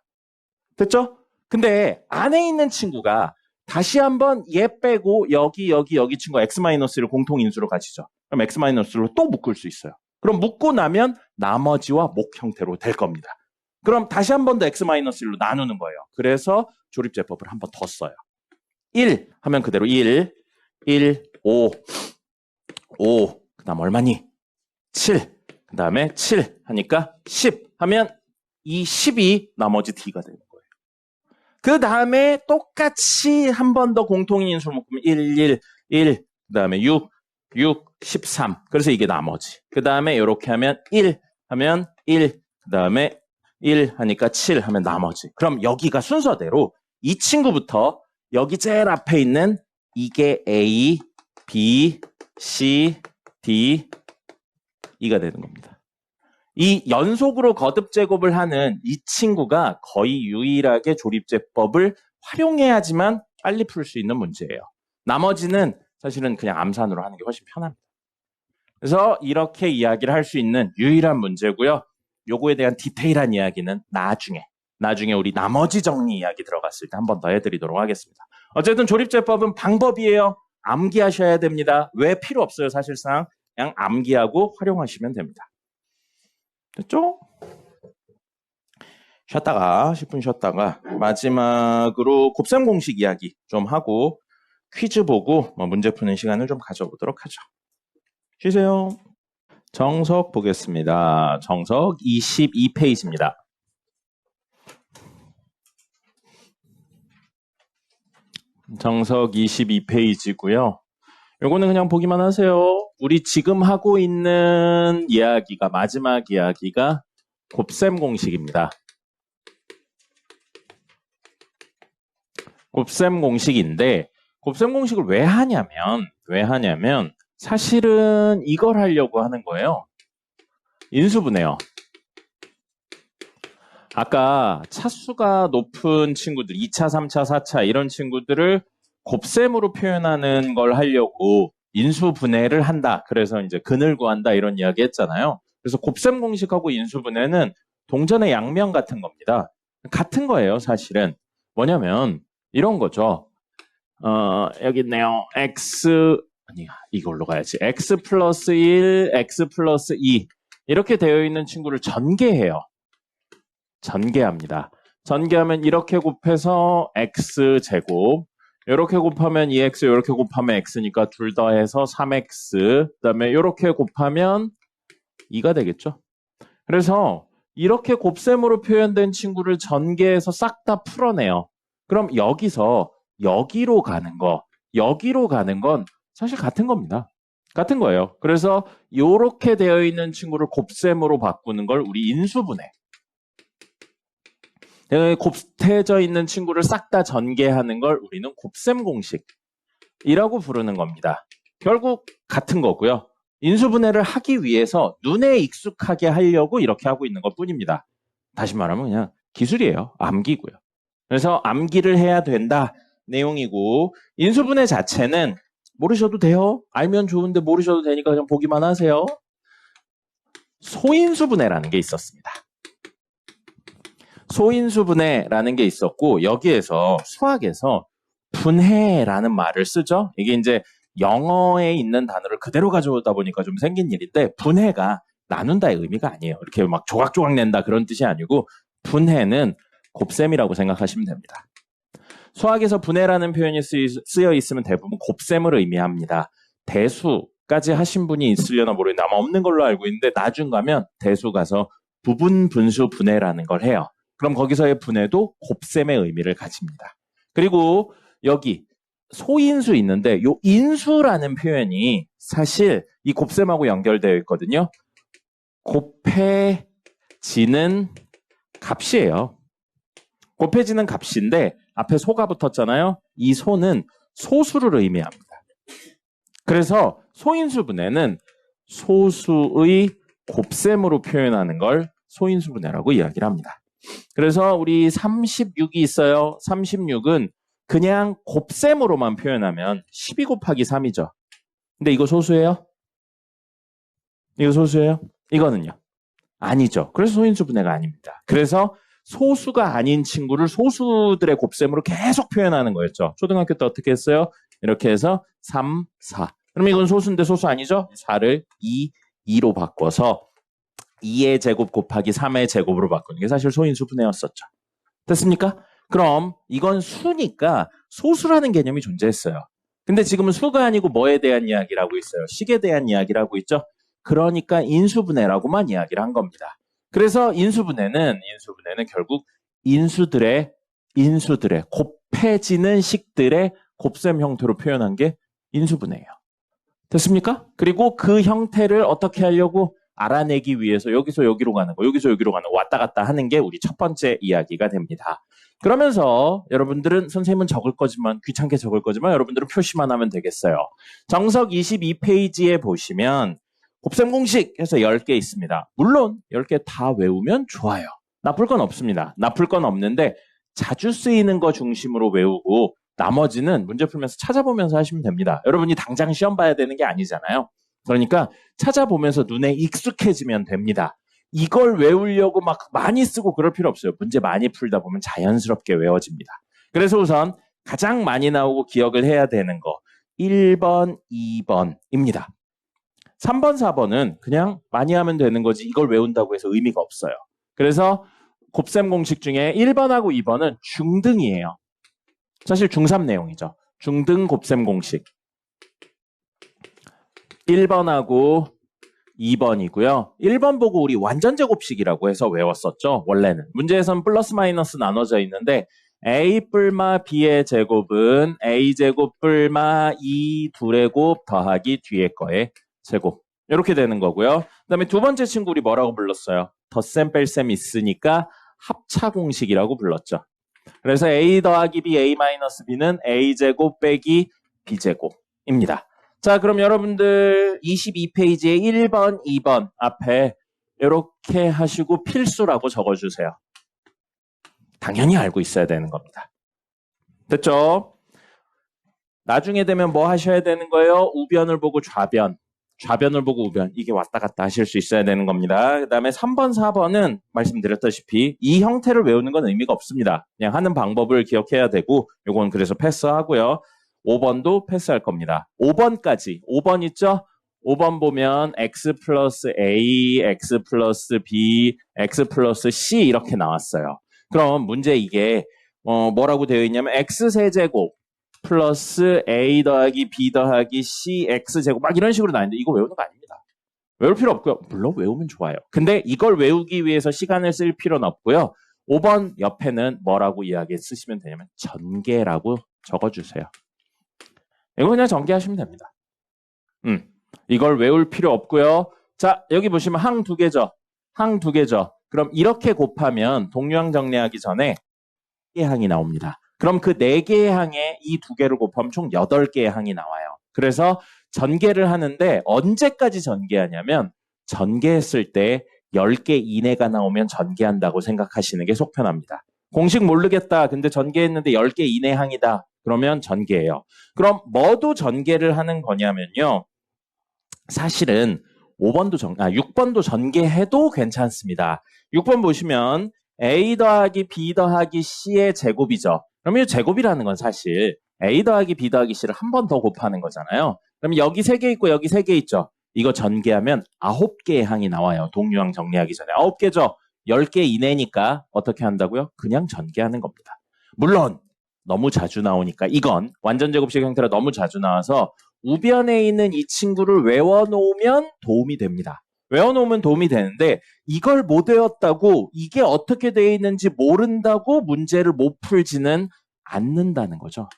됐죠? 근데 안에 있는 친구가 다시 한번 얘 빼고 여기 친구 x-를 공통인수로 가지죠. 그럼 x-로 또 묶을 수 있어요. 그럼 묶고 나면 나머지와 목 형태로 될 겁니다. 그럼 다시 한 번 더 x-로 나누는 거예요. 그래서 조립제법을 한 번 더 써요. 1 하면 그대로 1, 5, 그 다음 얼마니? 7, 그 다음에 7 하니까 10 하면 이 10이 나머지 D가 되는 거예요. 그 다음에 똑같이 한 번 더 공통인 인수를 묶으면 1, 그 다음에 6, 13. 그래서 이게 나머지. 그 다음에 이렇게 하면 1 하면 1, 그 다음에 1 하니까 7 하면 나머지. 그럼 여기가 순서대로 이 친구부터 여기 제일 앞에 있는 이게 A, B, C, D, E가 되는 겁니다. 이 연속으로 거듭 제곱을 하는 이 친구가 거의 유일하게 조립제법을 활용해야지만 빨리 풀 수 있는 문제예요. 나머지는 사실은 그냥 암산으로 하는 게 훨씬 편합니다. 그래서 이렇게 이야기를 할 수 있는 유일한 문제고요. 요거에 대한 디테일한 이야기는 나중에 우리 나머지 정리 이야기 들어갔을 때 한 번 더 해드리도록 하겠습니다. 어쨌든 조립제법은 방법이에요. 암기하셔야 됩니다. 왜 필요 없어요, 사실상. 그냥 암기하고 활용하시면 됩니다. 됐죠? 쉬었다가 10분 쉬었다가 마지막으로 곱셈 공식 이야기 좀 하고 퀴즈 보고 문제 푸는 시간을 좀 가져보도록 하죠. 쉬세요. 정석 보겠습니다. 정석 22페이지입니다. 정석 22페이지고요. 요거는 그냥 보기만 하세요. 우리 지금 하고 있는 이야기가 마지막 이야기가 곱셈 공식입니다. 곱셈 공식인데 곱셈 공식을 왜 하냐면 사실은 이걸 하려고 하는 거예요. 인수분해요. 아까 차수가 높은 친구들 2차, 3차, 4차 이런 친구들을 곱셈으로 표현하는 걸 하려고 인수분해를 한다. 그래서 이제 근을 구한다 이런 이야기 했잖아요. 그래서 곱셈 공식하고 인수분해는 동전의 양면 같은 겁니다. 같은 거예요, 사실은. 뭐냐면 이런 거죠. 여기 있네요. 이걸로 가야지. x 플러스 1, x 플러스 2 이렇게 되어 있는 친구를 전개해요. 전개합니다. 전개하면 이렇게 곱해서 x제곱 이렇게 곱하면 2x 이렇게 곱하면 x니까 둘 다 해서 3x 그 다음에 이렇게 곱하면 2가 되겠죠. 그래서 이렇게 곱셈으로 표현된 친구를 전개해서 싹 다 풀어내요. 그럼 여기서 여기로 가는 건 사실 같은 겁니다. 같은 거예요. 그래서 이렇게 되어 있는 친구를 곱셈으로 바꾸는 걸 우리 인수분해. 곱해져 있는 친구를 싹 다 전개하는 걸 우리는 곱셈 공식이라고 부르는 겁니다. 결국 같은 거고요. 인수분해를 하기 위해서 눈에 익숙하게 하려고 이렇게 하고 있는 것 뿐입니다. 다시 말하면 그냥 기술이에요. 암기고요. 그래서 암기를 해야 된다 내용이고 인수분해 자체는 모르셔도 돼요. 알면 좋은데 모르셔도 되니까 그냥 보기만 하세요. 소인수분해라는 게 있었습니다. 소인수분해라는 게 있었고 여기에서 수학에서 분해라는 말을 쓰죠. 이게 이제 영어에 있는 단어를 그대로 가져오다 보니까 좀 생긴 일인데 분해가 나눈다의 의미가 아니에요. 이렇게 막 조각조각 낸다 그런 뜻이 아니고 분해는 곱셈이라고 생각하시면 됩니다. 수학에서 분해라는 표현이 쓰여 있으면 대부분 곱셈을 의미합니다. 대수까지 하신 분이 있으려나 모르겠는데 아마 없는 걸로 알고 있는데 나중 가면 대수 가서 부분, 분수, 분해라는 걸 해요. 그럼 거기서의 분해도 곱셈의 의미를 가집니다. 그리고 여기 소인수 있는데 요 인수라는 표현이 사실 이 곱셈하고 연결되어 있거든요. 곱해지는 값이에요. 곱해지는 값인데 앞에 소가 붙었잖아요. 이 소는 소수를 의미합니다. 그래서 소인수분해는 소수의 곱셈으로 표현하는 걸 소인수분해라고 이야기를 합니다. 그래서 우리 36이 있어요. 36은 그냥 곱셈으로만 표현하면 12 곱하기 3이죠. 근데 이거 소수예요? 이거 소수예요? 이거는요? 아니죠. 그래서 소인수분해가 아닙니다. 그래서 소수가 아닌 친구를 소수들의 곱셈으로 계속 표현하는 거였죠. 초등학교 때 어떻게 했어요? 이렇게 해서 3, 4. 그럼 이건 소수인데 소수 아니죠? 4를 2, 2로 바꿔서 2의 제곱 곱하기 3의 제곱으로 바꾸는 게 사실 소인수분해였었죠. 됐습니까? 그럼 이건 수니까 소수라는 개념이 존재했어요. 근데 지금은 수가 아니고 뭐에 대한 이야기를 하고 있어요? 식에 대한 이야기를 하고 있죠. 그러니까 인수분해라고만 이야기를 한 겁니다. 그래서 인수분해는 결국 인수들의 곱해지는 식들의 곱셈 형태로 표현한 게 인수분해예요. 됐습니까? 그리고 그 형태를 어떻게 하려고 알아내기 위해서 여기서 여기로 가는 거, 여기서 여기로 가는 거, 왔다 갔다 하는 게 우리 첫 번째 이야기가 됩니다. 그러면서 여러분들은 선생님은 적을 거지만 귀찮게 적을 거지만 여러분들은 표시만 하면 되겠어요. 정석 22페이지에 보시면 곱셈 공식 해서 10개 있습니다. 물론 10개 다 외우면 좋아요. 나쁠 건 없습니다. 나쁠 건 없는데 자주 쓰이는 거 중심으로 외우고 나머지는 문제 풀면서 찾아보면서 하시면 됩니다. 여러분이 당장 시험 봐야 되는 게 아니잖아요. 그러니까 찾아보면서 눈에 익숙해지면 됩니다. 이걸 외우려고 막 많이 쓰고 그럴 필요 없어요. 문제 많이 풀다 보면 자연스럽게 외워집니다. 그래서 우선 가장 많이 나오고 기억을 해야 되는 거 1번, 2번입니다. 3번, 4번은 그냥 많이 하면 되는 거지 이걸 외운다고 해서 의미가 없어요. 그래서 곱셈 공식 중에 1번하고 2번은 중등이에요. 사실 중3 내용이죠. 중등 곱셈 공식. 1번하고 2번이고요. 1번 보고 우리 완전제곱식이라고 해서 외웠었죠. 원래는. 문제에서는 플러스 마이너스 나눠져 있는데 a 뿔마 b의 제곱은 a제곱 뿔마 2 둘의 곱 더하기 뒤에 거의 제곱. 이렇게 되는 거고요. 그 다음에 두 번째 친구 우리 뭐라고 불렀어요? 덧셈 뺄셈 있으니까 합차 공식이라고 불렀죠. 그래서 a 더하기 b, a 마이너스 b는 a제곱 빼기 b제곱입니다. 자, 그럼 여러분들 22페이지에 1번, 2번 앞에 이렇게 하시고 필수라고 적어주세요. 당연히 알고 있어야 되는 겁니다. 됐죠? 나중에 되면 뭐 하셔야 되는 거예요? 우변을 보고 좌변. 좌변을 보고 우변. 이게 왔다 갔다 하실 수 있어야 되는 겁니다. 그 다음에 3번, 4번은 말씀드렸다시피 이 형태를 외우는 건 의미가 없습니다. 그냥 하는 방법을 기억해야 되고 요건 그래서 패스하고요. 5번도 패스할 겁니다. 5번까지. 5번 있죠? 5번 보면 x 플러스 a, x 플러스 b, x 플러스 c 이렇게 나왔어요. 그럼 문제 이게 뭐라고 되어 있냐면 x세제곱 플러스 a 더하기 b 더하기 c x제곱 막 이런 식으로 나왔는데 이거 외우는 거 아닙니다. 외울 필요 없고요. 물론 외우면 좋아요. 근데 이걸 외우기 위해서 시간을 쓸 필요는 없고요. 5번 옆에는 뭐라고 이야기 쓰시면 되냐면 전개라고 적어주세요. 이거 그냥 전개하시면 됩니다. 이걸 외울 필요 없고요. 자, 여기 보시면 항 두 개죠. 항 두 개죠. 그럼 이렇게 곱하면 동류항 정리하기 전에 4개의 항이 나옵니다. 그럼 그 4개의 항에 이 두 개를 곱하면 총 8개의 항이 나와요. 그래서 전개를 하는데 언제까지 전개하냐면 전개했을 때 10개 이내가 나오면 전개한다고 생각하시는 게 속 편합니다. 공식 모르겠다. 근데 전개했는데 10개 이내 항이다. 그러면 전개예요. 그럼 뭐도 전개를 하는 거냐면요. 사실은 6번도 전개해도 괜찮습니다. 6번 보시면 a 더하기 b 더하기 c의 제곱이죠. 그러면 이 제곱이라는 건 사실 a 더하기 b 더하기 c를 한 번 더 곱하는 거잖아요. 그럼 여기 3개 있고 여기 3개 있죠. 이거 전개하면 9개의 항이 나와요. 동류항 정리하기 전에. 9개죠. 10개 이내니까 어떻게 한다고요? 그냥 전개하는 겁니다. 물론 너무 자주 나오니까 이건 완전 제곱식 형태라 너무 자주 나와서 우변에 있는 이 친구를 외워놓으면 도움이 됩니다. 외워놓으면 도움이 되는데 이걸 못 외웠다고 이게 어떻게 되어 있는지 모른다고 문제를 못 풀지는 않는다는 거죠.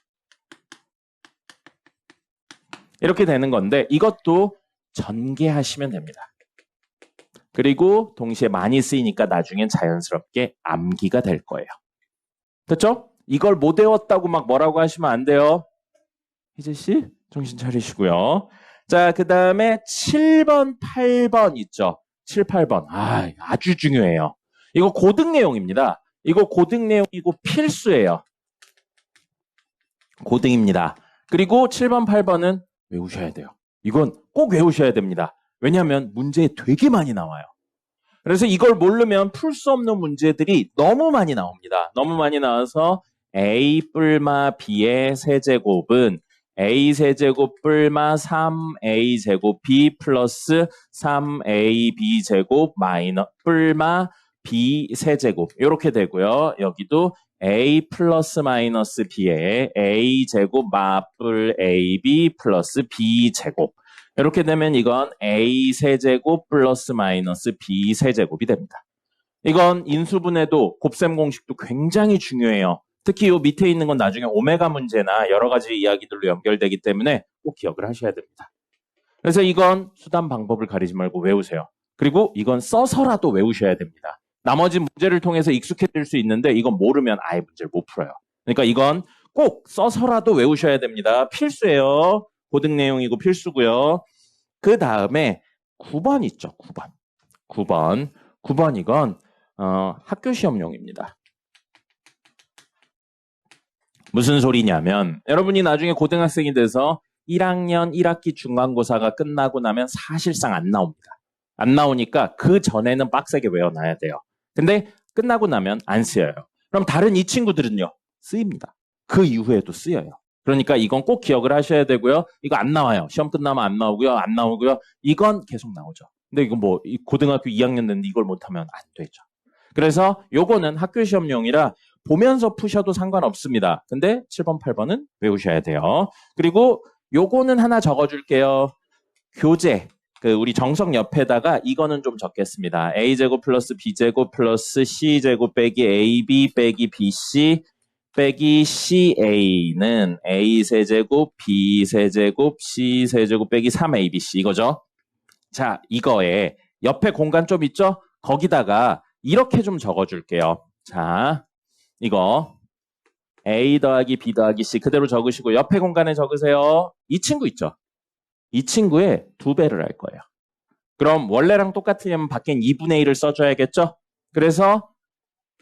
이렇게 되는 건데 이것도 전개하시면 됩니다. 그리고 동시에 많이 쓰이니까 나중엔 자연스럽게 암기가 될 거예요. 됐죠? 이걸 못 외웠다고 막 뭐라고 하시면 안 돼요. 희재씨 정신 차리시고요. 자, 그 다음에 7번, 8번 있죠. 7, 8번. 아주 중요해요. 이거 고등 내용입니다. 이거 고등 내용이고 필수예요. 고등입니다. 그리고 7번, 8번은 외우셔야 돼요. 이건 꼭 외우셔야 됩니다. 왜냐하면 문제에 되게 많이 나와요. 그래서 이걸 모르면 풀 수 없는 문제들이 너무 많이 나옵니다. 너무 많이 나와서 a 뿔마 b의 세제곱은 a 세제곱 뿔마 3a 제곱 b 플러스 3ab 제곱 마이너스 뿔마 b 세제곱 이렇게 되고요. 여기도 a 플러스 마이너스 b에 a 제곱 맞불 ab 플러스 b 제곱. 이렇게 되면 이건 a 세제곱 플러스 마이너스 b 세제곱이 됩니다. 이건 인수분해도 곱셈 공식도 굉장히 중요해요. 특히 이 밑에 있는 건 나중에 오메가 문제나 여러 가지 이야기들로 연결되기 때문에 꼭 기억을 하셔야 됩니다. 그래서 이건 수단 방법을 가리지 말고 외우세요. 그리고 이건 써서라도 외우셔야 됩니다. 나머지 문제를 통해서 익숙해질 수 있는데 이건 모르면 아예 문제를 못 풀어요. 그러니까 이건 꼭 써서라도 외우셔야 됩니다. 필수예요. 고등 내용이고 필수고요. 그 다음에 9번 있죠. 9번 이건 학교 시험용입니다. 무슨 소리냐면 여러분이 나중에 고등학생이 돼서 1학년 1학기 중간고사가 끝나고 나면 사실상 안 나옵니다. 안 나오니까 그 전에는 빡세게 외워놔야 돼요. 근데 끝나고 나면 안 쓰여요. 그럼 다른 이 친구들은요? 쓰입니다. 그 이후에도 쓰여요. 그러니까 이건 꼭 기억을 하셔야 되고요. 이거 안 나와요. 시험 끝나면 안 나오고요. 이건 계속 나오죠. 근데 이거 뭐 고등학교 2학년 됐는데 이걸 못하면 안 되죠. 그래서 요거는 학교 시험용이라 보면서 푸셔도 상관없습니다. 근데 7번, 8번은 외우셔야 돼요. 그리고 요거는 하나 적어줄게요. 교재. 우리 정석 옆에다가 이거는 좀 적겠습니다. a제곱 플러스 b제곱 플러스 c제곱 빼기 ab 빼기 bc 빼기 ca는 a세제곱 b세제곱 c세제곱 빼기 3abc 이거죠. 자, 이거에 옆에 공간 좀 있죠? 거기다가 이렇게 좀 적어줄게요. 자, 이거 a 더하기 b 더하기 c 그대로 적으시고 옆에 공간에 적으세요. 이 친구 있죠? 이 친구의 2배를 할 거예요. 그럼 원래랑 똑같으면 밖엔 2분의 1을 써줘야겠죠? 그래서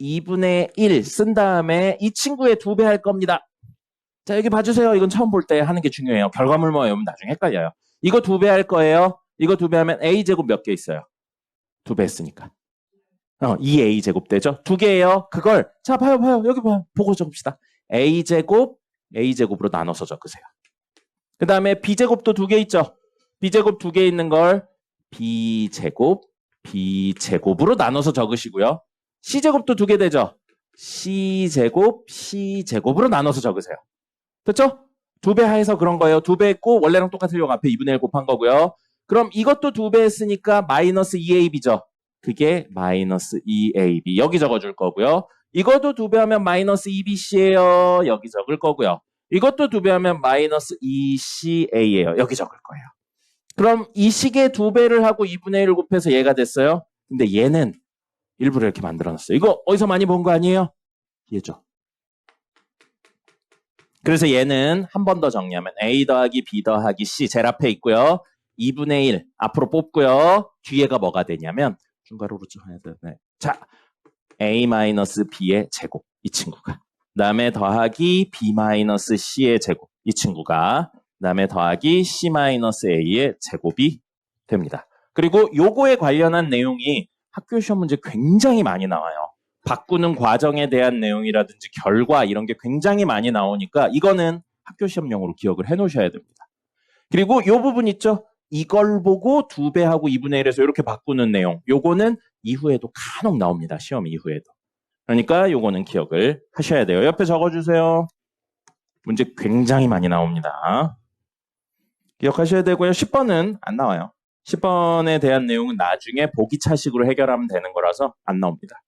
2분의 1 쓴 다음에 이 친구의 2배 할 겁니다. 자, 여기 봐주세요. 이건 처음 볼 때 하는 게 중요해요. 결과물만 외우면 나중에 헷갈려요. 이거 2배 할 거예요. 이거 2배 하면 a제곱 몇 개 있어요? 2배 했으니까. 2a제곱 되죠? 2개예요. 그걸 자 봐요. 여기 봐요. 보고 적읍시다. a제곱으로 나눠서 적으세요. 그 다음에 b제곱도 2개 있죠? b제곱 2개 있는 걸 b제곱으로 나눠서 적으시고요. c제곱도 2개 되죠? c제곱으로 나눠서 적으세요. 됐죠? 2배 해서 그런 거예요. 2배 했고 원래랑 똑같은 용 앞에 2분의 1 곱한 거고요. 그럼 이것도 2배 했으니까 마이너스 2ab죠? 그게 마이너스 2ab 여기 적어줄 거고요. 이것도 2배 하면 마이너스 2bc예요. 여기 적을 거고요. 이것도 2배 하면 마이너스 2ca예요. 여기 적을 거예요. 그럼 이 식의 2배를 하고 2분의 1을 곱해서 얘가 됐어요. 근데 얘는 일부러 이렇게 만들어놨어요. 이거 어디서 많이 본 거 아니에요? 얘죠. 그래서 얘는 한 번 더 정리하면 a 더하기 b 더하기 c 제일 앞에 있고요. 2분의 1 앞으로 뽑고요. 뒤에가 뭐가 되냐면 중괄호로 해야 되네. 자, a-b의 제곱 이 친구가. 그 다음에 더하기 b-c의 제곱 이 친구가. 그 다음에 더하기 c-a의 제곱이 됩니다. 그리고 요거에 관련한 내용이 학교 시험 문제 굉장히 많이 나와요. 바꾸는 과정에 대한 내용이라든지 결과 이런 게 굉장히 많이 나오니까 이거는 학교 시험용으로 기억을 해 놓으셔야 됩니다. 그리고 요 부분 있죠? 이걸 보고 2배하고 2분의 1에서 이렇게 바꾸는 내용. 요거는 이후에도 간혹 나옵니다. 시험 이후에도. 그러니까 요거는 기억을 하셔야 돼요. 옆에 적어주세요. 문제 굉장히 많이 나옵니다. 기억하셔야 되고요. 10번은 안 나와요. 10번에 대한 내용은 나중에 보기차식으로 해결하면 되는 거라서 안 나옵니다.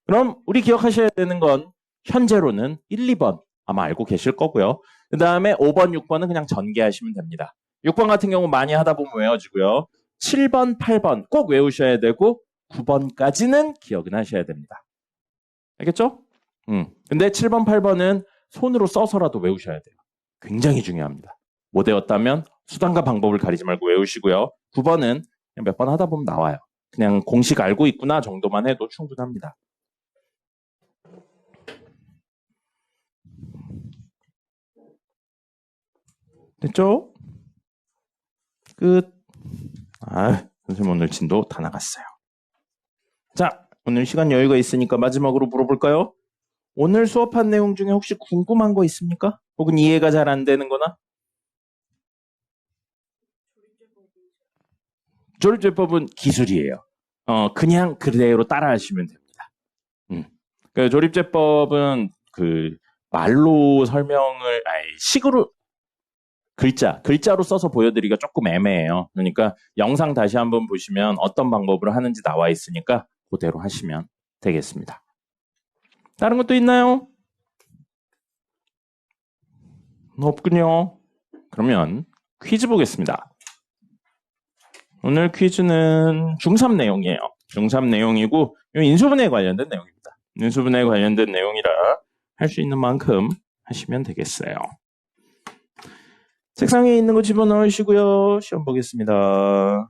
그럼 우리 기억하셔야 되는 건 현재로는 1, 2번 아마 알고 계실 거고요. 그 다음에 5번, 6번은 그냥 전개하시면 됩니다. 6번 같은 경우 많이 하다 보면 외워지고요. 7번, 8번 꼭 외우셔야 되고 9번까지는 기억은 하셔야 됩니다. 알겠죠? 근데 7번, 8번은 손으로 써서라도 외우셔야 돼요. 굉장히 중요합니다. 못 외웠다면 수단과 방법을 가리지 말고 외우시고요. 9번은 그냥 몇 번 하다 보면 나와요. 그냥 공식 알고 있구나 정도만 해도 충분합니다. 됐죠? 끝. 선생님 오늘 진도 다 나갔어요. 자, 오늘 시간 여유가 있으니까 마지막으로 물어볼까요? 오늘 수업한 내용 중에 혹시 궁금한 거 있습니까? 혹은 이해가 잘 안 되는 거나? 조립제법은 기술이에요. 그냥 그대로 따라 하시면 됩니다. 조립제법은 말로 설명을, 식으로, 글자로 써서 보여드리기가 조금 애매해요. 그러니까 영상 다시 한번 보시면 어떤 방법으로 하는지 나와 있으니까 그대로 하시면 되겠습니다. 다른 것도 있나요? 없군요. 그러면 퀴즈 보겠습니다. 오늘 퀴즈는 중3 내용이에요. 중3 내용이고 인수분해에 관련된 내용입니다. 인수분해에 관련된 내용이라 할 수 있는 만큼 하시면 되겠어요. 책상 위에 있는 거 집어넣으시고요. 시험 보겠습니다.